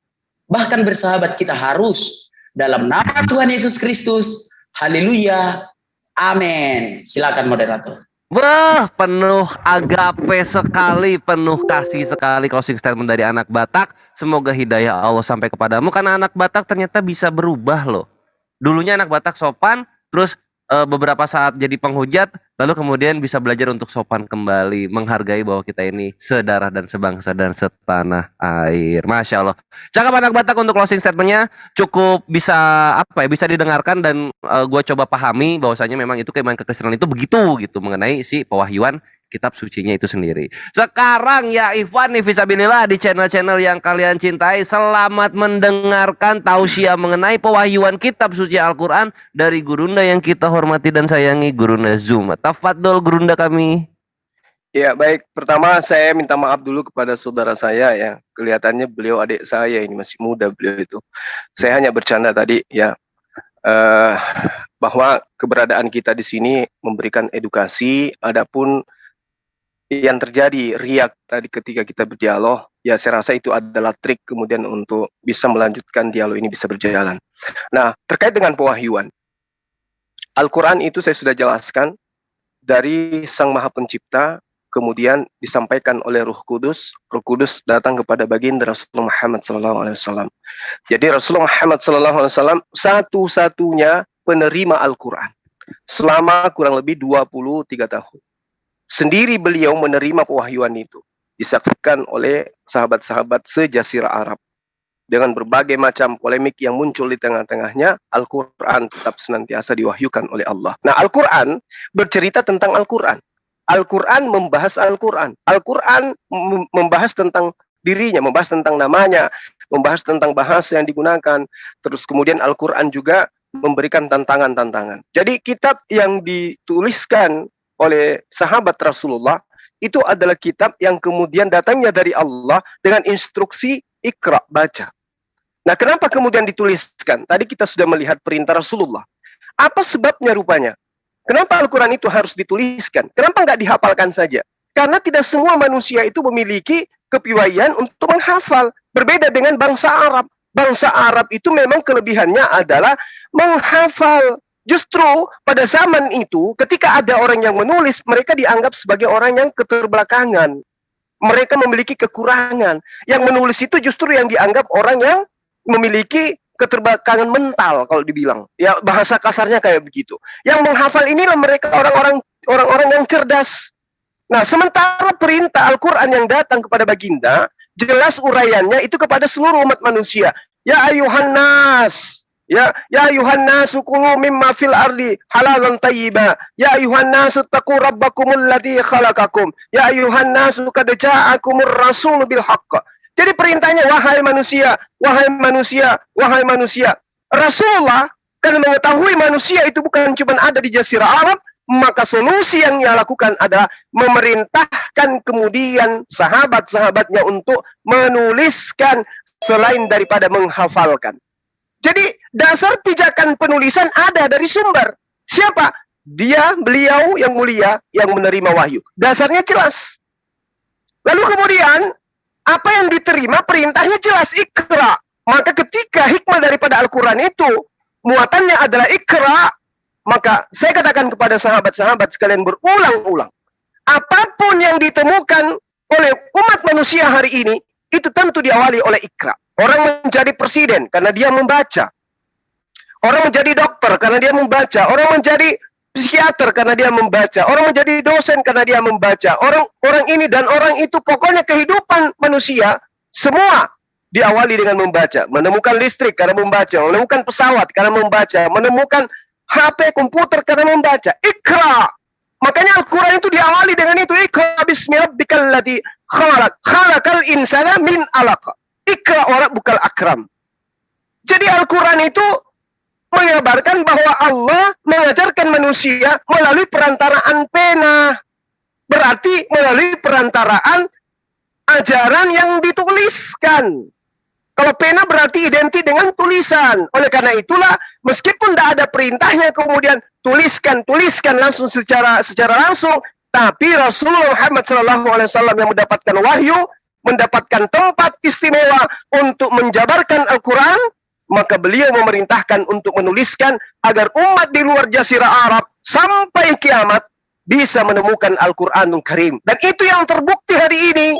Bahkan bersahabat kita harus. Dalam nama Tuhan Yesus Kristus. Haleluya. Amin. Silakan moderator. Wah, penuh agape sekali, penuh kasih sekali closing statement dari anak Batak. Semoga hidayah Allah sampai kepadamu, karena anak Batak ternyata bisa berubah loh. Dulunya anak Batak sopan, terus beberapa saat jadi penghujat, lalu kemudian bisa belajar untuk sopan kembali, menghargai bahwa kita ini sedarah dan sebangsa dan setanah air. Masya Allah. Cakap anak Batak untuk closing statementnya cukup bisa bisa didengarkan, dan gue coba pahami bahwasanya memang itu keimanan kekristenan itu begitu gitu mengenai si pewahyuan kitab sucinya itu sendiri. Sekarang ya Ikhwan nih fisabilillah di channel-channel yang kalian cintai, selamat mendengarkan tausiah mengenai pewahyuan kitab suci Al-Quran dari gurunda yang kita hormati dan sayangi, Gurunda Zuma. Tafadhol gurunda kami. Ya baik, pertama saya minta maaf dulu kepada saudara saya ya. Kelihatannya beliau adik saya, ini masih muda beliau itu. Saya hanya bercanda tadi ya. Bahwa keberadaan kita di sini memberikan edukasi. Adapun yang terjadi riak tadi ketika kita berdialog, ya saya rasa itu adalah trik kemudian untuk bisa melanjutkan dialog ini bisa berjalan. Nah, terkait dengan pewahyuan, Al-Quran itu saya sudah jelaskan dari Sang Maha Pencipta kemudian disampaikan oleh Ruh Kudus. Ruh Kudus datang kepada baginda Rasulullah Muhammad SAW. Jadi Rasulullah Muhammad SAW satu-satunya penerima Al-Quran selama kurang lebih 23 tahun. Sendiri beliau menerima pewahyuan itu, disaksikan oleh sahabat-sahabat sejazirah Arab. Dengan berbagai macam polemik yang muncul di tengah-tengahnya, Al-Quran tetap senantiasa diwahyukan oleh Allah. Nah, Al-Quran bercerita tentang Al-Quran. Al-Quran membahas Al-Quran. Al-Quran membahas tentang dirinya, membahas tentang namanya, membahas tentang bahasa yang digunakan. Terus kemudian Al-Quran juga memberikan tantangan-tantangan. Jadi kitab yang dituliskan oleh sahabat Rasulullah itu adalah kitab yang kemudian datangnya dari Allah dengan instruksi Iqra, baca. Nah, kenapa kemudian dituliskan? Tadi kita sudah melihat perintah Rasulullah. Apa sebabnya rupanya? Kenapa Al-Quran itu harus dituliskan? Kenapa nggak dihafalkan saja? Karena tidak semua manusia itu memiliki kepiawaian untuk menghafal. Berbeda dengan bangsa Arab. Bangsa Arab itu memang kelebihannya adalah menghafal. Justru pada zaman itu, ketika ada orang yang menulis, mereka dianggap sebagai orang yang keterbelakangan. Mereka memiliki kekurangan. Yang menulis itu justru yang dianggap orang yang memiliki keterbelakangan mental, kalau dibilang. Ya, bahasa kasarnya kayak begitu. Yang menghafal inilah mereka orang-orang yang cerdas. Nah, sementara perintah Al-Quran yang datang kepada baginda, jelas uraiannya itu kepada seluruh umat manusia. Ya ayuhan nas. Ya ayuhan nasu kulu mimma fil ardi halalan tayyiba. Ya ayuhan nasu taqu rabbakumul ladzi khalaqakum. Ya ayuhan nasu qad ja'akumur rasul bil haqq. Jadi perintahnya, wahai manusia, wahai manusia, wahai manusia. Rasulullah karena mengetahui manusia itu bukan cuma ada di Jazirah Arab, maka solusi yang ia lakukan adalah memerintahkan kemudian sahabat-sahabatnya untuk menuliskan selain daripada menghafalkan. Jadi dasar pijakan penulisan ada dari sumber. Siapa? Dia, beliau yang mulia yang menerima wahyu. Dasarnya jelas. Lalu kemudian apa yang diterima perintahnya jelas, Iqra. Maka ketika hikmah daripada Al-Quran itu muatannya adalah Iqra, maka saya katakan kepada sahabat-sahabat sekalian berulang-ulang, apapun yang ditemukan oleh umat manusia hari ini itu tentu diawali oleh Iqra. Orang menjadi presiden karena dia membaca. Orang menjadi dokter karena dia membaca. Orang menjadi psikiater karena dia membaca. Orang menjadi dosen karena dia membaca. Orang ini dan orang itu, pokoknya kehidupan manusia semua diawali dengan membaca. Menemukan listrik karena membaca. Menemukan pesawat karena membaca. Menemukan HP, komputer karena membaca. Iqra. Makanya Al-Quran itu diawali dengan itu. Iqra bismi rabbikal ladzi khalaq. Khalaqal insana min 'alaq. Iqra wa rabbukal akram. Jadi Al-Quran itu mengabarkan bahwa Allah mengajarkan manusia melalui perantaraan pena. Berarti melalui perantaraan ajaran yang dituliskan. Kalau pena berarti identik dengan tulisan. Oleh karena itulah, meskipun tidak ada perintahnya kemudian tuliskan langsung secara langsung, tapi Rasulullah Muhammad SAW yang mendapatkan wahyu, mendapatkan tempat istimewa untuk menjabarkan Al-Quran, maka beliau memerintahkan untuk menuliskan agar umat di luar Jazirah Arab sampai kiamat bisa menemukan Al-Quranul Karim. Dan itu yang terbukti hari ini.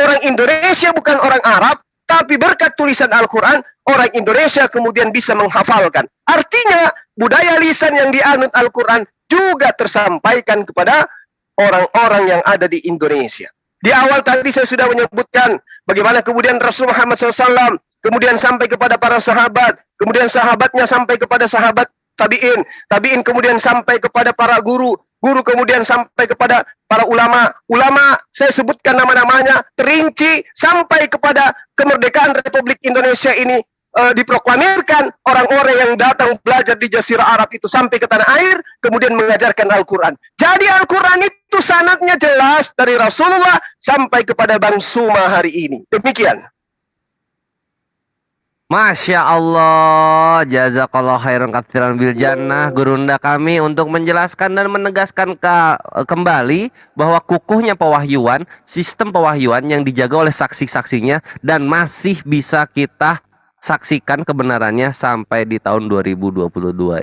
Orang Indonesia bukan orang Arab, tapi berkat tulisan Al-Quran, orang Indonesia kemudian bisa menghafalkan. Artinya, budaya lisan yang dianut Al-Quran juga tersampaikan kepada orang-orang yang ada di Indonesia. Di awal tadi saya sudah menyebutkan bagaimana kemudian Rasul Muhammad SAW kemudian sampai kepada para sahabat, kemudian sahabatnya sampai kepada sahabat tabi'in, tabi'in kemudian sampai kepada para guru, guru kemudian sampai kepada para ulama, ulama saya sebutkan nama-namanya terinci sampai kepada kemerdekaan Republik Indonesia ini diproklamirkan. Orang-orang yang datang belajar di Jazirah Arab itu sampai ke tanah air, kemudian mengajarkan Al-Quran. Jadi Al-Quran itu sanadnya jelas dari Rasulullah sampai kepada Bang Suma hari ini. Demikian. Masya Allah, jazakallah khairan katsiran bil jannah, gurunda kami untuk menjelaskan dan menegaskan kembali bahwa kukuhnya pewahyuan, sistem pewahyuan yang dijaga oleh saksi-saksinya dan masih bisa kita saksikan kebenarannya sampai di tahun 2022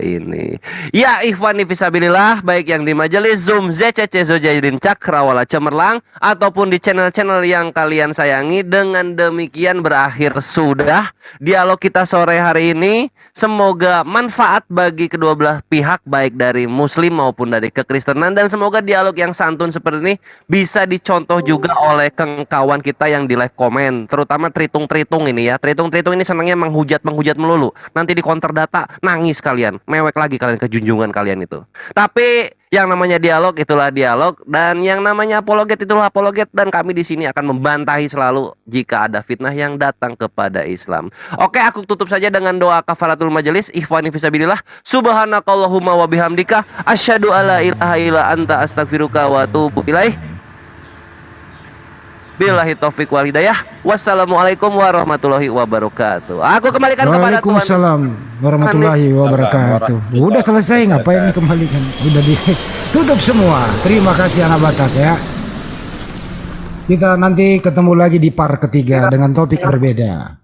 ini. Ya ikhwani fisabilillah, baik yang di majelis Zoom ZCC Zojaidin Cakrawala Cemerlang ataupun di channel-channel yang kalian sayangi, dengan demikian berakhir sudah dialog kita sore hari ini. Semoga manfaat bagi kedua belah pihak, baik dari muslim maupun dari kekristenan, dan semoga dialog yang santun seperti ini bisa dicontoh juga oleh kawan kita yang di live komen, terutama Tritung-Tritung ini ya. Tritung-Tritung ini senangnya menghujat melulu. Nanti di counter data nangis kalian, mewek lagi kalian ke junjungan kalian itu. Tapi yang namanya dialog itulah dialog, dan yang namanya apologet itulah apologet, dan kami di sini akan membantahi selalu jika ada fitnah yang datang kepada Islam. Oke, aku tutup saja dengan doa kafaratul majelis. Ikhwani fisabilillah, subhanakallahumma wa bihamdika asyhadu alla ilaha illa anta astaghfiruka wa atubu ilaih. Billahi taufik wal hidayah. Wassalamualaikum warahmatullahi wabarakatuh. Aku kembalikan kepada Tuhan. Waalaikumsalam warahmatullahi wabarakatuh. Udah selesai, ngapain dikembalikan? Udah ditutup semua. Terima kasih anak Batak ya. Kita nanti ketemu lagi di part ketiga dengan topik berbeda.